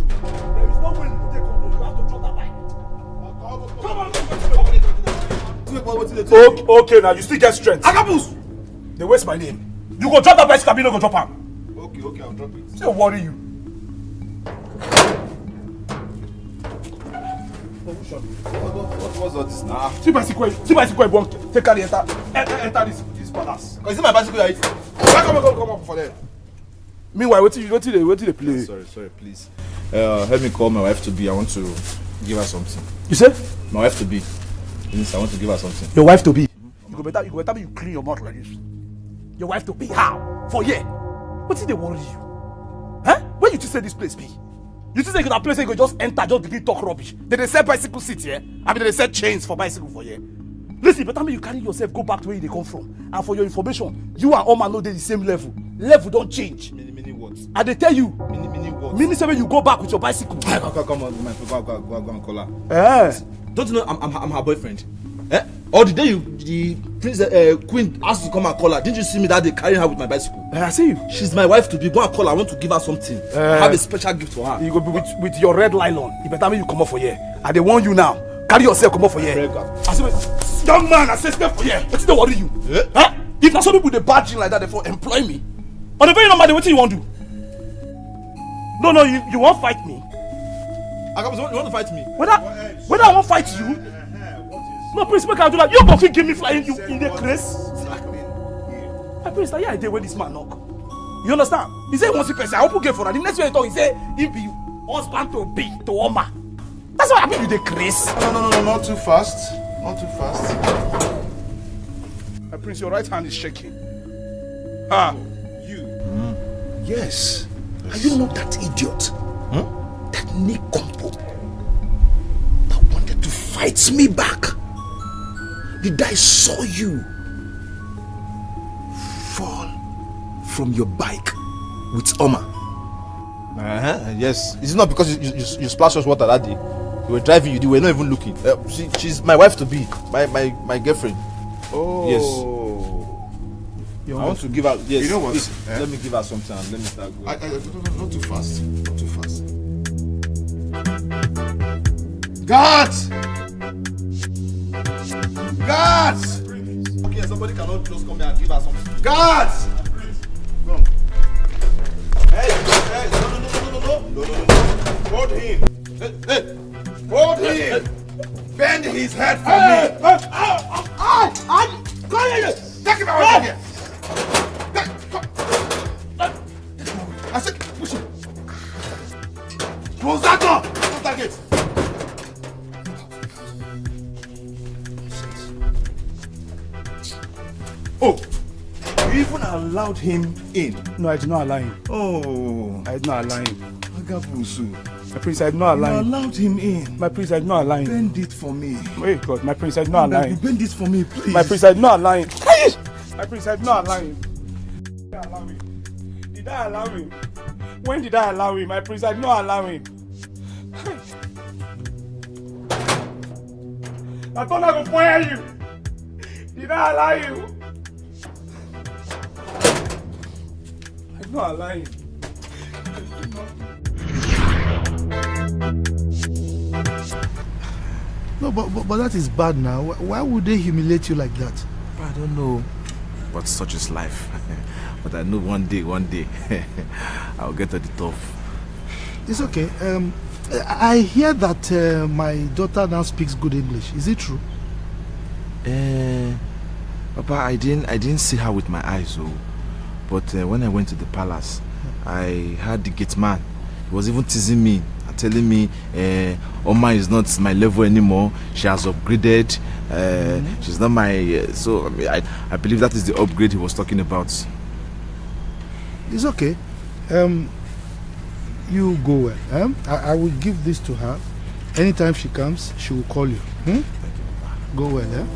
there is no way you take control. You have to drop that bike. Come on. Okay, now you still get strength. Agabus! They waste my name. You go drop that bicycle, you no go drop am. Okay, I'll drop it. Say worry you. What's all this now? See bicycle, you won't take carry enter this palace. Is it my bicycle you are eating? Come on for them. Meanwhile, what they play? Sorry, please. Help me call my wife to be. I want to give her something. You say? My wife to be. Means I want to give her something. Your wife to be? You go better you clean your mouth like this. Your wife to be how? For yeah. What did they worry you? Huh? Where you just say this place be? You think you could have place where you could just enter, just begin talk rubbish? They sell bicycle seats here. I mean, they sell chains for bicycle for here. Listen, but tell me you carry yourself, go back to where you come from. And for your information, you and Oma know they the same level. Level don't change. Mini what? And they tell you. Mini what? Mini say when you go back with your bicycle. Come on, man. Go and call her. Eh. Don't you know I'm her boyfriend? Eh? Or the day the queen asked you to come and call her, didn't you see me that day carrying her with my bicycle? I see you. She's my wife to be. Go and call her. I want to give her something. I have a special gift for her. You go be with your red nylon. You better me you come up for here. And they warn you now. Carry yourself, come up for here. I say, young man, I say step for here. What's the worry you? Huh? If not some people they badging like that, therefore employ me. On the very normal day, what do you want to do? No, you won't fight me. You want to fight me? Whether I won't fight you? No, Prince, make I do that. You go fit give me flying you in the place. My Prince, yeah, I did when this man knock. You understand? He say he wants to person. I open gate for her. The next way he talk, he say he be husband to be to Oma. That's what happened with the Chris. No, not too fast. Not too fast. My Prince, your right hand is shaking. Ah. You. Yes. Are you not that idiot? That Nick Compo that wanted to fight me back? The guy saw you fall from your bike with Oma. Yes. Is it not because you splashed us water that day? You were driving, you were not even looking. She's my wife to be, my girlfriend. Oh. Yes. I want to give her. Yes. You know what? Please, let me give her something and let me start going. Not too fast. Not too fast. Guards! Guards! Okay, somebody cannot just come here and give her something. Guards! Come. Hey, no. Hold him. Hey. Hold him. Bend his head for me. Come here. Take him out of here. I said, push him. Close that door. Close that gate. Oh, you even allowed him in? No, I did not allow him. Oh. I did not allow him. Agabusu. My Prince, I did not allow him. You allowed him in. My Prince, I did not allow him. Bend it for me. Wait, God, my Prince, I did not allow him. Bend it for me, please. My Prince, I did not allow him. My Prince, I did not allow him. Did I allow him? When did I allow him? My Prince, I did not allow him. I thought I would fire you. Did I allow you? I did not allow him. No, but that is bad now. Why would they humiliate you like that? I don't know, but such is life. But I know one day, I'll get to the top. It's okay. I hear that my daughter now speaks good English. Is it true? Papa, I didn't see her with my eyes, but when I went to the palace, I heard the gate man. He was even teasing me, telling me Oma is not my level anymore. She has upgraded. She's not my. So I mean, I believe that is the upgrade he was talking about. It's okay. You go well. I will give this to her. Anytime she comes, she will call you. Go well.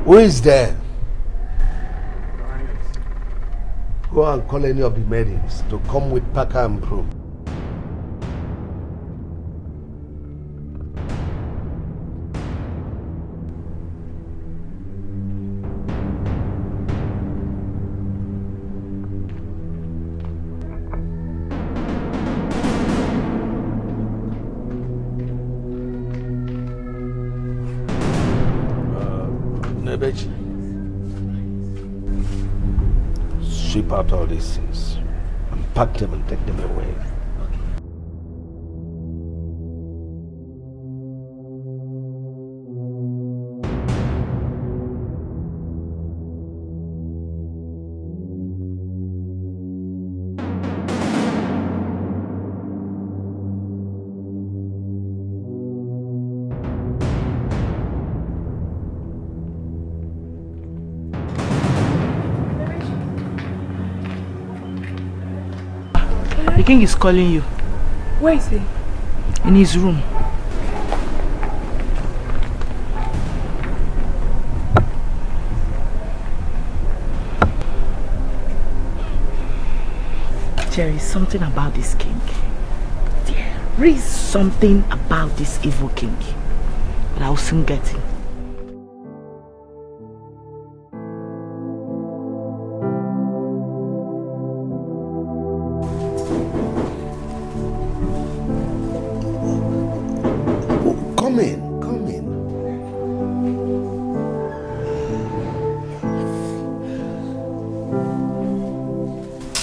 Who is there? Go and call any of the maidens to come with packer and broom. Sweep out all these things and pack them and take them away. The king is calling you. Where is he? In his room. There is something about this king. There is something about this evil king. But I'll soon get him. Come in.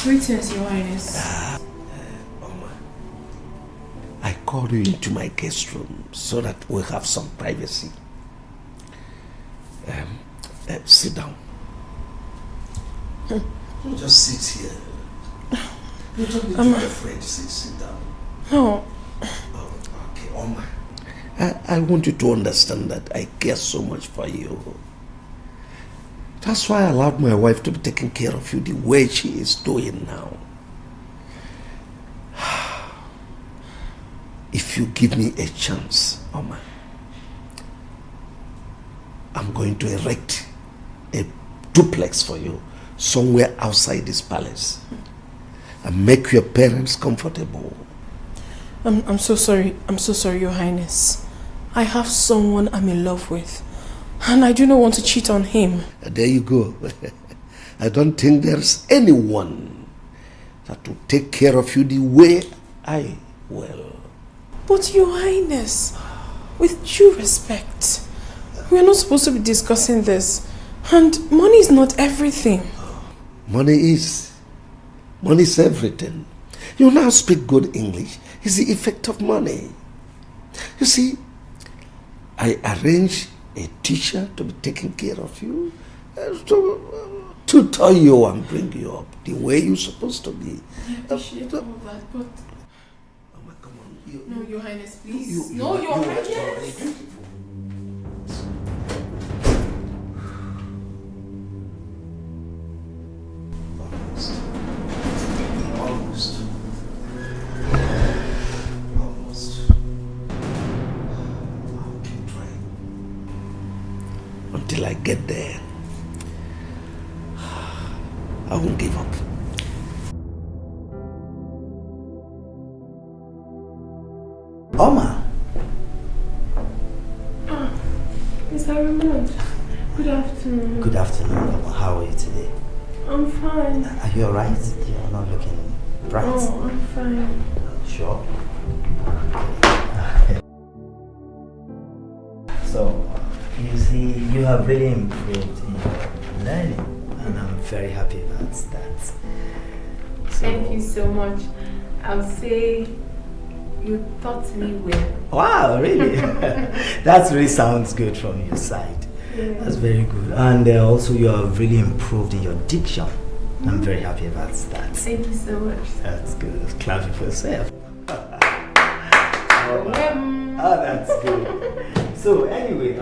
Greetings, Your Highness. I called you into my guest room so that we'll have some privacy. Sit down. Don't just sit here. You don't need to be afraid. Sit down. No. Okay, Oma. I want you to understand that I care so much for you. That's why I allowed my wife to be taking care of you the way she is doing now. If you give me a chance, Oma, I'm going to erect a duplex for you somewhere outside this palace and make your parents comfortable. I'm so sorry. I'm so sorry, Your Highness. I have someone I'm in love with, and I do not want to cheat on him. There you go. I don't think there's anyone that will take care of you the way I will. But Your Highness, with due respect, we are not supposed to be discussing this, and money is not everything. Money is everything. You now speak good English. It's the effect of money. You see, I arrange a teacher to be taking care of you, to tutor you and bring you up the way you're supposed to be. I appreciate all that, but... Come on. No, Your Highness, please. No, Your Highness. Almost. I'll keep trying until I get there. I won't give up. Oma. Is that Ramon? Good afternoon. Good afternoon, Oma. How are you today? I'm fine. Are you alright? You're not looking bright. Oh, I'm fine. Sure. So, you see, you have really improved in your learning, and I'm very happy about that. So, thank you so much. I'll say you taught me well. Wow, really? That really sounds good from your side. Yeah. That's very good. And also, you have really improved in your diction. I'm very happy about that. Thank you so much. That's good. Clap it for yourself. Oh, that's good. So anyway,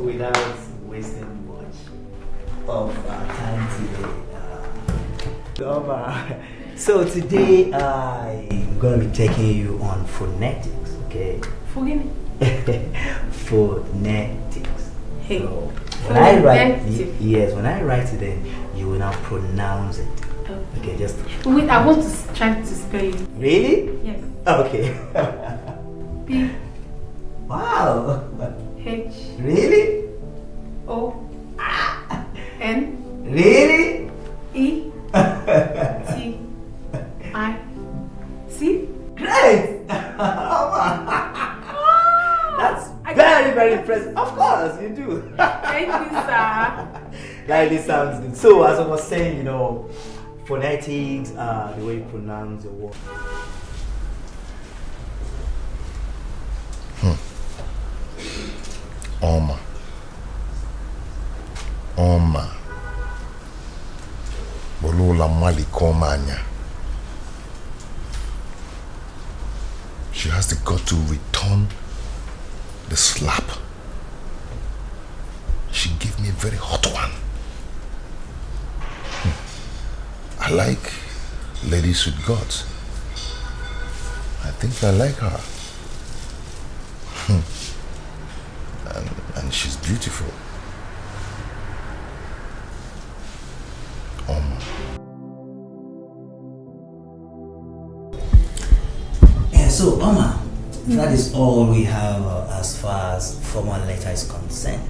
without wasting much of our time today, so today I'm going to be taking you on phonetics, okay? Forgive me. Phonetics. Hey. So, When I write, yes, when I write it, then you will now pronounce it. Okay, just. Wait, I want to try to spell it. Really? Yes. Okay. P. Wow. H. Really? O. N. Really? E. T. I. C. Great! That's very, very impressive. Of course, you do. Thank you, sir. That really sounds good. So, as I was saying, phonetics, the way you pronounce the word. Oma. Bolula Malikomanya. She has the gut to return the slap. She gave me a very hot one. I like ladies with guts. I think I like her. And she's beautiful. Yeah, so Oma, that is all we have as far as formal letter is concerned.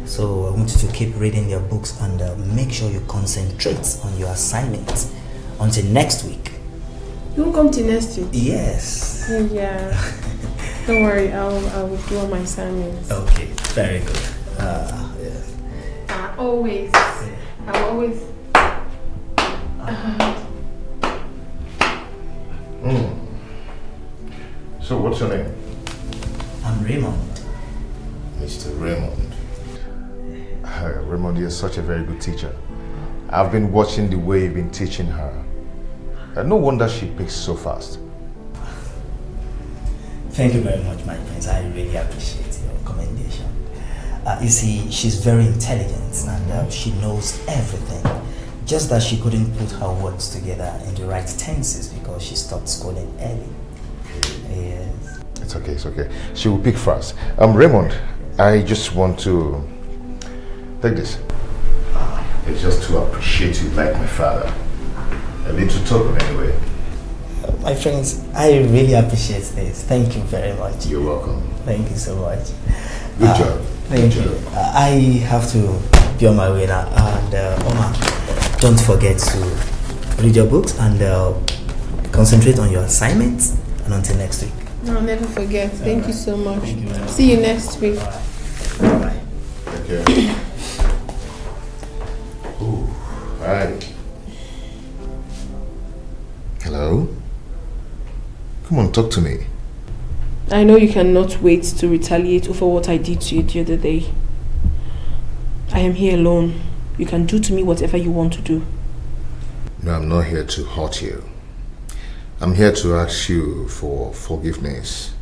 So I want you to keep reading your books and make sure you concentrate on your assignments until next week. You won't come to next week? Yes. Yeah. Don't worry, I will do all my assignments. Okay, very good. Yes. Always. I always. So what's your name? I'm Raymond. Mr. Raymond. Raymond, you're such a very good teacher. I've been watching the way you've been teaching her. No wonder she picks so fast. Thank you very much, my friends. I really appreciate your commendation. You see, she's very intelligent and she knows everything. Just that she couldn't put her words together in the right tenses because she stopped schooling early. Yes. It's okay, it's okay. She will pick fast. Raymond, I just want to take this. It's just to appreciate you like my father. A little token anyway. My friends, I really appreciate this. Thank you very much. You're welcome. Thank you so much. Good job. Thank you. I have to be on my way now. And Oma, don't forget to read your books and concentrate on your assignments. And until next week. I'll never forget. Thank you so much. See you next week. Bye. Take care. Ooh, hi. Hello? Come on, talk to me. I know you cannot wait to retaliate over what I did to you the other day. I am here alone. You can do to me whatever you want to do. No, I'm not here to hurt you. I'm here to ask you for forgiveness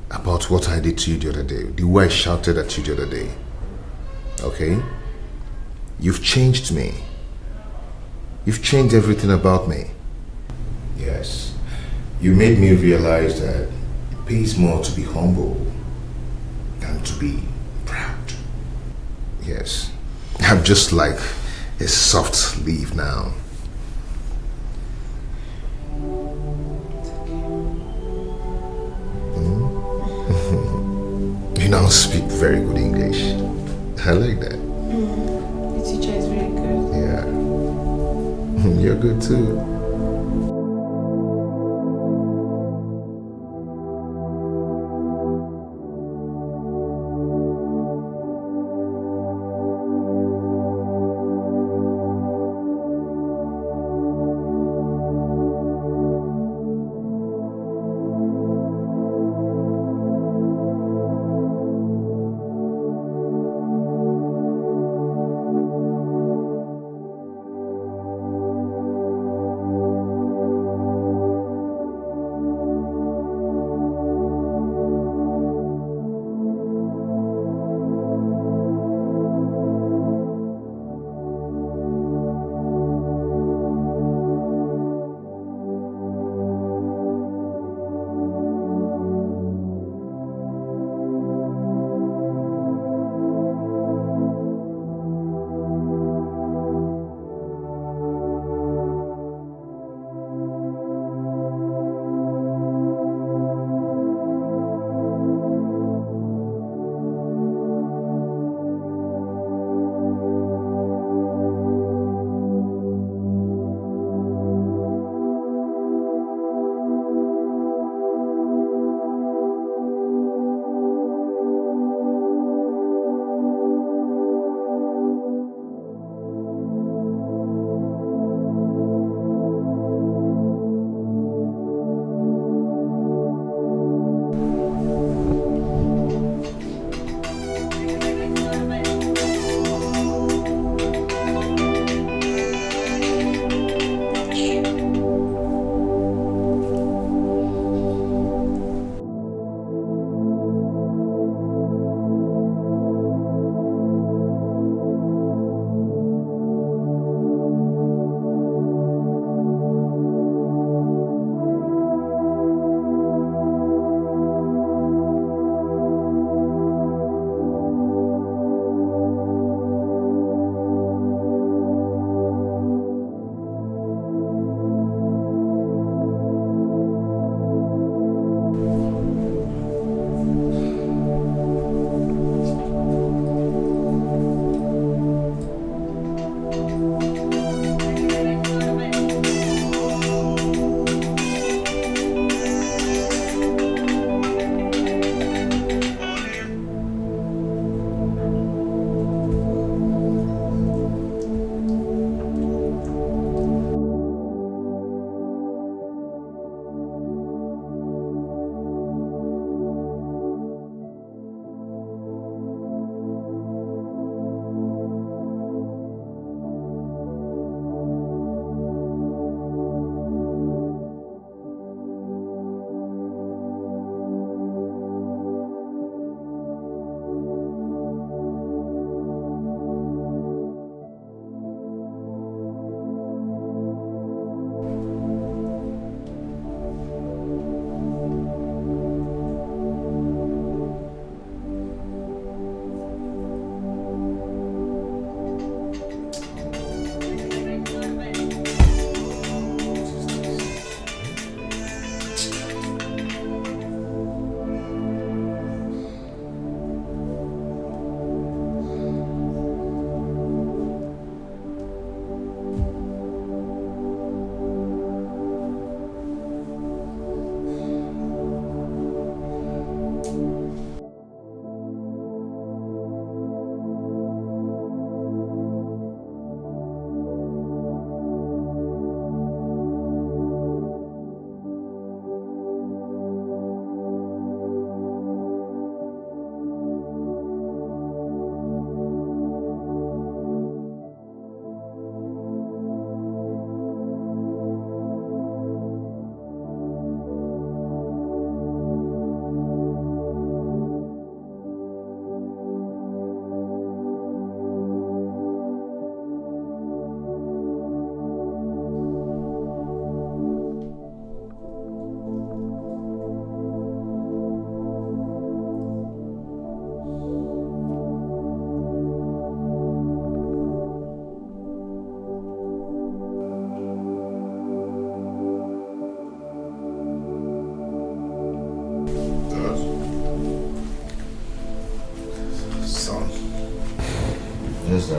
about what I did to you the other day, the way I shouted at you the other day. Okay? You've changed me. You've changed everything about me. Yes. You made me realize that it pays more to be humble than to be proud. Yes. I'm just like a soft leaf now. You now speak very good English. I like that. The teacher is very good. Yeah. You're good too.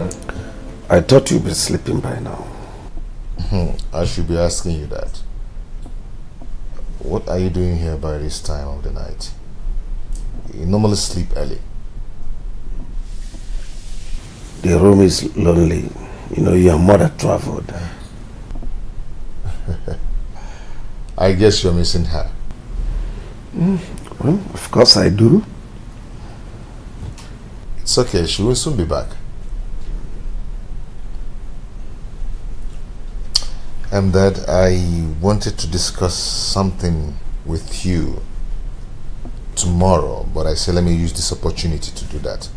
sir? I thought you'd be sleeping by now. I should be asking you that. What are you doing here by this time of the night? You normally sleep early. The room is lonely. You know, your mother traveled. I guess you're missing her. Well, of course I do. It's okay, she will soon be back. And Dad, I wanted to discuss something with you tomorrow, but I said let me use this opportunity to do that.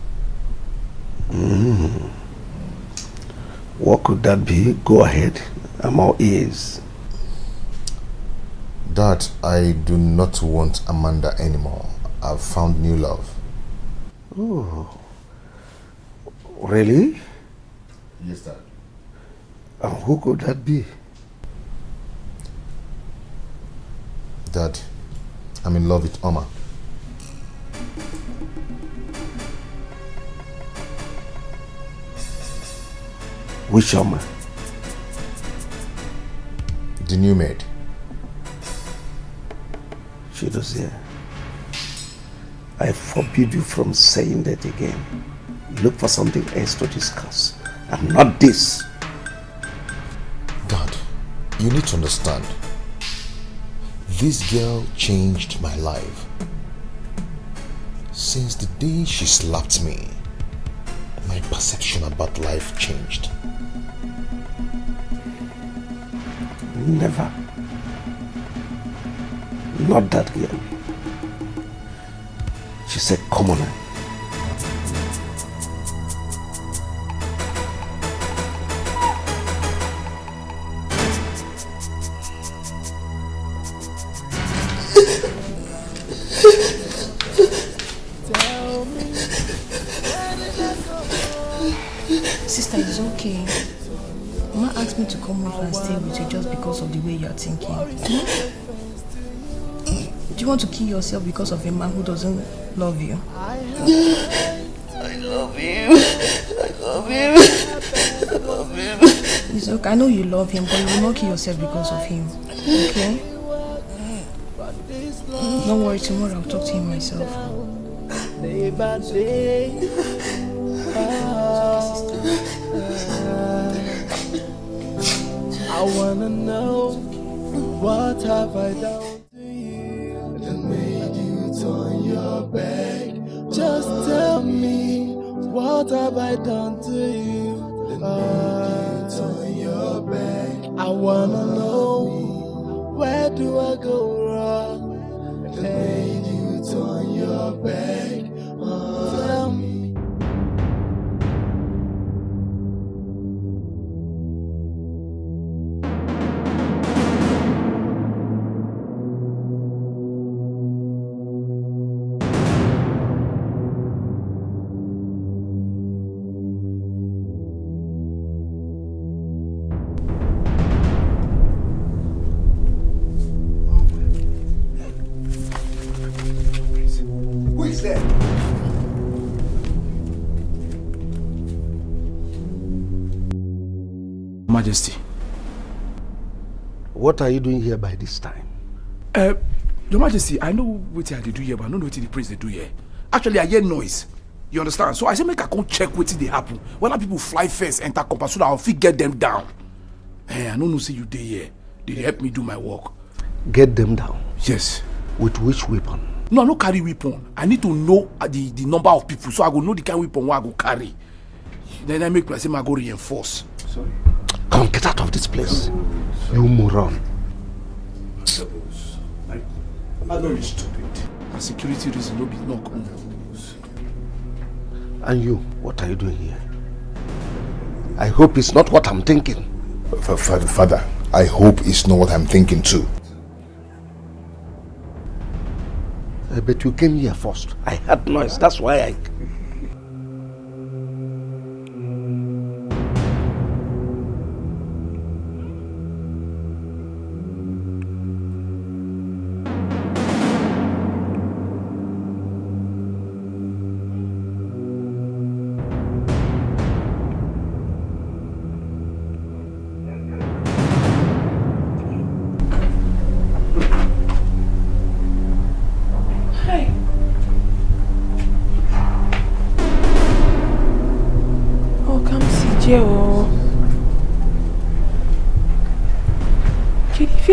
What could that be? Go ahead. I'm all ears. Dad, I do not want Amanda anymore. I've found new love. Oh. Really? Yes, Dad. And who could that be? Dad, I'm in love with Oma. Which Oma? The new maid. Chidozie, I forbid you from saying that again. Look for something else to discuss, and not this. Dad, you need to understand. This girl changed my life. Since the day she slapped me, my perception about life changed. Never. Not that girl. She's a commoner. Sister, it's okay. Mama asked me to come over and stay with you just because of the way you are thinking. Do you want to kill yourself because of a man who doesn't love you? I love you. I love you. I love you. It's okay. I know you love him, but you will not kill yourself because of him. Okay? Don't worry, tomorrow I'll talk to him myself. Day by day. I wanna know, what have I done to you that made you turn your back? Just tell me, what have I done to you that made you turn your back? I wanna know, where do I go wrong that made you turn your back? Tell me. Who is there? Majesty. What are you doing here by this time? Your Majesty, I know what they do here, but I don't know what the prince they do here. Actually, I hear noise. You understand? So I say make I come check what they happen. When people fly first, enter compass, so that I'll fit get them down. Hey, I don't know say you there here. They help me do my work. Get them down? Yes. With which weapon? No, I no carry weapon. I need to know the number of people, so I go know the kind of weapon I go carry. Then I make my say I go reinforce. Sorry. Come, get out of this place. You moron. I know you're stupid. For security reason, no be knock. And you, what are you doing here? I hope it's not what I'm thinking. Father, I hope it's not what I'm thinking too. But you came here first. I heard noise, that's why I...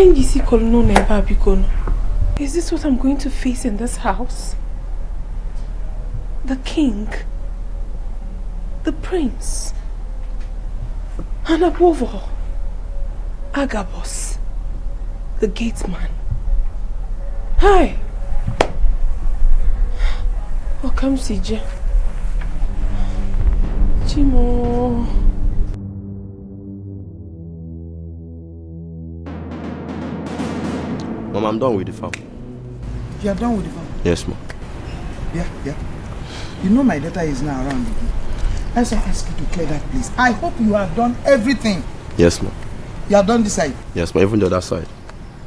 Is this what I'm going to face in this house? The king, the prince, and above all, Agabus, the gateman. Hi! Welcome, CJ. Chimo. Mom, I'm done with the farm. You are done with the farm? Yes, Mom. Yeah. You know my daughter is now around again. As I ask you to clear that place, I hope you have done everything. Yes, Mom. You have done this side? Yes, Mom. Even the other side.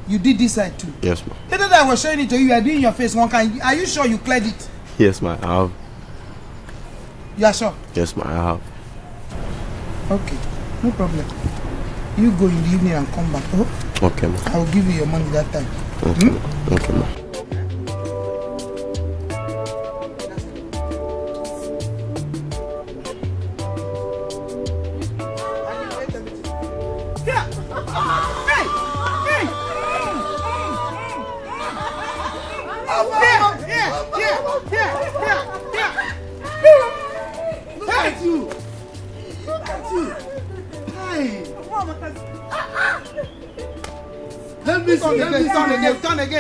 You did this side too? Yes, Mom. The day I was showing it to you, you are doing your face one kind. Are you sure you cleared it? Yes, Mom. I have. You are sure? Yes, Mom. I have. Okay, no problem. You go in the evening and come back. Oh? Okay, Mom. I will give you your money that time. Okay, okay, Mom.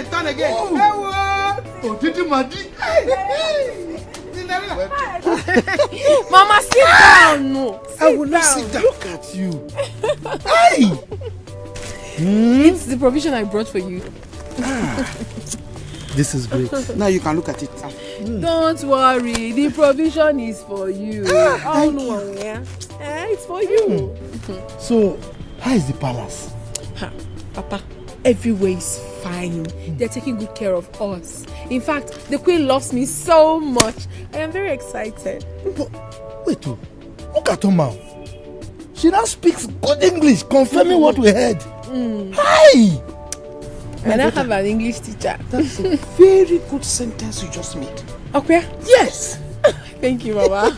Turn again. Oh, did you Madi? Mama, sit down. No, I will not sit down. Look at you. Hey! It's the provision I brought for you. This is great. Now you can look at it. Don't worry, the provision is for you. Oh no, yeah. It's for you. So, how is the palace? Papa, everywhere is fine. They're taking good care of us. In fact, the queen loves me so much. I am very excited. Wait, look at her mouth. She now speaks good English, confirming what we heard. Hi! I now have an English teacher. That's a very good sentence you just made. Okay? Yes! Thank you, Mama.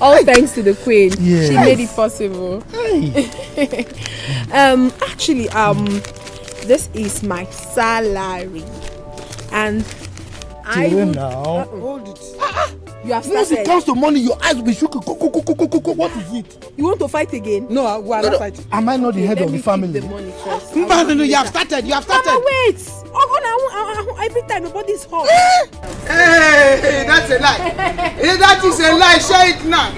All thanks to the queen. Yes. She made it possible. Actually, this is my salary. And I will now. hold it. You have Once started. it comes to money, your eyes will be shaking. What is it? You want to fight again? No, we are not fighting. Am I not the head Let of the me family? keep the money first. No, you have started. Mama, wait. Every time nobody's hot. Hey, that's a lie. That is a lie. Say it now.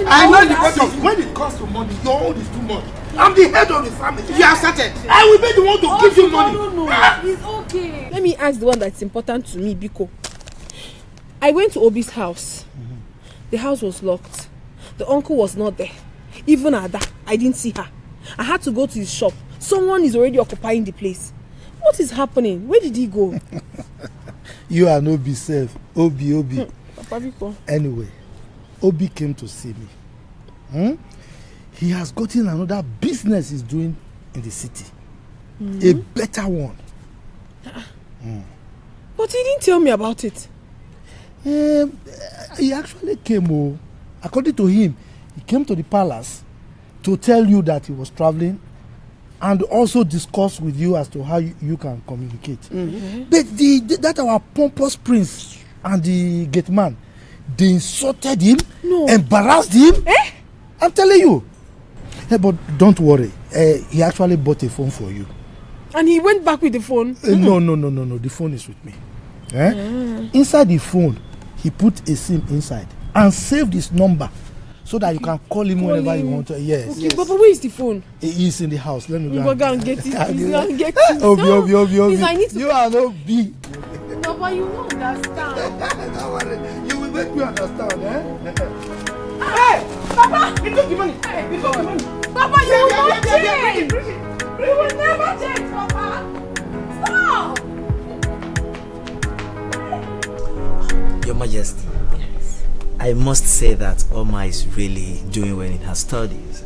I know the point of when it comes to money, your own is too much. I'm the head of the family. You have started. I will be the one to give you money. No. It's okay. Let me ask the one that's important to me, Biko. I went to Obi's house. The house was locked. The uncle was not there. Even Ada, I didn't see her. I had to go to his shop. Someone is already occupying the place. What is happening? Where did he go? You are Obi safe. Obi. Papa Biko. Anyway, Obi came to see me. He has gotten another business he's doing in the city. A better one. But he didn't tell me about it. He actually came. According to him, he came to the palace to tell you that he was traveling and also discuss with you as to how you can communicate. But that our pompous prince and the gate man, they insulted him, embarrassed him. I'm telling you. But don't worry, he actually bought a phone for you. And he went back with the phone? No, the phone is with me. Inside the phone, he put a SIM inside and saved his number so that you can call him whenever you want to. Yes. Okay, but where is the phone? He is in the house. Let me go and get it. He's gonna get it. Obi. Please, I need to. You are not big. No, but you won't understand. Don't worry. You will make me understand, Hey! Papa! Give me the money! Hey, give me the money! Papa, you will not change! You will never change, Papa! Stop! Your Majesty, I must say that Oma is really doing well in her studies.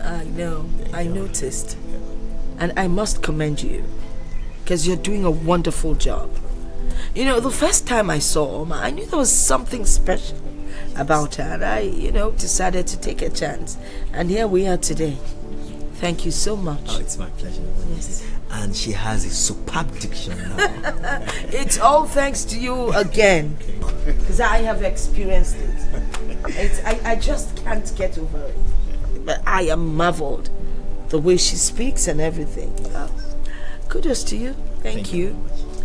I know, I noticed. And I must commend you, because you're doing a wonderful job. You know, the first time I saw Oma, I knew there was something special about her. And I, decided to take a chance. And here we are today. Thank you so much. Oh, it's my pleasure. Yes. And she has a superb diction now. It's all thanks to you again. Because I have experienced it. I just can't get over it. But I am marveled. The way she speaks and everything. Kudos to you. Thank you.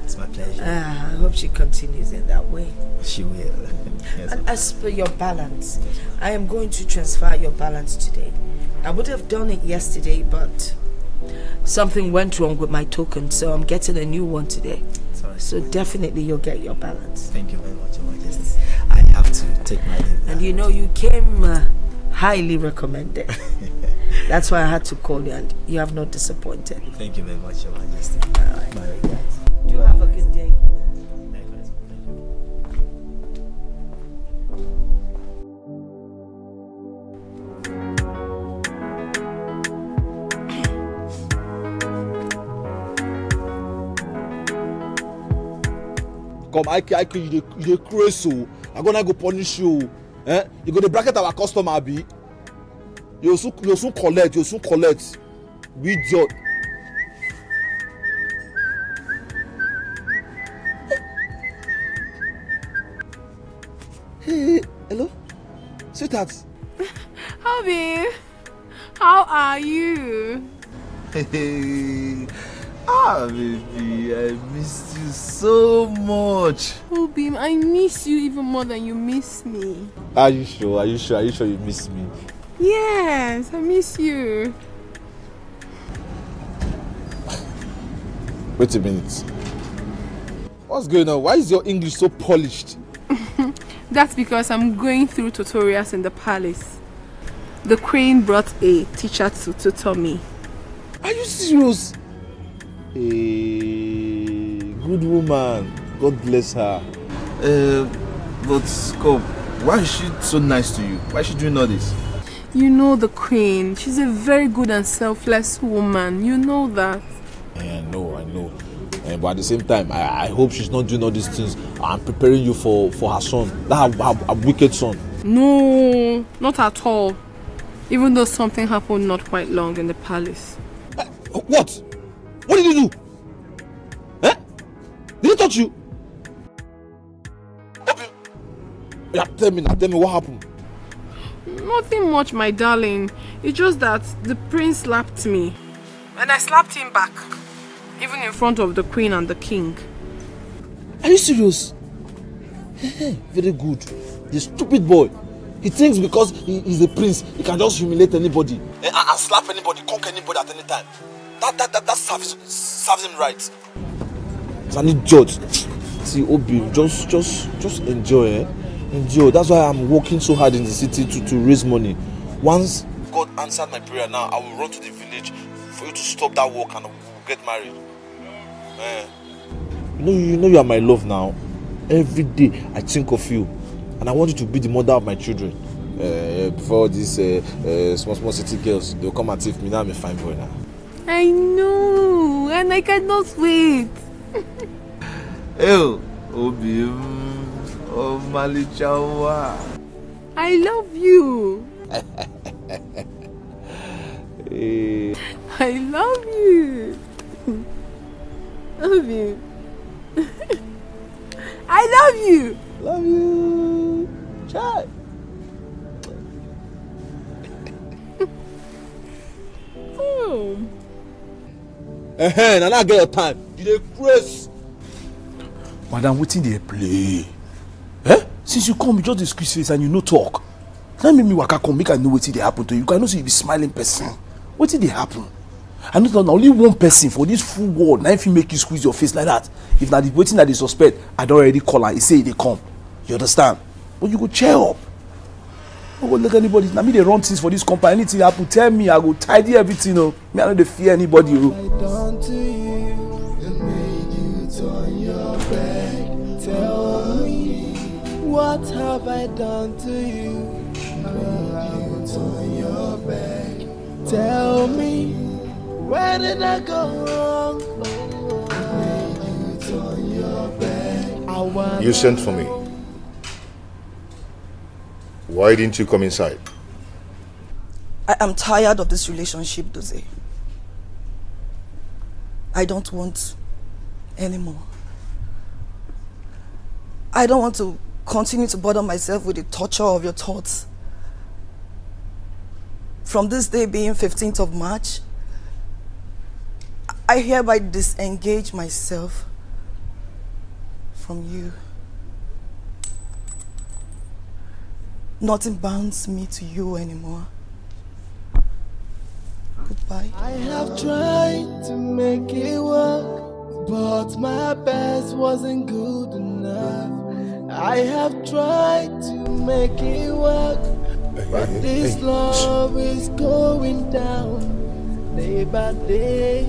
It's my pleasure. I hope she continues in that way. She will. Yes, And as per your balance, I am going to transfer your balance today. I would have done it yesterday, but something went wrong with my token, so I'm getting a new one today. Sorry. So definitely you'll get your balance. Thank you very much, Your Majesty. I have to take my leave. And you know, you came highly recommended. That's why I had to call you, and you have not disappointed. Thank you very much, Your Majesty. My regards. Do have a good day. Come, I you dey crazy so. I'm gonna go punish you. Eh? You go to bracket our customer, abi? You soon collect. We idiot. Hey, hello? Sweetheart. Hubby, how are you? Hey, baby, I missed you so much. Oh, Beam, I miss you even more than you miss me. Are you sure you miss me? Yes, I miss you. Wait a minute. What's going on? Why is your English so polished? That's because I'm going through tutorials in the palace. The queen brought a teacher to tutor me. Are you serious? Hey, good woman. God bless her. But come, why is she so nice to you? Why is she doing all this? You know the queen. She's a very good and selfless woman. You know that. I know. But at the same time, I hope she's not doing all these things and preparing you for her son. That her wicked son. No, not at all. Even though something happened not quite long in the palace. What? What did you do? Eh? Did he touch you? Yeah, tell me what happened? Nothing much, my darling. It's just that the prince slapped me. And I slapped him back. Even in front of the queen and the king. Are you serious? Very good. The stupid boy. He thinks because he's a prince, he can just humiliate anybody and slap anybody, conquer anybody at any time. That serves him right. He's an idiot. See, Obi, just enjoy, eh? Enjoy. That's why I'm working so hard in the city to raise money. Once God answered my prayer, now I will run to the village for you to stop that work and we'll get married. You know you are my love now. Every day I think of you, and I want you to be the mother of my children. Before these small city girls, they'll come and take me. Now I'm a fine boy now. I know, and I cannot wait. Hey, Obi, oh Malichawa. I love you. Hey. I love you. Love you. I love you. Love you. Child. Oh. Now I get your time. You dey crazy. Madam, wetin dey play? Since you come, you just dey squeeze face and you no talk. Now make me waka come, make I know wetin dey happen to you. I know say you be smiling person. Wetin dey happen? I know na only one person for this full world na if he make you squeeze your face like that. If na the wetin I dey suspect, I don already call am. He say he dey come. You understand? But you go cheer up. No go let anybody. Na me dey run things for this company. Anything happen, tell me. I go tidy everything. Oh, me I no dey fear anybody. Oh. Done to you and made you turn your back. Tell me, what have I done to you? Made you turn your back. Tell me, where did I go wrong? Made you turn your back. You sent for me. Why didn't you come inside? I am tired of this relationship, Dozie. I don't want anymore. I don't want to continue to bother myself with the torture of your thoughts. From this day being 15th of March, I hereby disengage myself from you. Nothing binds me to you anymore. Goodbye. I have tried to make it work, but my best wasn't good enough. I have tried to make it work, but this love is going down day by day.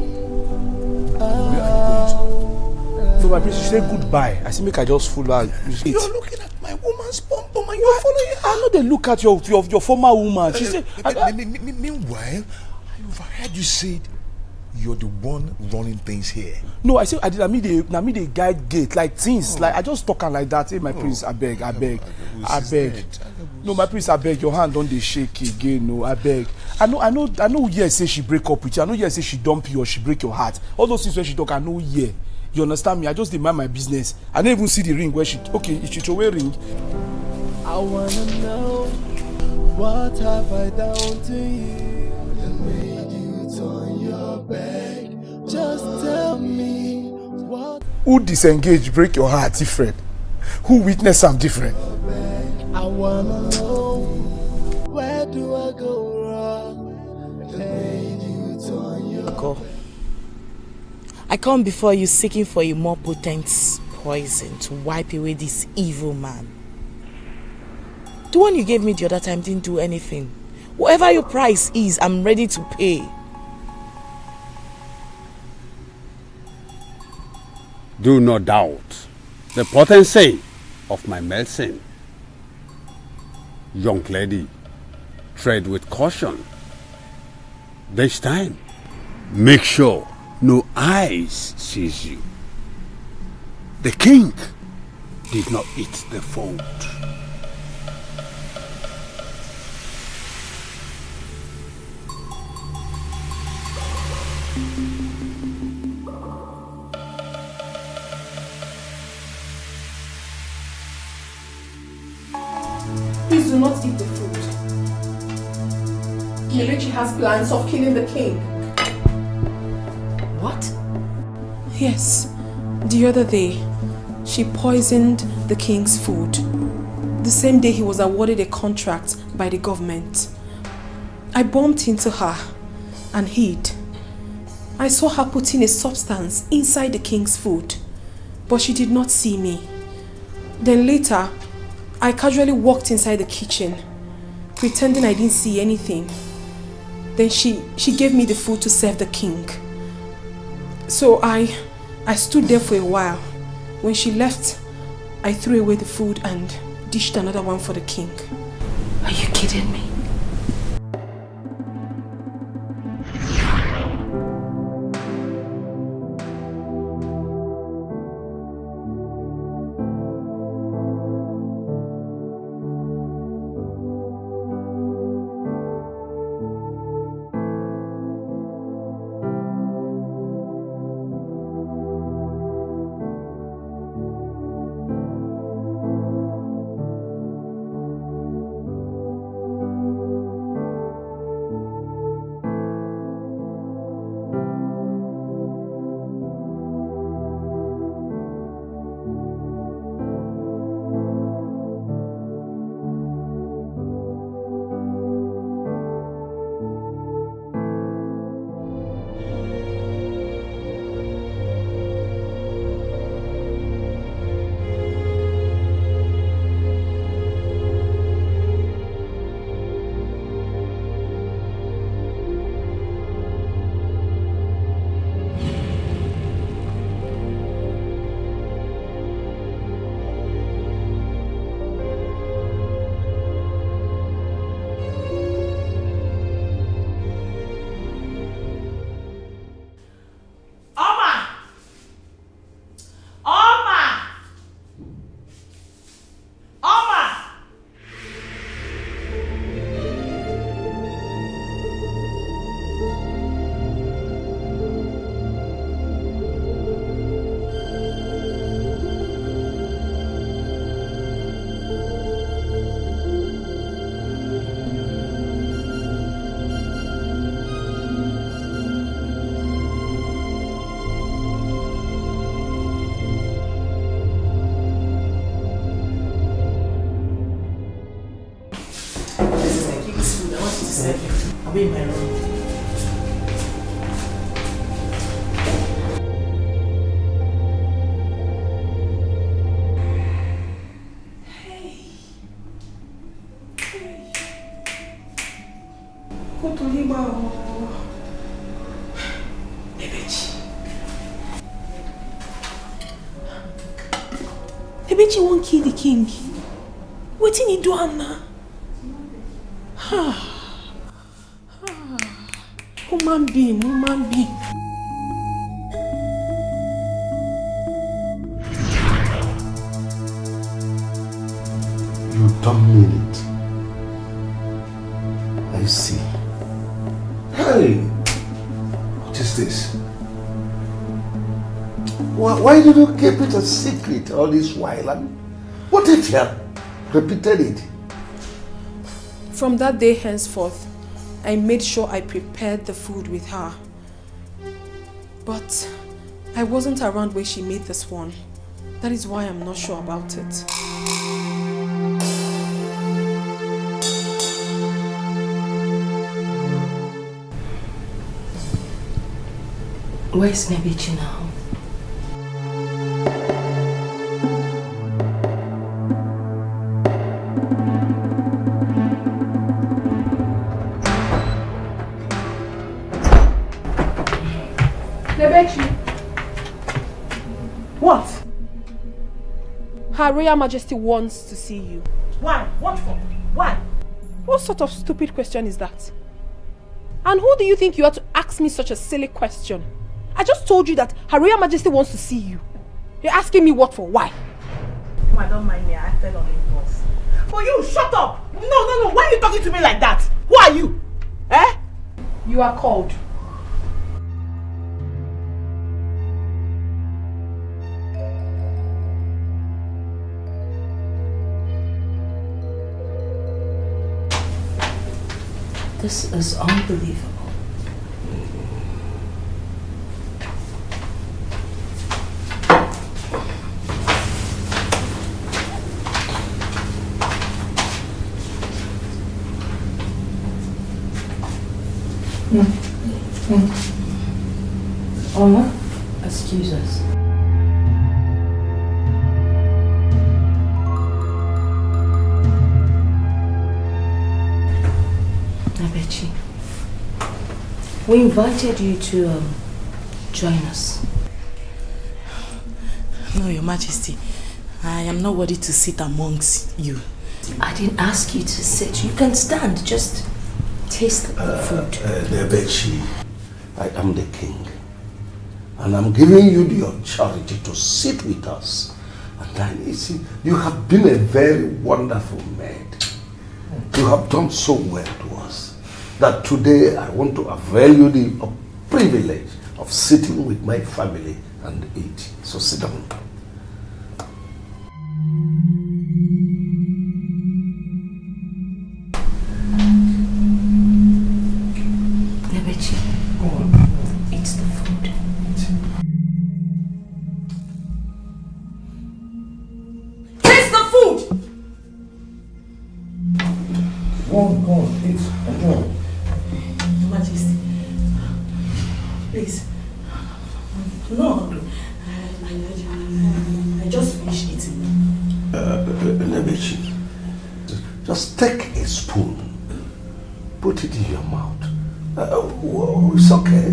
So my prince, you say goodbye. I say make I just follow her. You're looking at my woman's pom pom and you're following her. I know they look at your former woman. She said. Meanwhile, I overheard you said you're the one running things here. No, I said I did. I mean the guide gate like things. Like I just talk her like that. Hey, my prince, I beg. No, my prince, I beg. Your hand don't they shake again. No, I beg. I know. Yes, say she break up with you. I know. Yes, say she dump you or she break your heart. All those things when she talk, I know. Yeah, you understand me? I just demand my business. I don't even see the ring where she. Okay, if she throw away ring. I wanna know what have I done to you that made you turn your back? Just tell me what. Who disengage break your heart different? Who witness am different? I wanna know where do I go wrong that made you turn your Go. I come before you seeking for a more potent poison to wipe away this evil man. The one you gave me the other time didn't do anything. Whatever your price is, I'm ready to pay. Do not doubt the potency of my medicine. Young lady, tread with caution. This time, make sure no eyes sees you. The king did not eat the food. Please do not eat the food. Kelechi has plans of killing the king. What? Yes. The other day, she poisoned the king's food. The same day he was awarded a contract by the government. I bumped into her and hid. I saw her putting a substance inside the king's food, but she did not see me. Then later, I casually walked inside the kitchen, pretending I didn't see anything. Then she gave me the food to serve the king. So I stood there for a while. When she left, I threw away the food and dished another one for the king. Are you kidding me? I'll be in my room. Ebechi won't kill the king. Wetin he do am now? Human being. You don't mean it. I see. Hey, what is this? Why did you keep it a secret all this while? And what if you have repeated it? From that day henceforth, I made sure I prepared the food with her. But I wasn't around when she made this one. That is why I'm not sure about it. Where's Nebichi now? What? Her Royal Majesty wants to see you. Why? What for? Why? What sort of stupid question is that? And who do you think you are to ask me such a silly question? I just told you that Her Royal Majesty wants to see you. You're asking me what for? Why? I don't mind me, I acted on impulse. For you, shut up! No, why are you talking to me like that? Who are you? Eh? You are called. This is unbelievable. Oma, excuse us. Abechi, we invited you to join us. No, Your Majesty. I am not worthy to sit amongst you. I didn't ask you to sit. You can stand. Just taste the food. Abechi, I am the king. And I'm giving you the authority to sit with us. And then, you see, you have been a very wonderful maid. You have done so well to us that today I want to avail you the privilege of sitting with my family and eat. So sit down. Nebechi, eat the food. Taste the food! Go on, eat. Enjoy. Your Majesty, please. I'm not hungry. I just finished eating. Nebechi, just take a spoon, put it in your mouth. It's okay.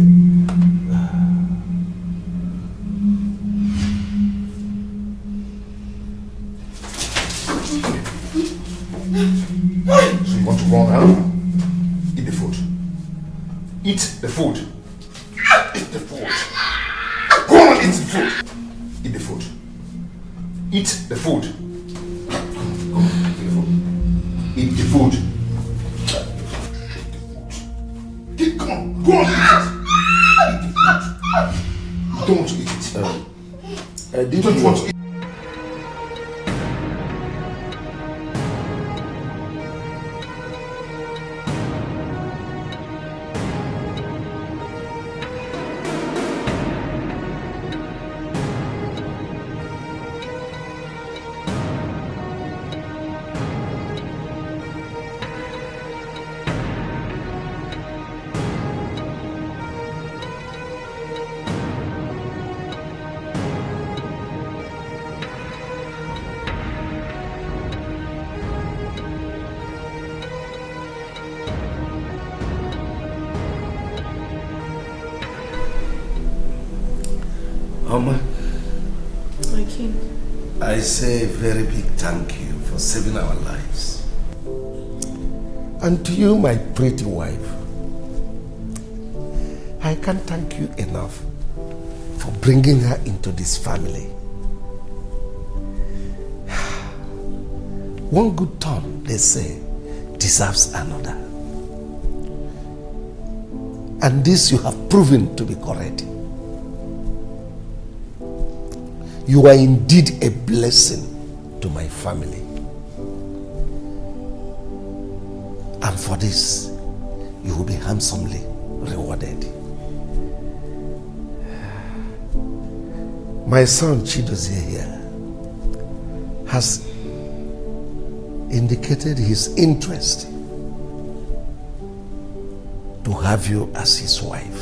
So you want to run out? Eat the food. Eat the food. Eat the food. Go on, eat the food. Eat the food. Eat the food. Eat the food. Come on, go on, eat it. You don't want to eat it. You don't want to eat it. Oma, My king. I say a very big thank you for saving our lives. And to you, my pretty wife, I can't thank you enough for bringing her into this family. One good turn, they say, deserves another. And this you have proven to be correct. You are indeed a blessing to my family. And for this, you will be handsomely rewarded. My son Chidozie here has indicated his interest to have you as his wife.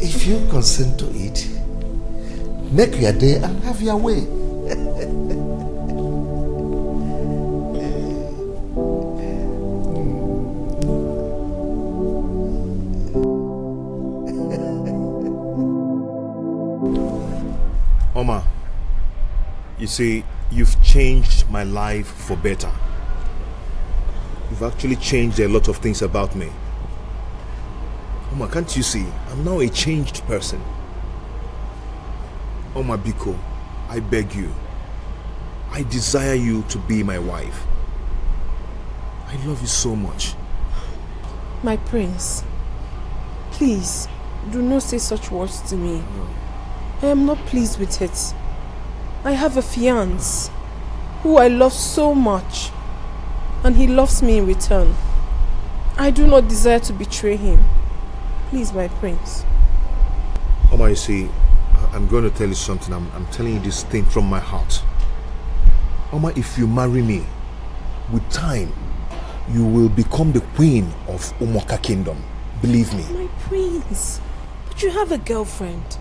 If you consent to it, make your day and have your way. Oma, you see, you've changed my life for better. You've actually changed a lot of things about me. Oma, can't you see? I'm now a changed person. Oma Biko, I beg you. I desire you to be my wife. I love you so much. My prince, please, do not say such words to me. I am not pleased with it. I have a fiancé who I love so much, and he loves me in return. I do not desire to betray him. Please, my prince. Oma, you see, I'm going to tell you something. I'm telling you this thing from my heart. Oma, if you marry me, with time, you will become the queen of Umoka Kingdom. Believe me. My prince, but you have a girlfriend.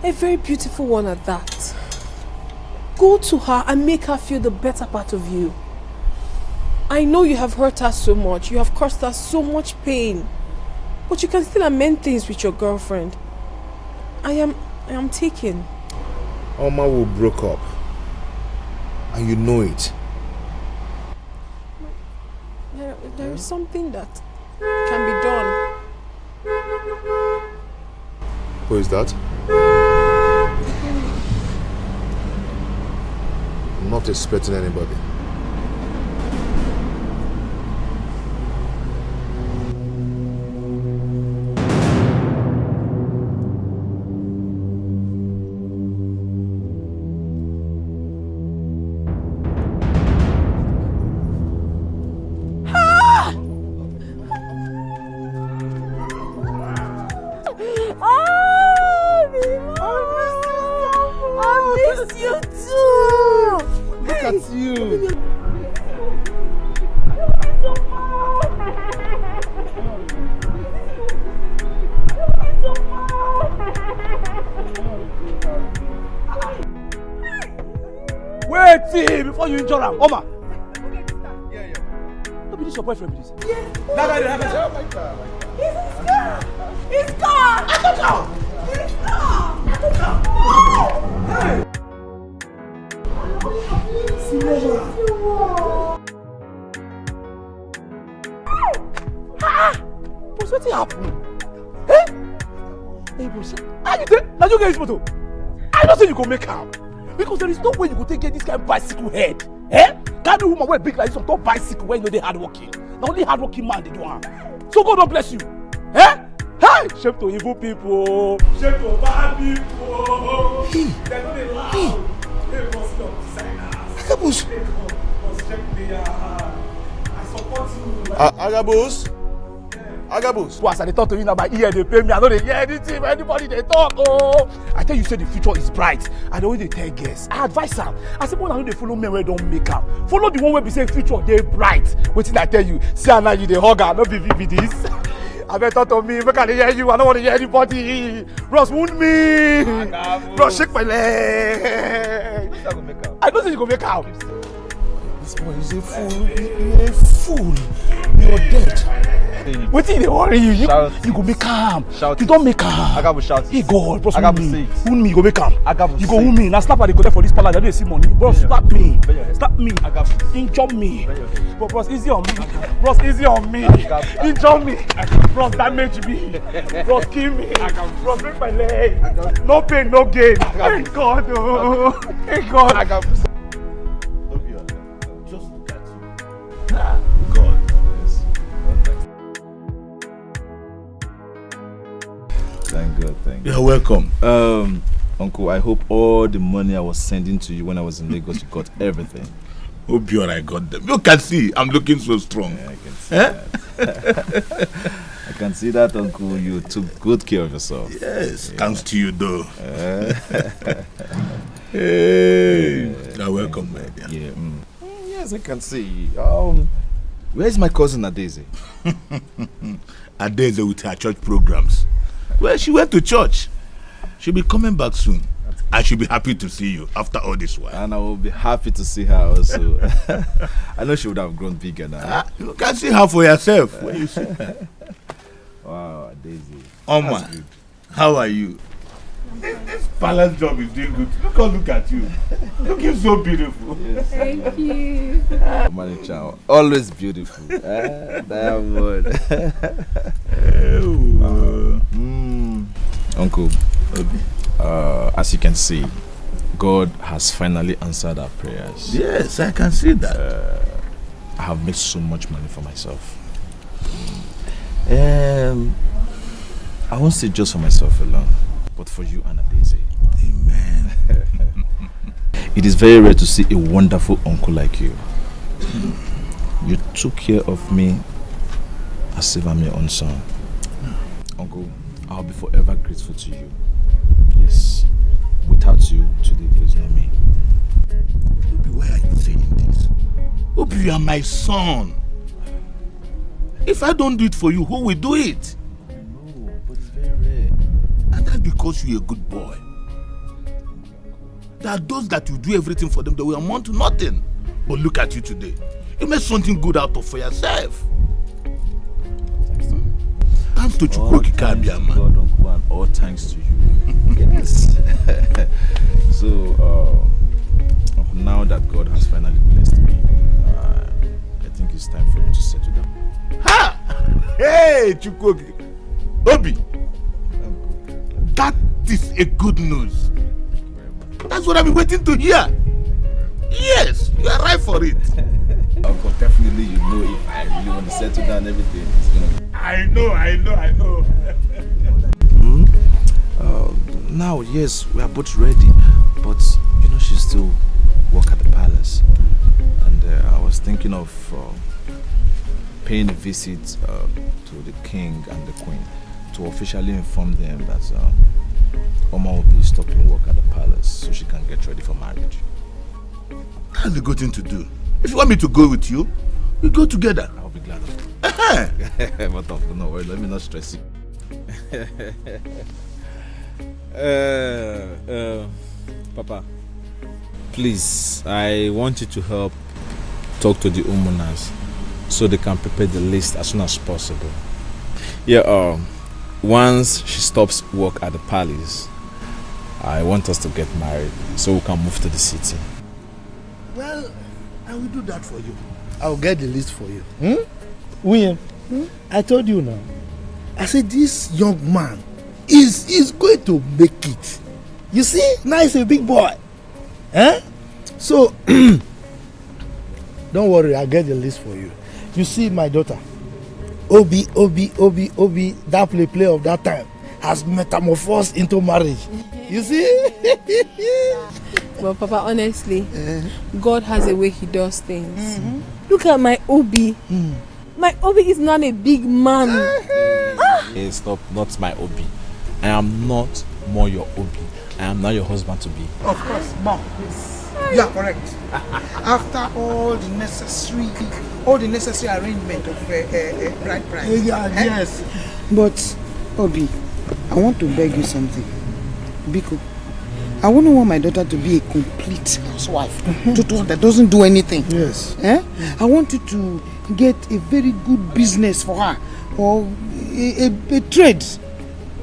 A very beautiful one at that. Go to her and make her feel the better part of you. I know you have hurt her so much. You have caused her so much pain. But you can still amend things with your girlfriend. I am taken. Oma will broke up. And you know it. There is something that can be done. Who is that? I'm not expecting anybody. Before you injure him, Oma. Don't be this your boyfriend, please. Yeah. Oh my God. He's gone! I took out! He's gone! I took out! Hey! What's what happened? Eh? Hey, boss. How you think? Now you get this photo. I don't think you can make out. Because there is no way you could take this kind of bicycle head. Eh? Can't do woman wear big like some top bicycle when you know they hardworking. Now only hardworking man they do one. So God don't bless you. Eh? Hey! Shame to evil people. Shame to bad people. They're not allowed. They must not designers. Agabus. They must check me out. I support you. Agabus. Agabus. Once I talk to you now, my ear they pay me. I don't hear anything. Anybody they talk. Oh, I tell you, say the future is bright. I don't they tell guests. I advise her. I say, when I know they follow me where don't make up. Follow the one where we say future they bright. What did I tell you? See now you the hugger, not be this. I better talk to me. Make I hear you. I don't want to hear anybody. Ross wound me. Ross shake my leg. I don't think you go make out. This boy is a fool. You're a fool. You're dead. Wetin dey worry you? Shout. You go make calm. Shout. You don't make calm. Agabu shout. Hey God, bros, Agabu wound me. say it. Wound me, you go make calm. Agabu You go say wound it. me. Now slap I dey go there for this palace. I don't see money. Bros, slap me. Slap me. Agabu. Injure me. Bros, easy on me. Bros, easy on me. Injure me. Bros, damage me. Bros, kill me. Bros, break my leg. No pain, no gain. Thank God. Oh. Thank God. Just look at you. God. Yes. Thank God. Thank God. You're welcome. Uncle, I hope all the money I was sending to you when I was in Lagos, you got everything. Hope you I got them. You can see I'm looking so strong. Yeah, I can see that. I can see that, Uncle. You took good care of yourself. Yes, thanks to you, though. Hey, you're welcome, my dear. Yeah. Yes, I can see. Where's my cousin Adeze? Adeze with her church programs. Well, she went to church. She'll be coming back soon. I should be happy to see you after all this while. And I will be happy to see her also. I know she would have grown bigger now. You can see her for yourself when you see her. Wow, Daisy. Oma, how are you? This palace job is doing good. Look at you. Looking so beautiful. Yes. Thank you. Manager, always beautiful. Diamond. Uncle, as you can see, God has finally answered our prayers. Yes, I can see that. I have made so much money for myself. I won't say just for myself alone, but for you and Adeze. Amen. It is very rare to see a wonderful uncle like you. You took care of me as if I'm your own son. Uncle, I'll be forever grateful to you. Yes. Without you, today there is no me. Obi, why are you saying this? Obi, you are my son. If I don't do it for you, who will do it? No, but it's very rare. And that's because you're a good boy. There are those that you do everything for them, they will amount to nothing. But look at you today. You made something good out of for yourself. Thanks to Chukwoki Kabia, man. God, Uncle, and all thanks to you. Yes. So, now that God has finally blessed me, I think it's time for me to settle down. Ha! Hey, Chukwoki. Obi. That is a good news. That's what I've been waiting to hear. Yes, you are right for it. Uncle, definitely you know if I really want to settle down everything, it's gonna be... I know. Now, yes, we are both ready, but you know she still work at the palace. And I was thinking of paying a visit to the king and the queen to officially inform them that Oma will be stopping work at the palace so she can get ready for marriage. That's a good thing to do. If you want me to go with you, we go together. I'll be glad of it. But no worry, let me not stress you. Papa, please, I want you to help talk to the Umunas so they can prepare the list as soon as possible. Yeah, once she stops work at the palace, I want us to get married so we can move to the city. Well, I will do that for you. I'll get the list for you. William, I told you now. I said this young man is going to make it. You see, now he's a big boy. So, don't worry, I'll get the list for you. You see my daughter, Obi, that play of that time has metamorphosed into marriage. You see? Well, Papa, honestly, God has a way he does things. Look at my Obi. My Obi is not a big man. Hey, stop, not my Obi. I am not more your Obi. I am now your husband to be. Of course, Mom. You are correct. After all the necessary arrangement of bride price. Yes. But Obi, I want to beg you something. Biko, I wouldn't want my daughter to be a complete housewife. That doesn't do anything. Yes. I want you to get a very good business for her or a trade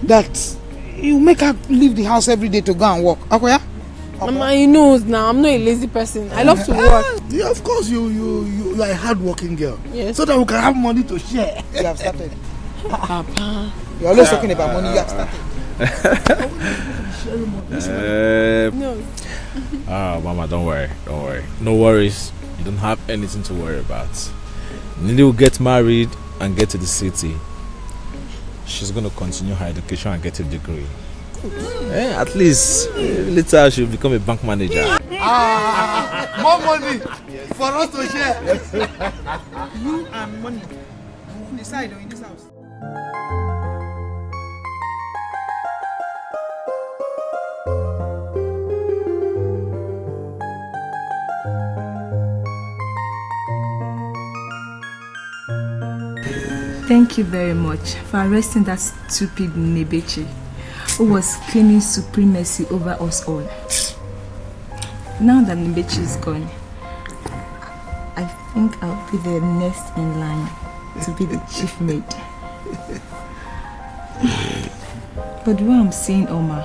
that you make her leave the house every day to go and work. Akoya? Mama, he knows now. I'm not a lazy person. I love to work. Yeah, of course, you are a hard-working girl. Yes. So that we can have money to share. You have started. Papa. You're always talking about money. You have started. No. Mama, don't worry. No worries. You don't have anything to worry about. Nili will get married and get to the city. She's going to continue her education and get a degree. At least later she'll become a bank manager. More money for us to share. You and money. You decide in this house. Thank you very much for arresting that stupid Nebechi who was claiming supremacy over us all. Now that Nebechi is gone, I think I'll be the next in line to be the chief maid. But what I'm saying, Omar,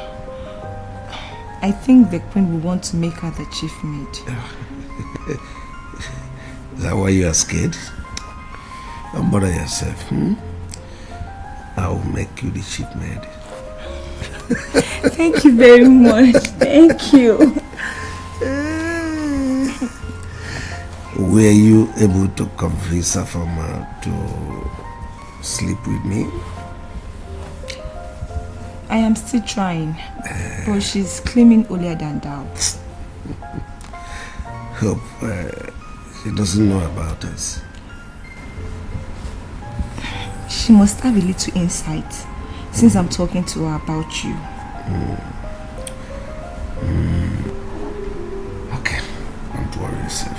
I think the queen will want to make her the chief maid. Is that why you are scared? Don't bother yourself. I will make you the chief maid. Thank you very much. Thank you. Were you able to convince Afama to sleep with me? I am still trying, but she's claiming holier than thou. Hope she doesn't know about us. She must have a little insight since I'm talking to her about you. Okay, don't worry yourself.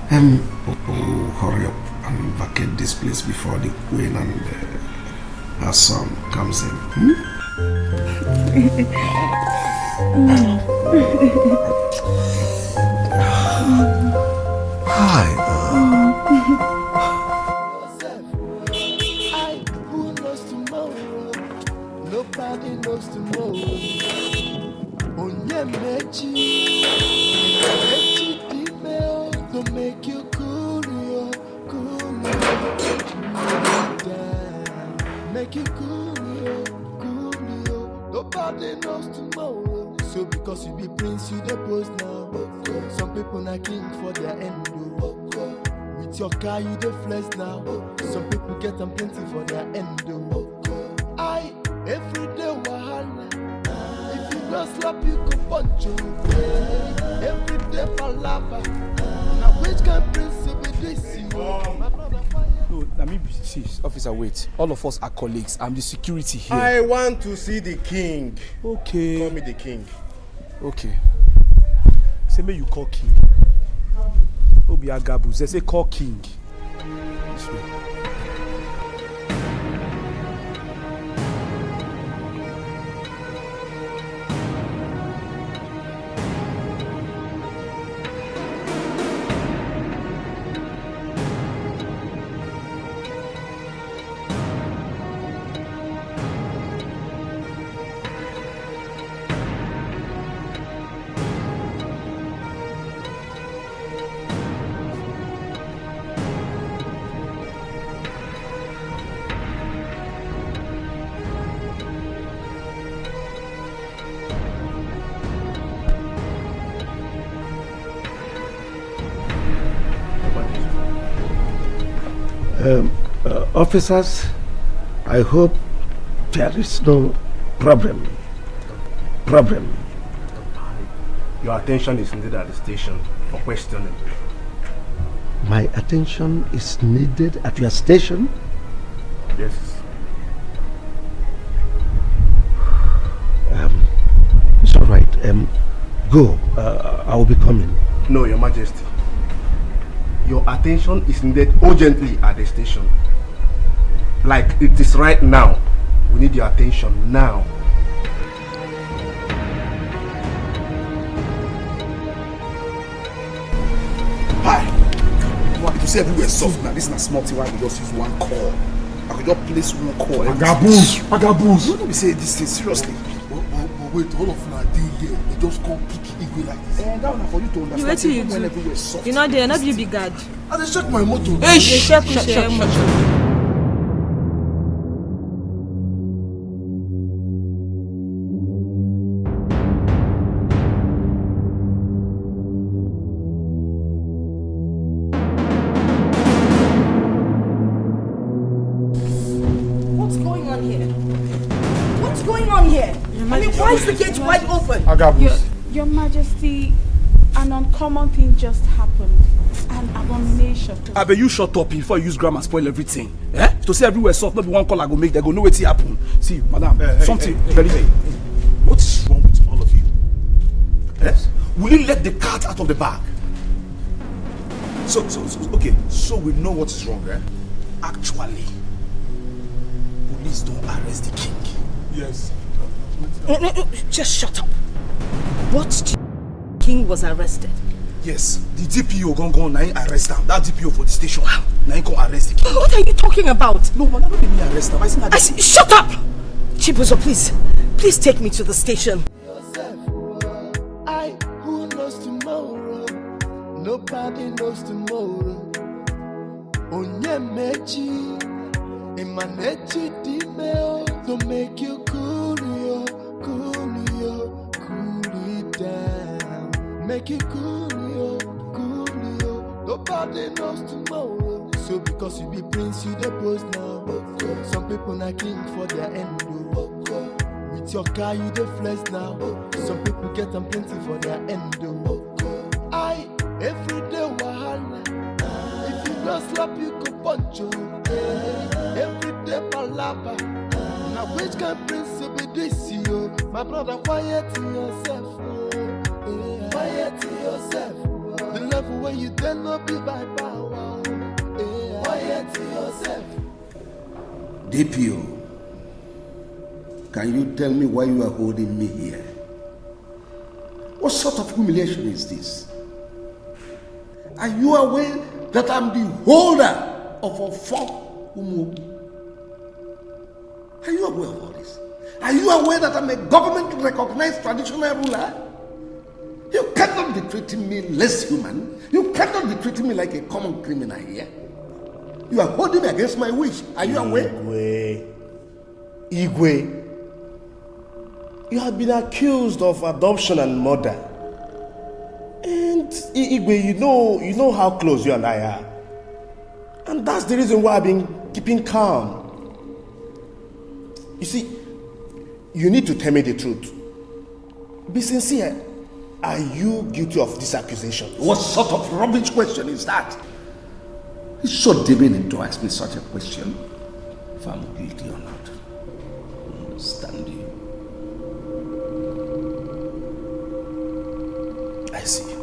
Hurry up and vacate this place before the queen and her son comes in. Hi. Nobody knows tomorrow. Onyemechi, Mechi email to make you cool. Make you cool. Nobody knows tomorrow. So because you be prince, you the post now. Some people not king for their end. With your car, you the flex now. Some people get them plenty for their end. Every day wahala. If you don't slap, you can punch you. Every day palava. Now which kind of principle this you? No, let me see, officer, wait. All of us are colleagues. I'm the security here. I want to see the king. Okay. Call me the king. Okay. Say me you call king. Obi Agabu. They say call king. This way. Officers, I hope there is no problem. Your attention is needed at the station for questioning. My attention is needed at your station? Yes. It's all right. Go. I will be coming. No, Your Majesty. Your attention is needed urgently at the station. Like it is right now. We need your attention now. Hi. You see everywhere soft now. This is not small thing why we just use one call. I could just place one call. Pagabus. You don't be saying this thing seriously. But wait, all of them are there. They just come pick Igwe like this. And that one for you to understand. You when everywhere soft. You know there, not you be God. I just check my motor. Hey, shut. Why is the gate wide open? Your Majesty, an uncommon thing just happened. An abomination. I bet you shut up before you use grammar spoil everything. Eh? To say everywhere soft, not be one call I go make, they go know what happen. See, madam, something very. What is wrong with all of you? Yes? Will you let the cat out of the bag? So okay, so we know what is wrong, eh? Actually, police don't arrest the king. Yes. No, just shut up. What king was arrested? Yes, the DPO gone now arrest him. That DPO for the station. Now he can arrest the king. What are you talking about? No, man, I don't need me arrest him. Shut up! Chibuzo, please take me to the station. Who knows tomorrow? Nobody knows tomorrow. Onyemechi, Emanechi Dimeo, to make you cool it down. Make you cool it. Nobody knows tomorrow. So because you be prince, you the boss now. Some people not king for their end. With your car, you the flex now. Some people get them plenty for their end. Every day wahala. If you don't slap, you go punch you. Every day palava. Now which kind of prince will be this you? My brother, quiet yourself. Quiet yourself. The level where you dare not be by power. Quiet yourself. DPO, can you tell me why you are holding me here? What sort of humiliation is this? Are you aware that I'm the holder of a form? Are you aware of all this? Are you aware that I'm a government-recognized traditional ruler? You cannot be treating me less human. You cannot be treating me like a common criminal here. You are holding me against my wish. Are you aware? Igwe, you have been accused of adoption and murder. And Igwe, you know how close you and I are. And that's the reason why I've been keeping calm. You see, you need to tell me the truth. Be sincere. Are you guilty of this accusation? What sort of rubbish question is that? It's so demeaning to ask me such a question. If I'm guilty or not. I understand you. I see.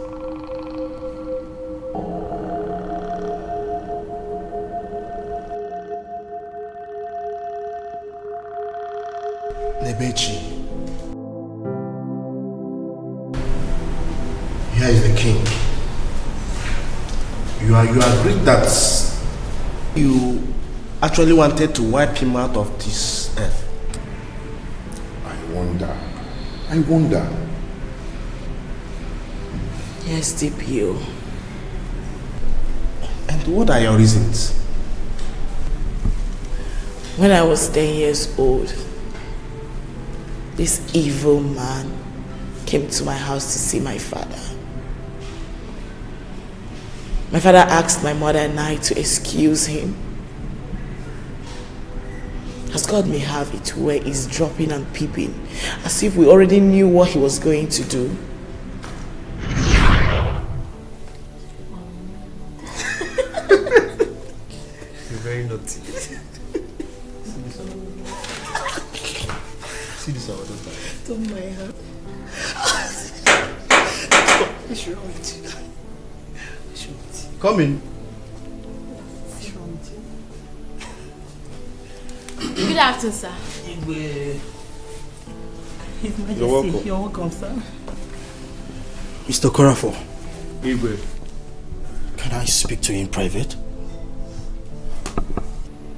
Nebechi, here is the king. You agreed that you actually wanted to wipe him out of this earth. I wonder. Yes, DPO. And what are your reasons? When I was 10 years old, this evil man came to my house to see my father. My father asked my mother and I to excuse him. As God may have it, where he's dropping and peeping, as if we already knew what he was going to do. You're very naughty. See this over there. Don't mind her. What's wrong with you? Come in. What's wrong with you? Good afternoon, sir. His Majesty, You're welcome. You're welcome, sir. Mr. Korafo. Igwe. Can I speak to you in private?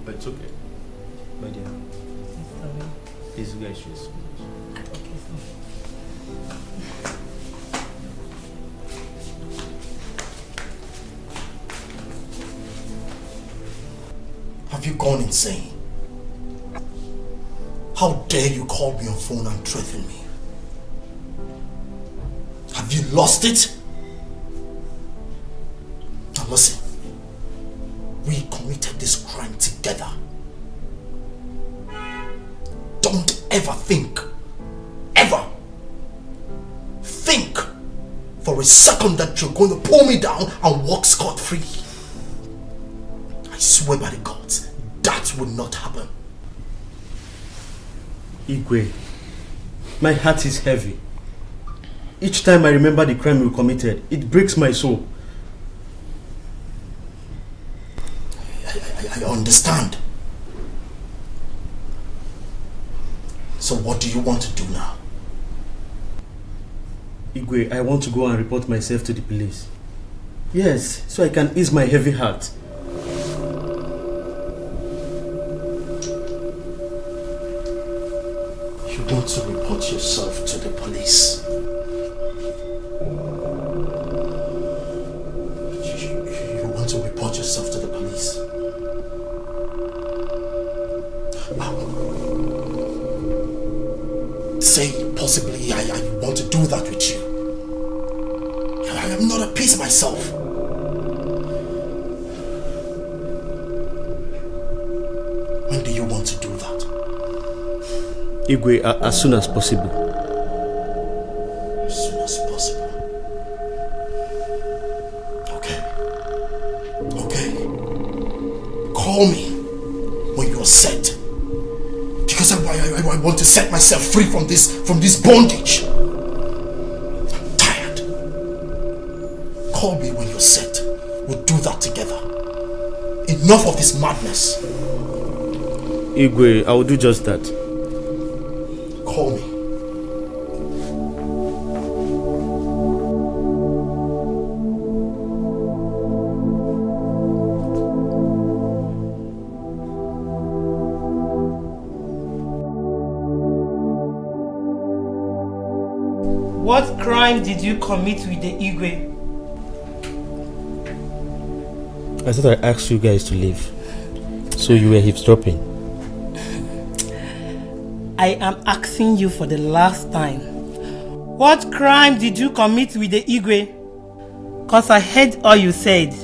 It's okay. My dear. Please, you guys should. Have you gone insane? How dare you call me on phone and threaten me? Have you lost it? Now listen, we committed this crime together. Don't ever think for a second that you're going to pull me down and walk scot-free. I swear by the gods, that will not happen. Igwe, my heart is heavy. Each time I remember the crime you committed, it breaks my soul. I understand. So what do you want to do now? Igwe, I want to go and report myself to the police. Yes, so I can ease my heavy heart. You want to report yourself to the police? You want to report yourself to the police? Say possibly I want to do that with you. I am not at peace myself. When do you want to do that? Igwe, as soon as possible. As soon as possible. Okay. Call me when you're set. Because I want to set myself free from this bondage. I'm tired. Call me when you're set. We'll do that together. Enough of this madness. Igwe, I will do just that. Call me. What crime did you commit with the Igwe? I thought I asked you guys to leave. So you were eavesdropping. I am asking you for the last time. What crime did you commit with the Igwe? Cause I heard all you said.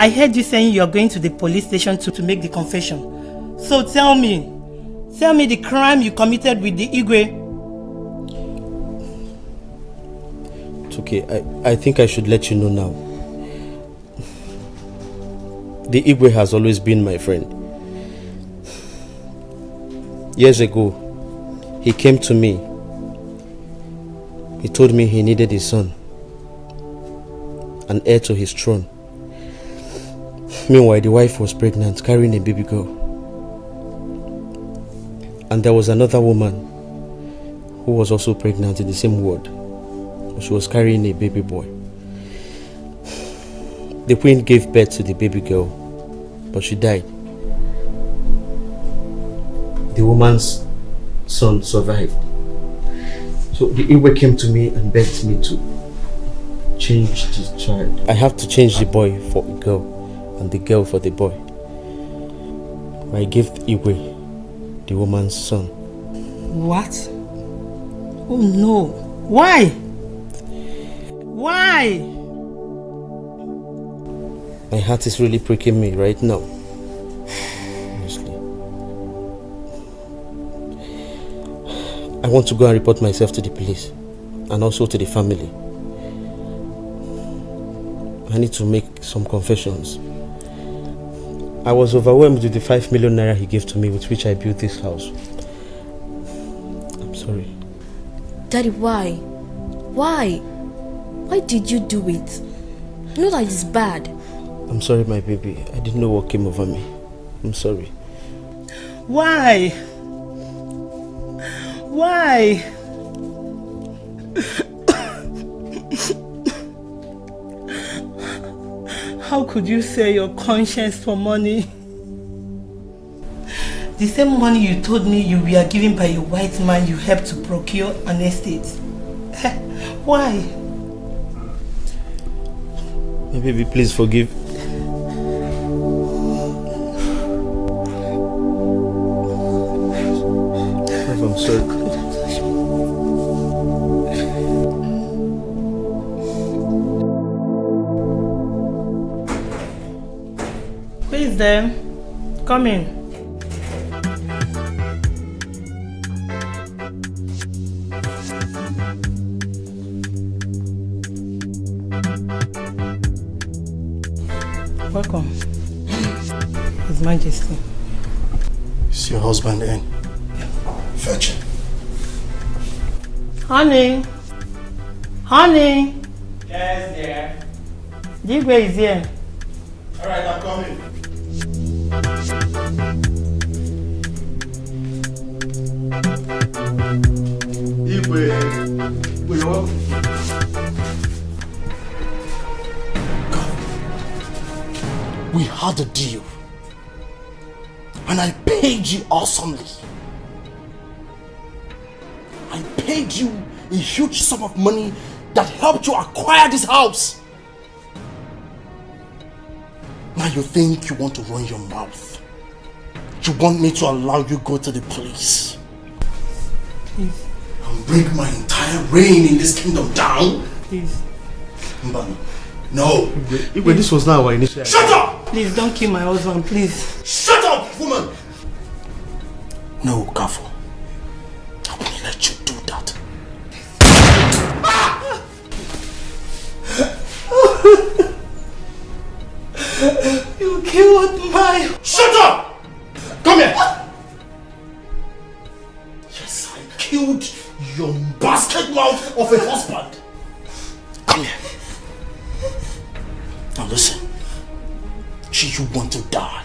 I heard you saying you are going to the police station to make the confession. So tell me the crime you committed with the Igwe. It's okay, I think I should let you know now. The Igwe has always been my friend. Years ago, he came to me. He told me he needed a son, an heir to his throne. Meanwhile, the wife was pregnant, carrying a baby girl. And there was another woman who was also pregnant in the same ward. She was carrying a baby boy. The queen gave birth to the baby girl, but she died. The woman's son survived. So the Igwe came to me and begged me to change the child. I have to change the boy for a girl and the girl for the boy. I gave Igwe the woman's son. What? Oh no. Why? Why? My heart is really pricking me right now. I want to go and report myself to the police and also to the family. I need to make some confessions. I was overwhelmed with the 5 million naira he gave to me with which I built this house. I'm sorry. Daddy, why? Why? Why did you do it? You know that it's bad. I'm sorry, my baby. I didn't know what came over me. I'm sorry. Why? Why? How could you sell your conscience for money? The same money you told me you were given by a white man you helped to procure an estate. Why? My baby, please forgive. I'm sorry. Who is there? Come in. Welcome, His Majesty. Is your husband in? Fetch him. Honey! Honey! Yes, dear. Digwe is here. Alright, I'm coming. Igwe, you're welcome. We had a deal, and I paid you awesomely. I paid you a huge sum of money that helped you acquire this house. Now you think you want to run your mouth. You want me to allow you go to the police? Please. And bring my entire reign in this kingdom down? Please. Mbano. No. Igwe, this was not our initial. Shut up! Please don't kill my husband, please. Shut up, woman! No, Kafo. I won't let you do that. You killed my... Shut up! Come here! Yes, I killed your basket mouth of a husband. Come here. Now listen. Do you want to die?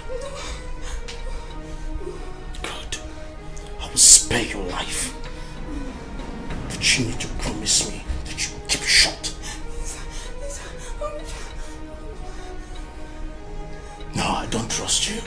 Good. I will spare your life. But you need to promise me that you will keep it short. No, I don't trust you.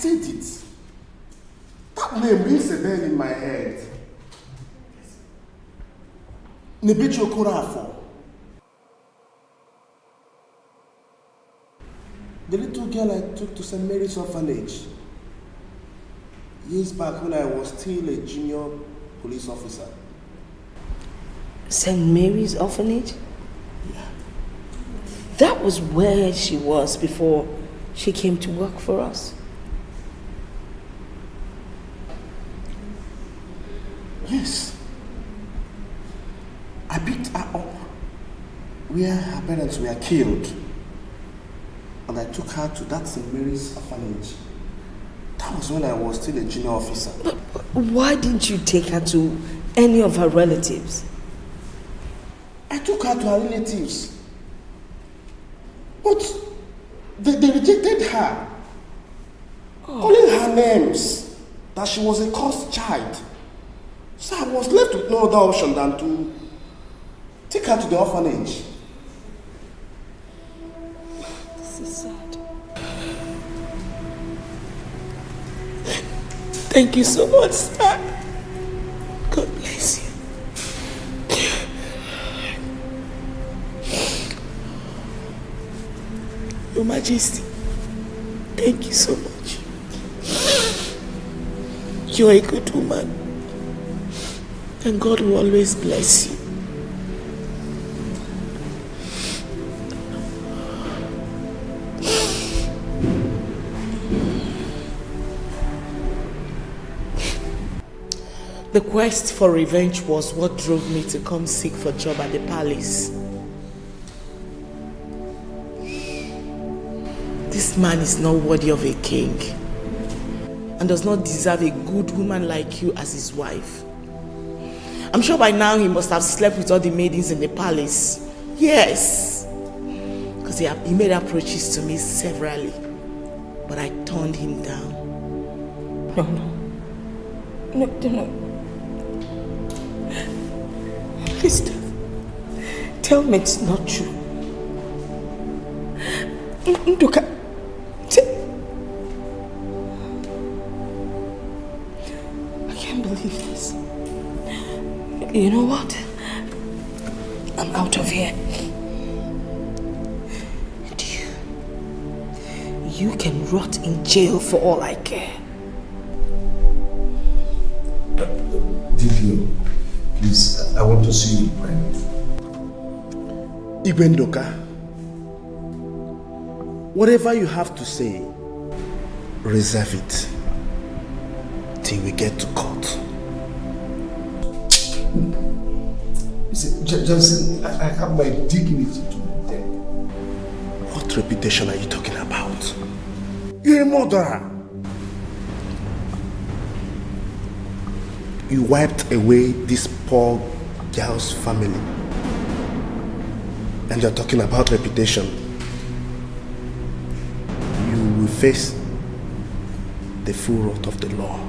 said it. That name rings a bell in my head. Nnebechi Okorafor. The little girl I took to St. Mary's orphanage years back when I was still a junior police officer. St. Mary's orphanage? Yeah. That was where she was before she came to work for us. Yes. I picked her up where her parents were killed. And I took her to that St. Mary's orphanage. That was when I was still a junior officer. But why didn't you take her to any of her relatives? I took her to her relatives. But they rejected her. Calling her names. That she was a cursed child. So I was left with no other option than to take her to the orphanage. This is sad. Thank you so much, sir. God bless you. Your Majesty, thank you so much. You're a good woman, and God will always bless you. The quest for revenge was what drove me to come seek for a job at the palace. This man is not worthy of a king and does not deserve a good woman like you as his wife. I'm sure by now he must have slept with all the maidens in the palace. Yes, because he made approaches to me severally, but I turned him down. No. Please tell me it's not true. Nduka, I can't believe this. You know what? I'm out of here. And you can rot in jail for all I care. Did please, I want to see you in private. Igwe Ndoka, whatever you have to say, reserve it till we get to court. You see, Johnson, I have my dignity to maintain. What reputation are you talking about? You're a murderer. You wiped away this poor girl's family. And you're talking about reputation. You will face the full wrath of the law.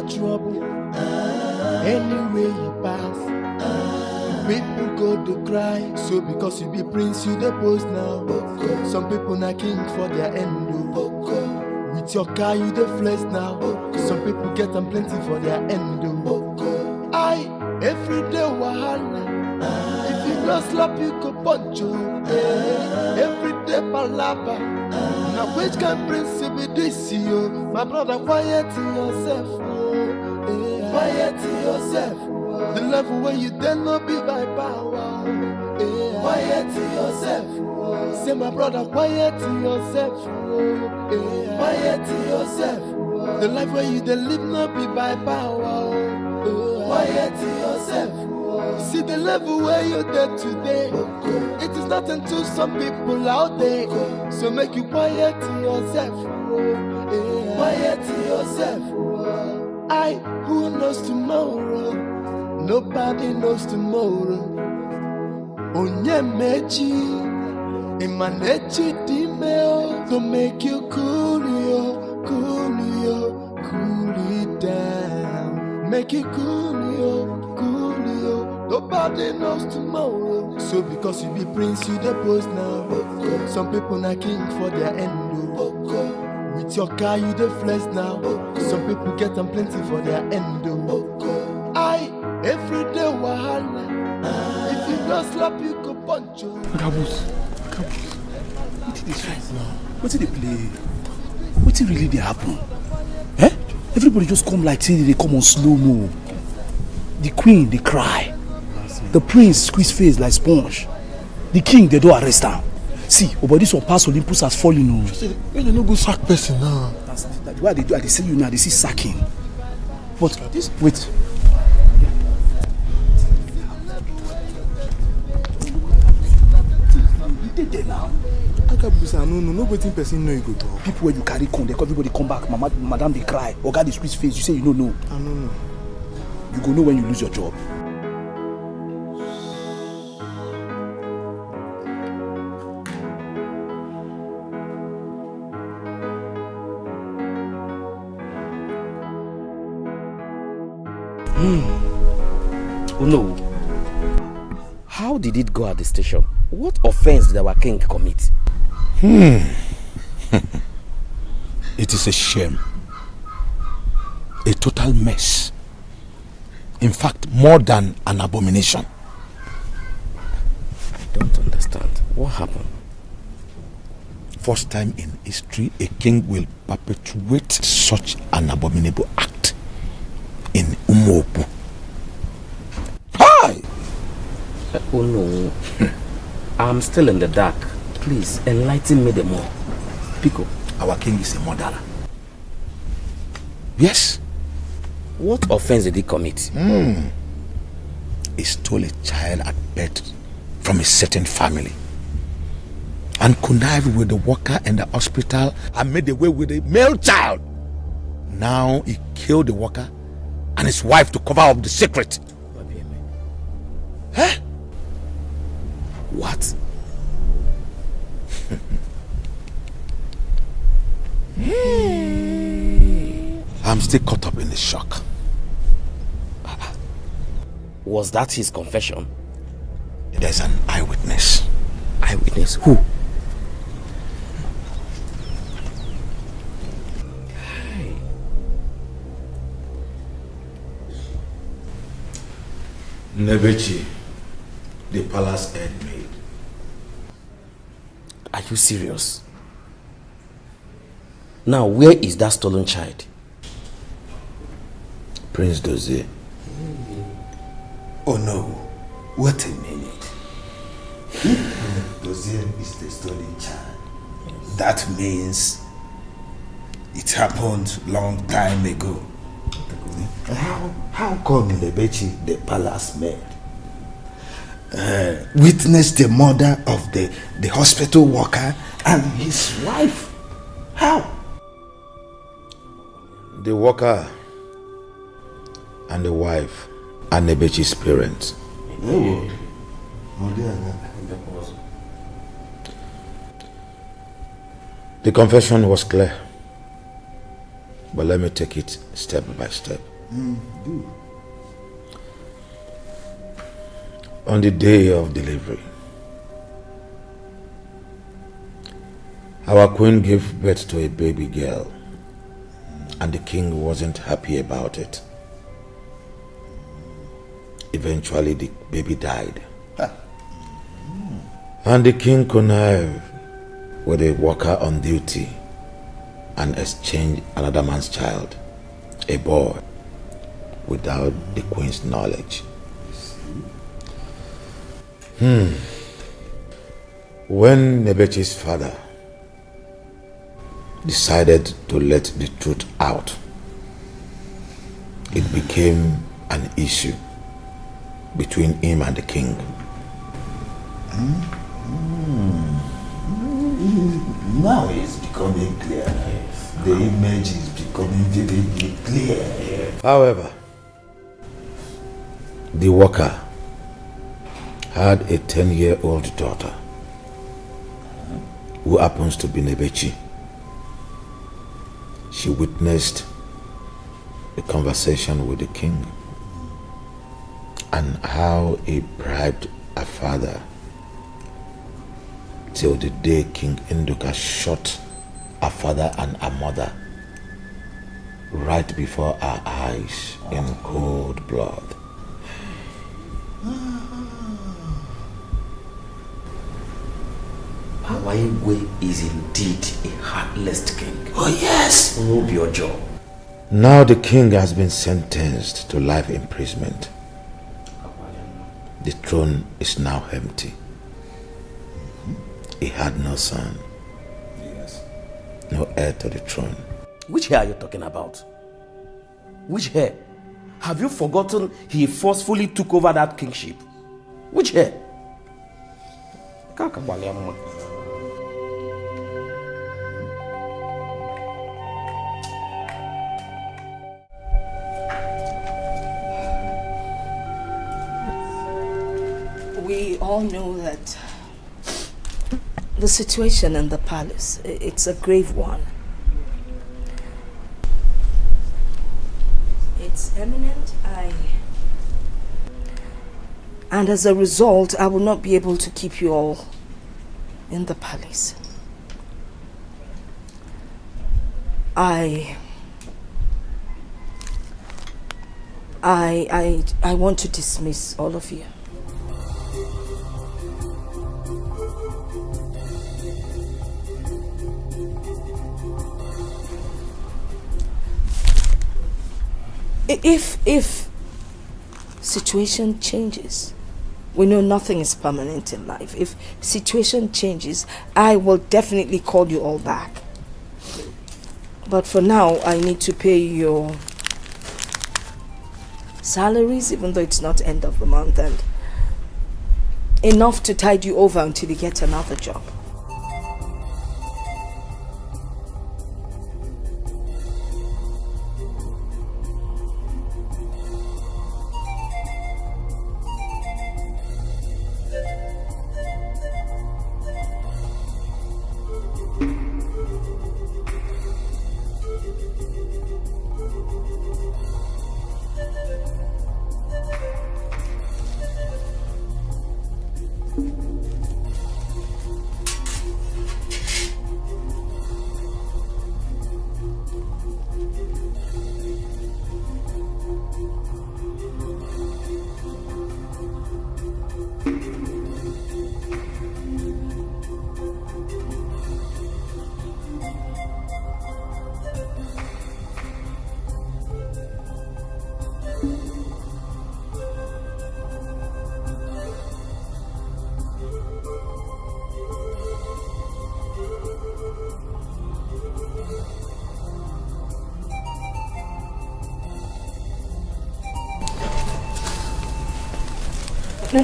Trouble anywhere you pass, people go to cry. So because you be prince, you the post now. Some people not king for their end. With your car, you the flex now. Some people get them plenty for their end. I every day wahala. If you not slap, you could punch you. Every day palava. Now which can prince be this you? My brother, quiet yourself. Quiet yourself. The level where you dare not be by power. Quiet yourself. Say my brother, quiet yourself. Quiet yourself. The life where you dare live not be by power. Quiet yourself. See the level where you're there today. It is nothing to some people out there. So make you quiet yourself. Quiet yourself. Who knows tomorrow? Nobody knows tomorrow. Onye mechi, imanechi dimeo, to make you cool it down. Make you cool yo. Nobody knows tomorrow. So because you be prince, you the post now. Some people not king for their end. With your car, you the flex now. Some people get them plenty for their end. Every day wahala. If you don't slap, you go punch you. Gabus. What is this right now? What did they play? What did really happen? Eh? Everybody just come like saying they come on slow-mo. The queen, they cry. The prince squeeze face like sponge. The king, they don't arrest him. See, over this one past Olympus has fallen. When you no go sack person now. That's what they do. They say you now, they see sacking. But this, wait. Now. No waiting person know you go talk. People where you carry con, everybody come back, madam they cry, or got the squeeze face, you say you don't know. I don't know. You go know when you lose your job. Oh no. How did it go at the station? What offense did our king commit? It is a shame. A total mess. In fact, more than an abomination. I don't understand. What happened? First time in history, a king will perpetuate such an abominable act in Umuopu. Hi! Oh no. I'm still in the dark. Please, enlighten me the more. Pico. Our king is a murderer. Yes. What offense did he commit? He stole a child at birth from a certain family and connived with the worker in the hospital and made away with a male child. Now he killed the worker and his wife to cover up the secret. Huh? What? I'm still caught up in the shock. Was that his confession? There's an eyewitness. Eyewitness? Who? Nebechi, the palace head maid. Are you serious? Now, where is that stolen child? Prince Dozie. Oh no, wait a minute. If Dozie is the stolen child, that means it happened long time ago. How come Nebechi, the palace maid, witnessed the murder of the hospital worker and his wife? How? The worker and the wife are Nebechi's parents. The confession was clear, but let me take it step by step. Do. On the day of delivery, our queen gave birth to a baby girl, and the king wasn't happy about it. Eventually, the baby died. And the king connived with a worker on duty and exchanged another man's child, a boy, without the queen's knowledge. When Nebechi's father decided to let the truth out, it became an issue between him and the king. Now it's becoming clear. The image is becoming vividly clear. However, The worker had a 10-year-old daughter who happens to be Nebechi. She witnessed a conversation with the king and how he bribed her father till the day King Induka shot her father and her mother right before our eyes in cold blood. Awaiwe is indeed a heartless king. Oh yes! Rob your jaw. Now the king has been sentenced to life imprisonment. The throne is now empty. He had no son. Yes. No heir to the throne. Which hair are you talking about? Which hair? Have you forgotten he forcefully took over that kingship? Which hair? We all know that the situation in the palace, it's a grave one. It's imminent. And as a result, I will not be able to keep you all in the palace. I want to dismiss all of you. If situation changes, we know nothing is permanent in life. If situation changes, I will definitely call you all back. But for now, I need to pay your salaries, even though it's not end of the month, and enough to tide you over until you get another job.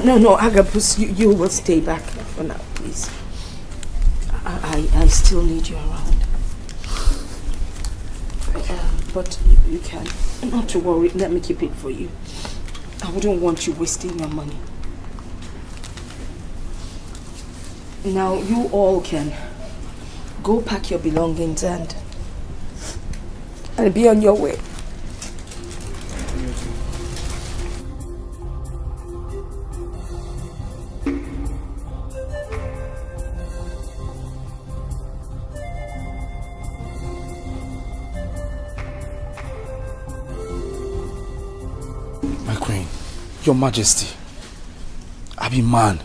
No, Agabus, you will stay back for now, please. I still need you around. But you can. Not to worry, let me keep it for you. I wouldn't want you wasting your money. Now, you all can go pack your belongings and be on your way. Your Majesty, I be man.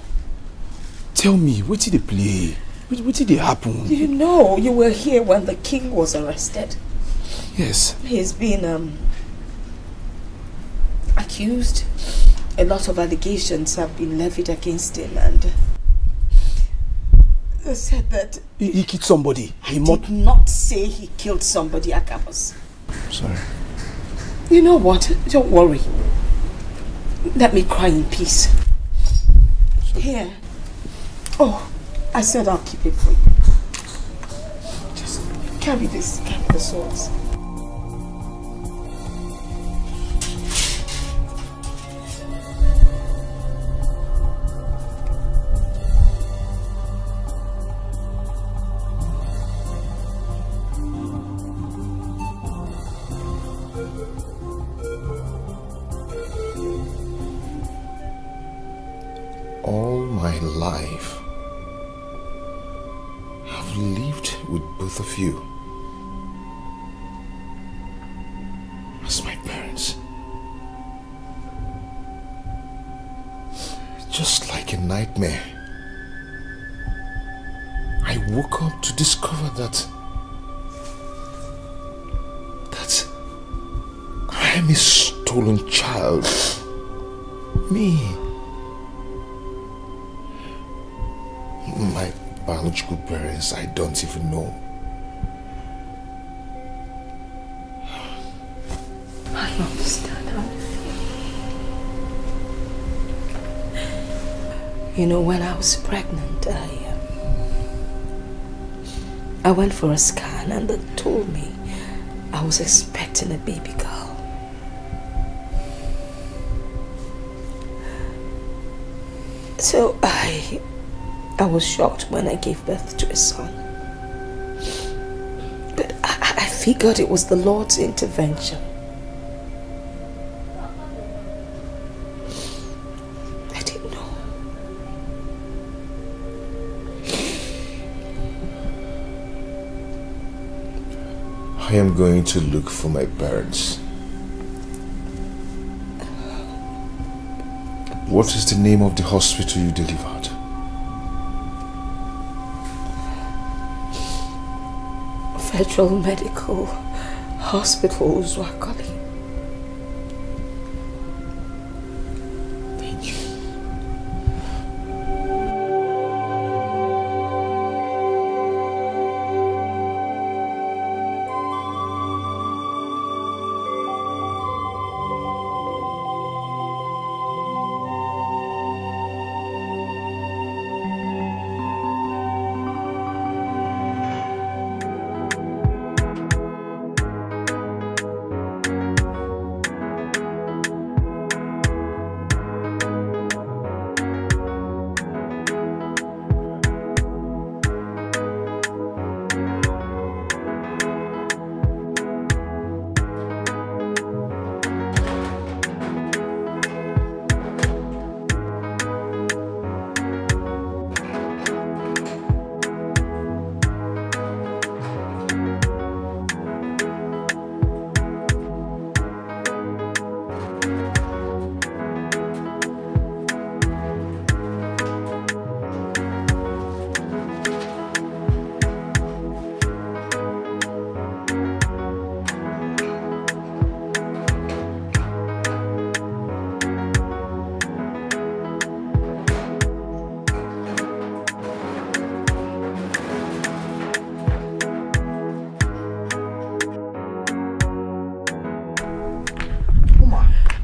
Tell me, what did they play? What did they happen? You know, you were here when the king was arrested. Yes. He's been accused. A lot of allegations have been levied against him, and they said that he killed somebody. He did not say he killed somebody, Agabus. Sorry. You know what? Don't worry. Let me cry in peace. Here. Oh, I said I'll keep it for you. Just carry this, carry the swords. my life, I've lived with both of you as my parents. Just like a nightmare, I woke up to discover that I am a stolen child. Me. My biological parents, I don't even know. I understand how you feel. You know, when I was pregnant, I went for a scan and they told me I was expecting a baby girl. So I was shocked when I gave birth to a son. But I figured it was the Lord's intervention. I didn't know. I am going to look for my parents. What is the name of the hospital you delivered? Federal Medical Hospital, Zwakali. Thank you.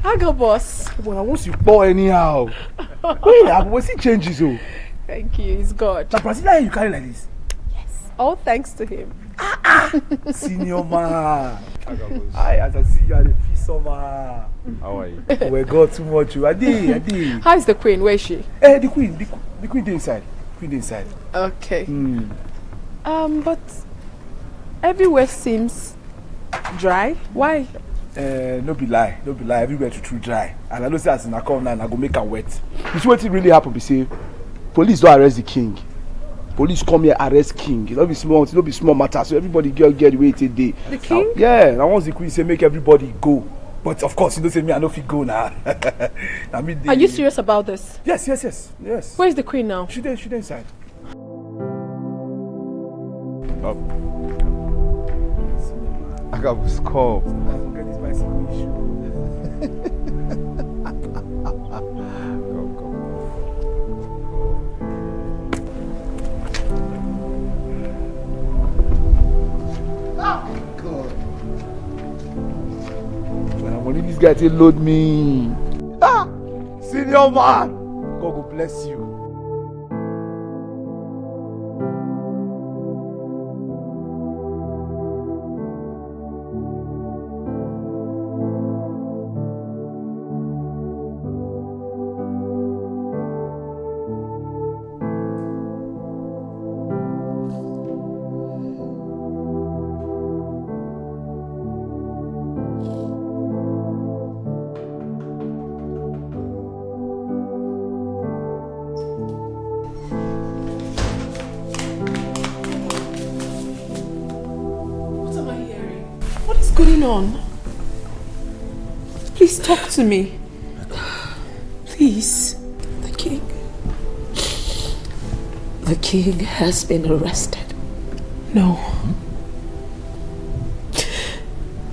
Aga boss. Well, once you pour anyhow. Wait, I will see changes. Oh. Thank you, it's God. Now, Brazil, you carry like this? Yes. All thanks to him. Senior man. As I see you at the feast summer. How are you? We got too much. Adi. How is the queen? Where is she? The queen inside. Queen inside. Okay. But everywhere seems dry. Why? No be lie. Everywhere too dry. And I know say as I come now, I go make her wet. You see what really happen? Be say, police don't arrest the king. Police come here arrest king. It don't be small matter. So everybody get the way it dey. The king? Yeah. And once the queen say make everybody go. But of course, you don't say me I no fit go now. Are you serious about this? Yes. Where is the queen now? She there inside. I got was called. Forget this bicycle issue. God. When I'm only this guy to load me. Senior man. God will bless you. going on? Please talk to me. Please. The king has been arrested. No.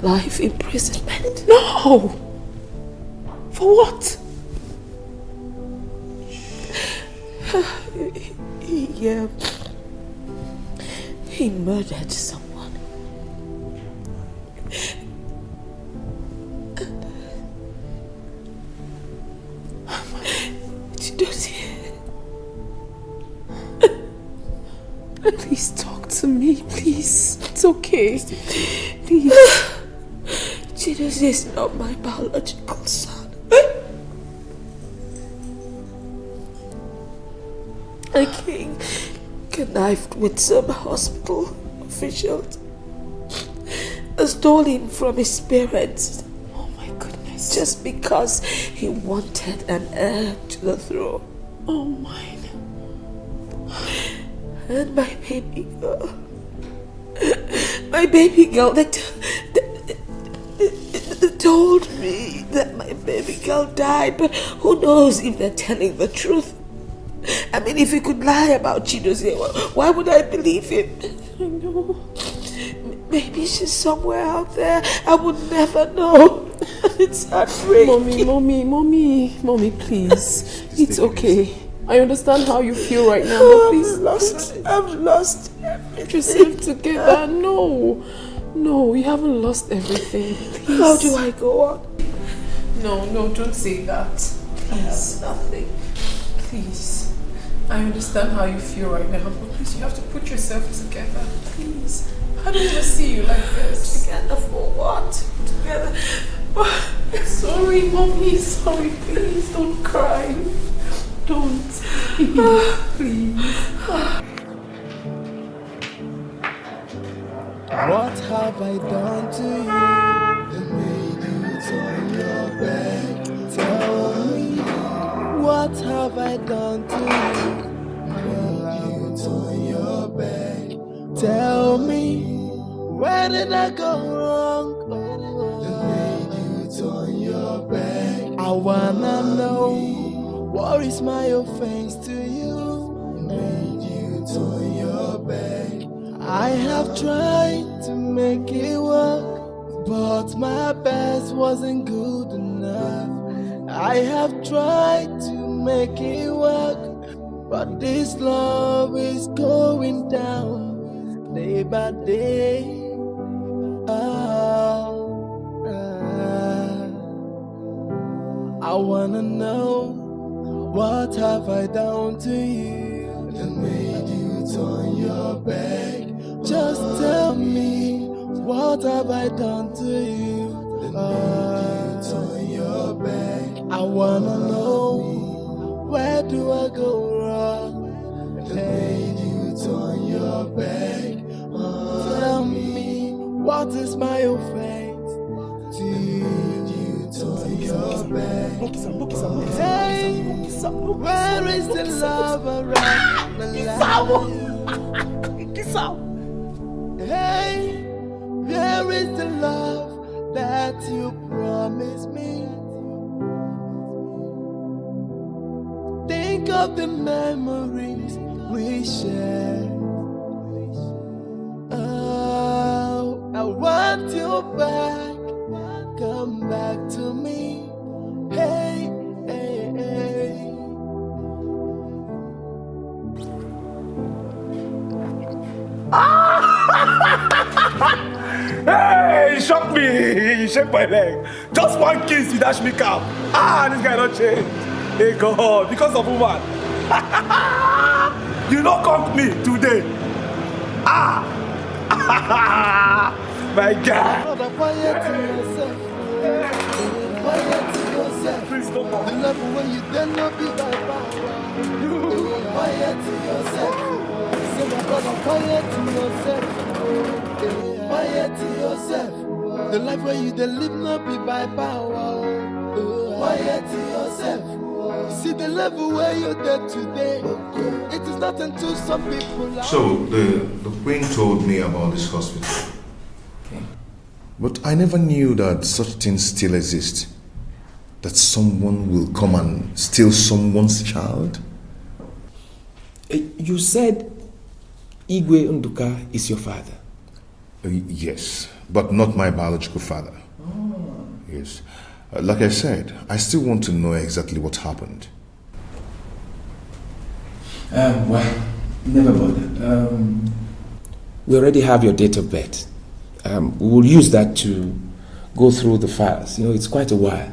Life imprisonment. No! For what? He murdered someone. Please talk to me, please. It's okay. Please. Chidozie is not my biological son. The king connived with some hospital officials, stole him from his parents. Oh my goodness. Just because he wanted an heir to the throne. Oh my. And my baby girl, they told me that my baby girl died, but who knows if they're telling the truth. I mean, if he could lie about Chidozie, why would I believe him? I know. Maybe she's somewhere out there. I would never know. It's heartbreaking. Mommy, please. It's okay. I understand how you feel right now, but please. I've lost everything. Get yourself together. No, you haven't lost everything. Please. How do I go on? No, don't say that. Please. Nothing. Please. I understand how you feel right now, but please, you have to put yourself together. Please. I don't want to see you like this. Together for what? Together. Sorry, Mommy. Sorry, please. Don't cry. Don't. Please. What have I done to you that made you turn your back? Tell me, what have I done to you that made you turn your back? Tell me, where did I go wrong that made you turn your back? I wanna know, what is my offense to you that made you turn your back? I have tried to make it work, but my best wasn't good enough. I have tried to make it work, but this love is going down day by day. I wanna know, what have I done to you that made you turn your back? Just tell me, what have I done to you that made you turn your back? I wanna know, where do I go wrong that made you turn your back? Tell me, what is my offense to you? Turn your back. Hey, where is the love around my life? Hey, where is the love that you promised me? Think of the memories we shared. Oh, I want you back. Come back to me. Hey, hey, hey. Hey, he shocked me. He shake my leg. Just one kiss, he dash me cap. This guy not change. Hey God, because of woman. You don't come me today. My God. Please don't come. The love when you then not be by power. Quiet to yourself. Say my brother, quiet to yourself. Quiet to yourself. The life where you then live not be by power. Quiet to yourself. See the level where you're dead today. It is not until some people. So the queen told me about this hospital. Okay. But I never knew that such things still exist. That someone will come and steal someone's child. You said Igwe Nduka is your father? Yes, but not my biological father. Oh. Yes. Like I said, I still want to know exactly what happened. Well, never bother. We already have your date of birth. We will use that to go through the files. It's quite a while.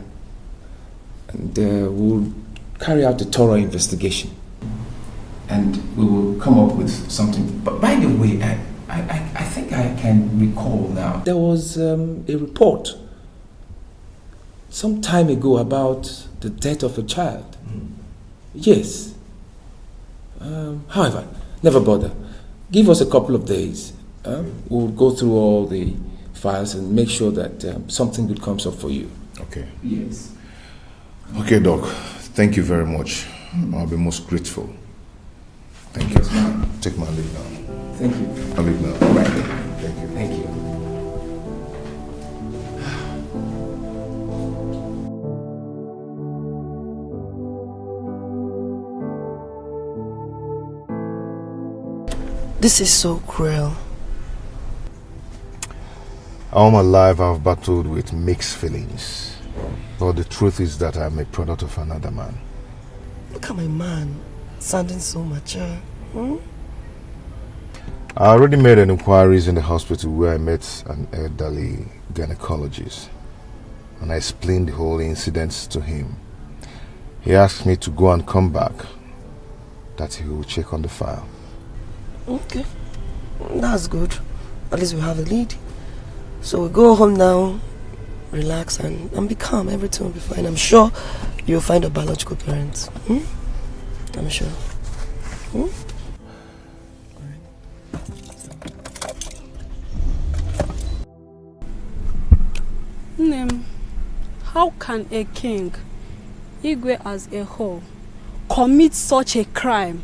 And we'll carry out a thorough investigation. And we will come up with something. But by the way, I think I can recall now. There was a report some time ago about the death of a child. Yes. However, never bother. Give us a couple of days. We'll go through all the files and make sure that something good comes up for you. Okay. Yes. Okay, Doc. Thank you very much. I'll be most grateful. Thank you. Take my leave now. Thank you. I'll leave now. Right. Thank you. Thank you. This is so cruel. All my life I've battled with mixed feelings. But the truth is that I'm a product of another man. Look at my man, sounding so mature. I already made an inquiries in the hospital where I met an elderly gynecologist. And I explained the whole incident to him. He asked me to go and come back, that he will check on the file. Okay, that's good. At least we have a lead. So we go home now, relax and be calm. Everything will be fine. I'm sure you'll find your biological parents. I'm sure. How can a king, Igwe as a whole, commit such a crime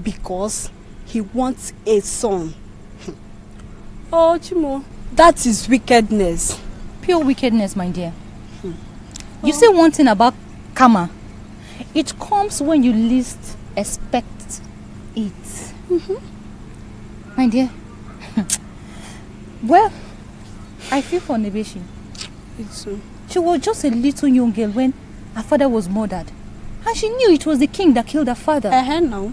because he wants a son? Oh, Chimo, that is wickedness. Pure wickedness, my dear. You say one thing about karma. It comes when you least expect it. My dear. Well, I feel for Nebeshi. She was just a little young girl when her father was murdered. And she knew it was the king that killed her father. No.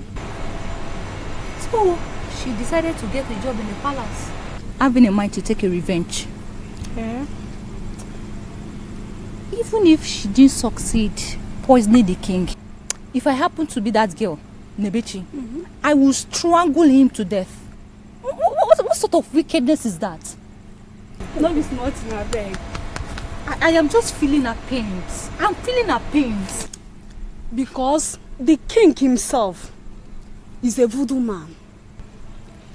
So, she decided to get a job in the palace, having a mind to take a revenge. Even if she didn't succeed poisoning the king, if I happen to be that girl, Nebechi, I will strangle him to death. What sort of wickedness is that? No, it's not in her bed. I am just feeling her pains. I'm feeling her pains. Because the king himself is a voodoo man.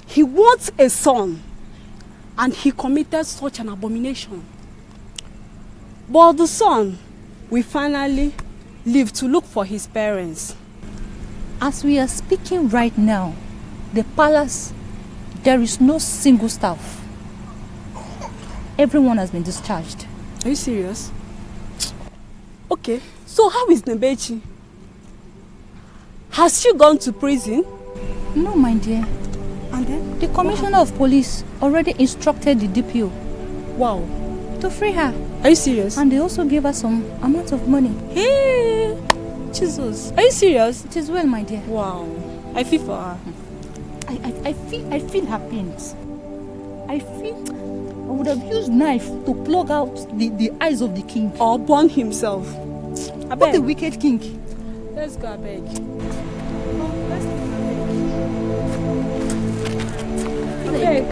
He wants a son, and he committed such an abomination. But the son will finally live to look for his parents. As we are speaking right now, the palace, there is no single staff. Everyone has been discharged. Are you serious? Okay, so how is Nebechi? Has she gone to prison? No, my dear. And then? The commissioner of police already instructed the DPO. Wow. To free her. Are you serious? And they also gave her some amount of money. Hey! Jesus. Are you serious? It is well, my dear. Wow. I feel for her. I feel her pains. I would have used knife to plug out the eyes of the king. Or burn himself. What a wicked king. Let's go, I beg.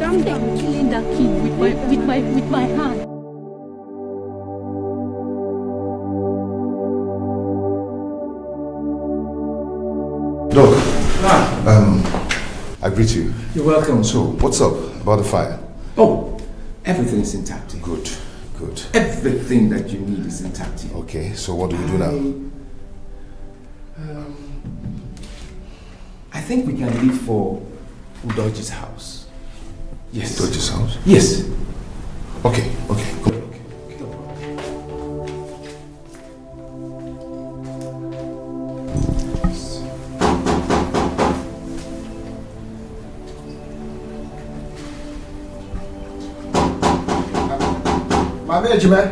I'm killing that king with my hand. Doc, I greet you. You're welcome. So, what's up about the fire? Oh, everything is intact. Good, good. Everything that you need is intact. Okay, so what do we do now? I think we can leave for Udoji's house. Yes. Udoji's house? Yes. Okay, okay, good. My management,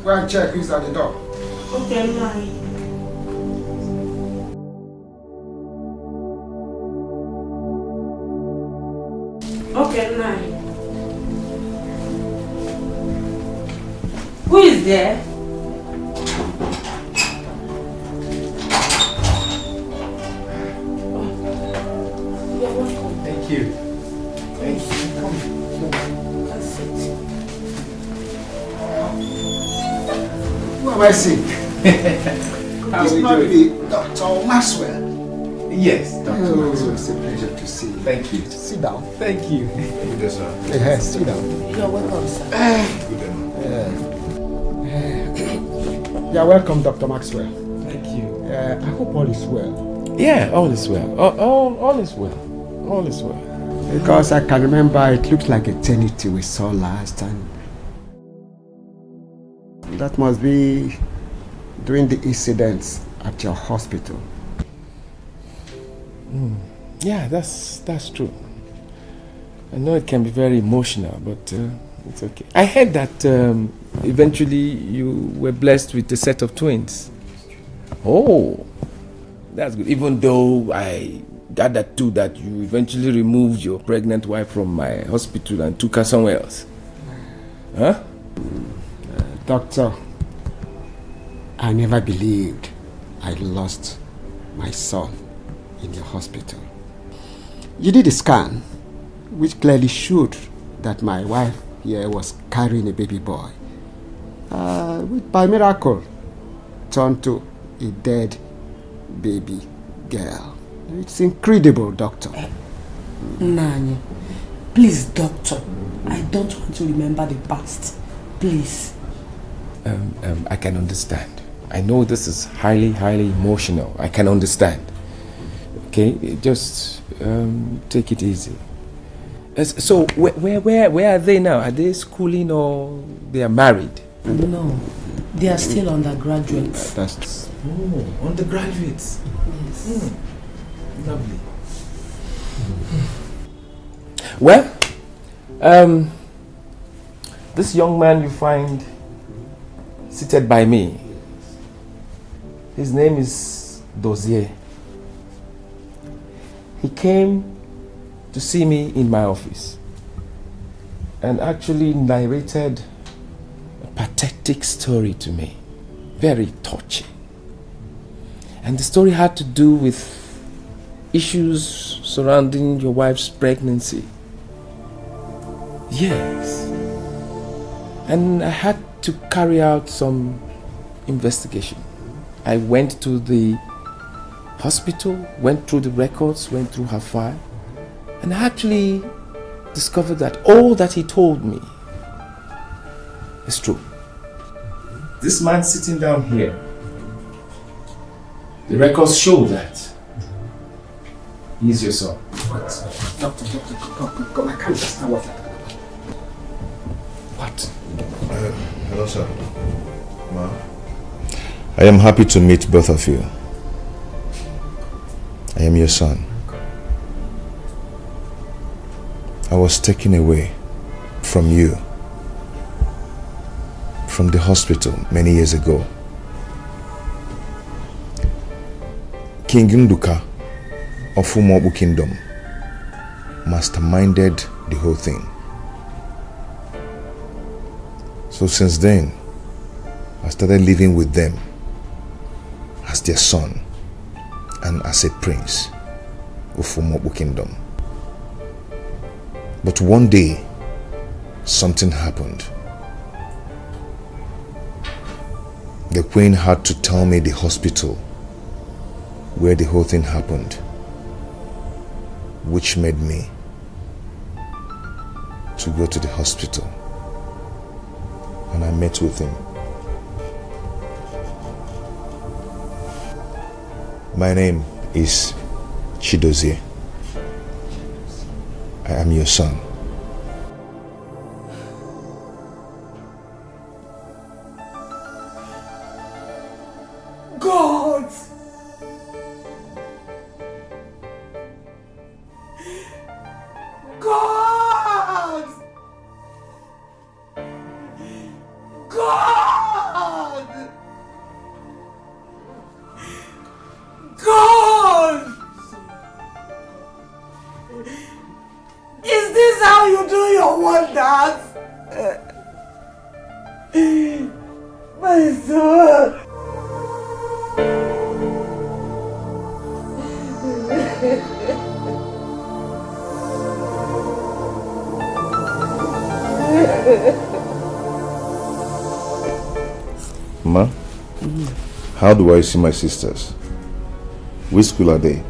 go and check who's at the door. Okay, ma'am. Okay, ma'am. Who is there? Thank you. Thank you. Come. That's it. Who am I seeing? How It's are we not doing? be Dr. Maxwell. Yes, Dr. Maxwell. It's a pleasure to see you. Thank you. Sit down. Thank you. Good, sir. Yes, sit down. You're welcome, sir. You're welcome, Dr. Maxwell. Thank you. I hope all is well. Yeah, all is well. All is well. All is well. Because I can remember it looked like eternity we saw last, and that must be during the incidents at your hospital. Yeah, that's true. I know it can be very emotional, but it's okay. I heard that eventually you were blessed with a set of twins. Oh, that's good. Even though I gathered too that you eventually removed your pregnant wife from my hospital and took her somewhere else. Huh? Doctor, I never believed I lost my son in your hospital. You did a scan, which clearly showed that my wife here was carrying a baby boy, which by miracle turned to a dead baby girl. It's incredible, Doctor. Nani, please, doctor. I don't want to remember the past. Please. I can understand. I know this is highly emotional. I can understand. Okay, just take it easy. So where are they now? Are they schooling or they are married? No, they are still undergraduates. Oh, undergraduates. Yes. Lovely. Well, this young man you find seated by me, his name is Dozier. He came to see me in my office and actually narrated a pathetic story to me, very touching. And the story had to do with issues surrounding your wife's pregnancy. Yes. And I had to carry out some investigation. I went to the hospital, went through the records, went through her file, and I actually discovered that all that he told me is true. This man sitting down here, the records show that he's your son. Doctor, come, I can't understand what happened. What? Hello, sir. Ma. I am happy to meet both of you. I am your son. I was taken away from you, from the hospital many years ago. King Nduka of Umobu Kingdom masterminded the whole thing. So since then, I started living with them as their son and as a prince of Umobu Kingdom. But one day, something happened. The queen had to tell me the hospital where the whole thing happened, which made me to go to the hospital, and I met with him. My name is Chidozie. I am your son. out. God! God! God! Is this how you do your wonders? My son! Ma, how do I see my sisters? Which school are they?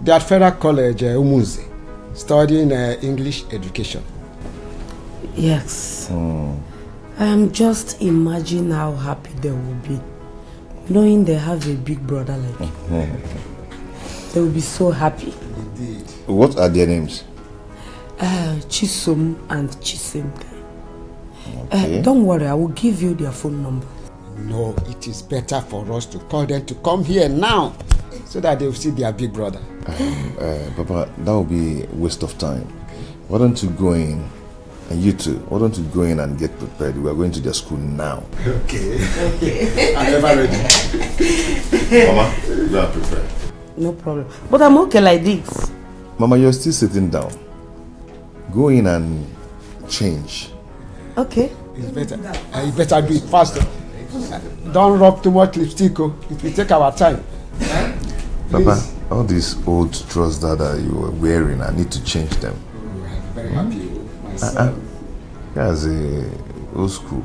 They are at Federal College, Umuzi, studying English education. Yes. Just imagine how happy they will be, knowing they have a big brother like you. They will be so happy. Indeed. What are their names? Chisom and Chisimpe. Okay. Don't worry, I will give you their phone number. No, it is better for us to call them to come here now, so that they will see their big brother. Papa, that would be a waste of time. Why don't you go in, and you too, why don't you go in and get prepared? We are going to their school now. Okay. I'm never ready. Mama, you are prepared. No problem. But I'm okay like this. Mama, you're still sitting down. Go in and change. Okay. It's better. You better do it faster. Don't rub too much lipstick. It will take our time. Papa, all these old trousers that you were wearing, I need to change them. I'm very happy. My son. That's old school.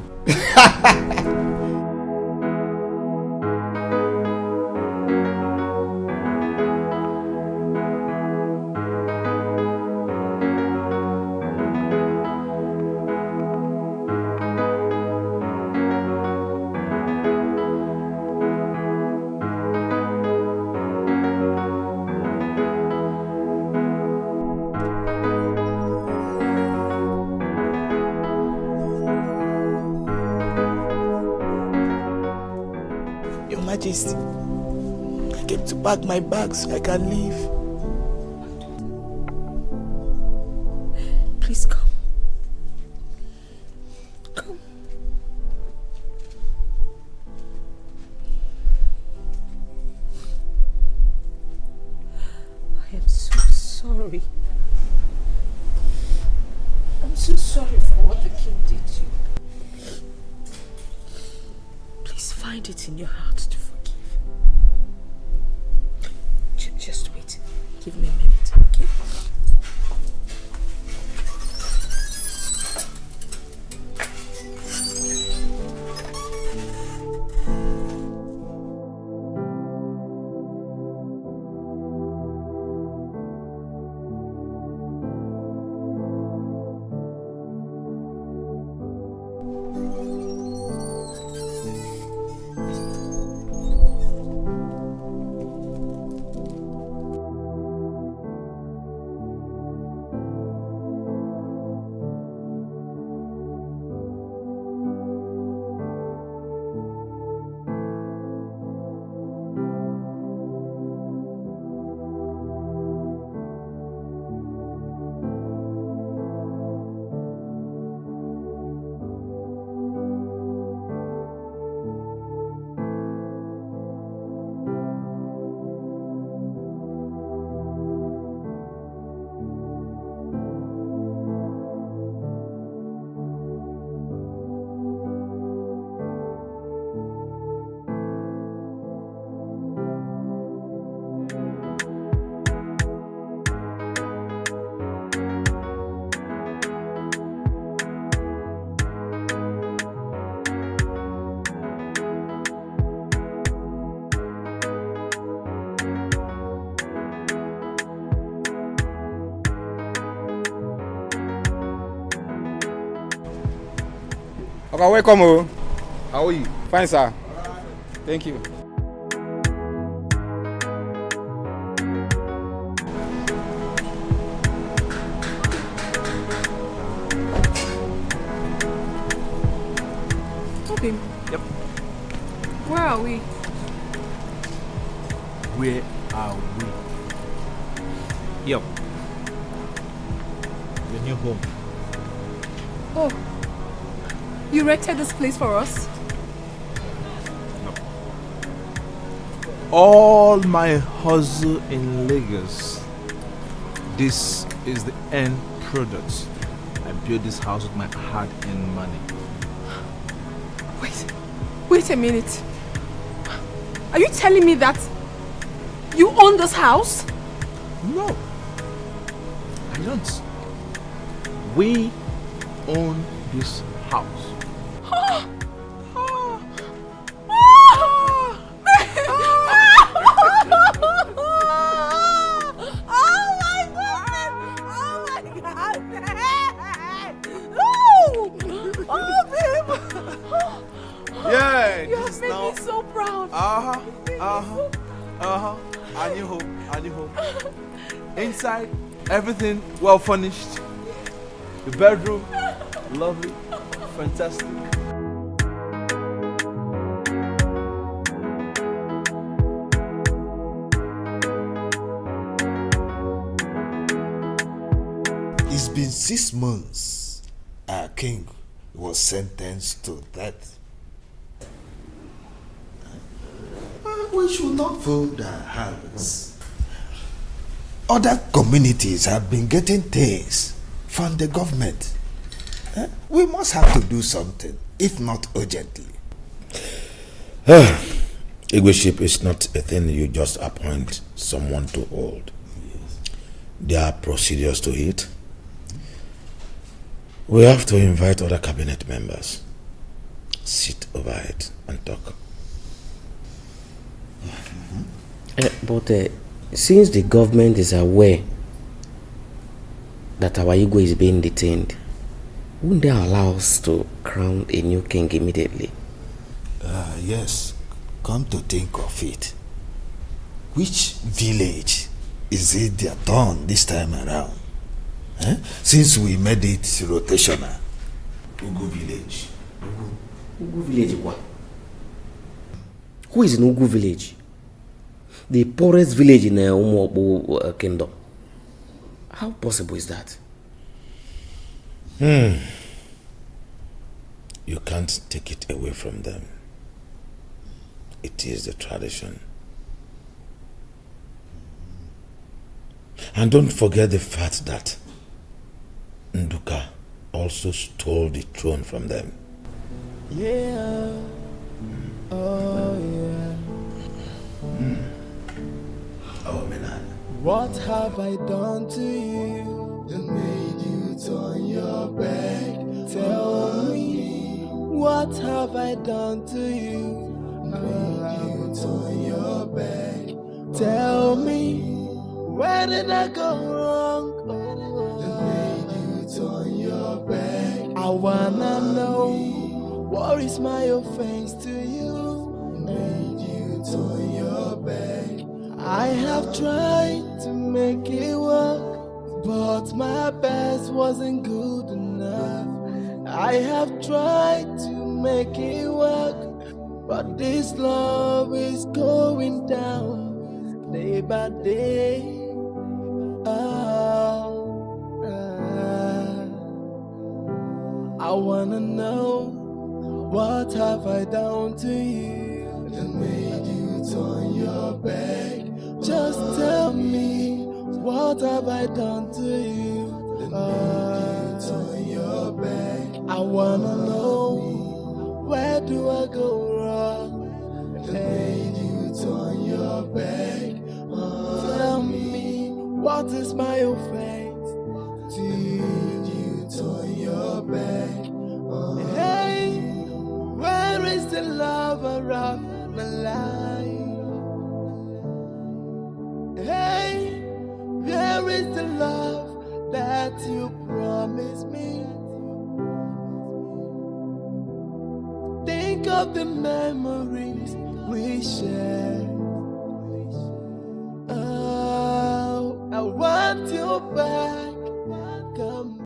Majesty, I came to pack my bag so I can leave. Please come. Come. I am so sorry. I'm so sorry for what the king did to you. Please find it in your heart to forgive. Just wait. Give me a minute, okay? Okay, welcome. How are you? Fine, sir. Thank you. Okay. Yep. Where are we? Where are we? Yup. Your new home. Oh, you rented this place for us? All my hustle in Lagos. This is the end product. I built this house with my hard-earned money. Wait a minute. Are you telling me that you own this house? No. I don't. We own this house. Yeah, you have made me so proud. Our new home. Inside, everything well furnished. The bedroom, lovely, fantastic. It's been 6 months. Our king was sentenced to death. We should not fold our hands. Other communities have been getting things from the government. We must have to do something, if not urgently. Leadership is not a thing you just appoint someone to hold. There are procedures to it. We have to invite other cabinet members, sit over it and talk. But since the government is aware that our ego is being detained, wouldn't they allow us to crown a new king immediately? Yes, come to think of it. Which village is it their turn this time around? Since we made it rotational. Ugu village. Ugu village what? Who is in Ugu village? The poorest village in Umuobu kingdom. How possible is that? You can't take it away from them. It is the tradition. And don't forget the fact that Nduka also stole the throne from them. Yeah. Oh, yeah. Oh, Milan. What have I done to you that made you turn your back? Tell me, what have I done to you that made you turn your back? Tell me, where did I go wrong? That made you turn your back. I wanna know, what is my offense to you that made you turn your back? I have tried to make it work, but my best wasn't good enough. I have tried to make it work, but this love is going down day by day. I wanna know, what have I done to you that made you turn your back? Just tell me, what have I done to you that made you turn your back? I wanna know, where do I go wrong that made you turn your back? Tell me, what is my offense to you turn your back? Hey, where is the lover of my life? Hey, where is the love that you promised me? Think of the memories we shared. Oh, I want you back.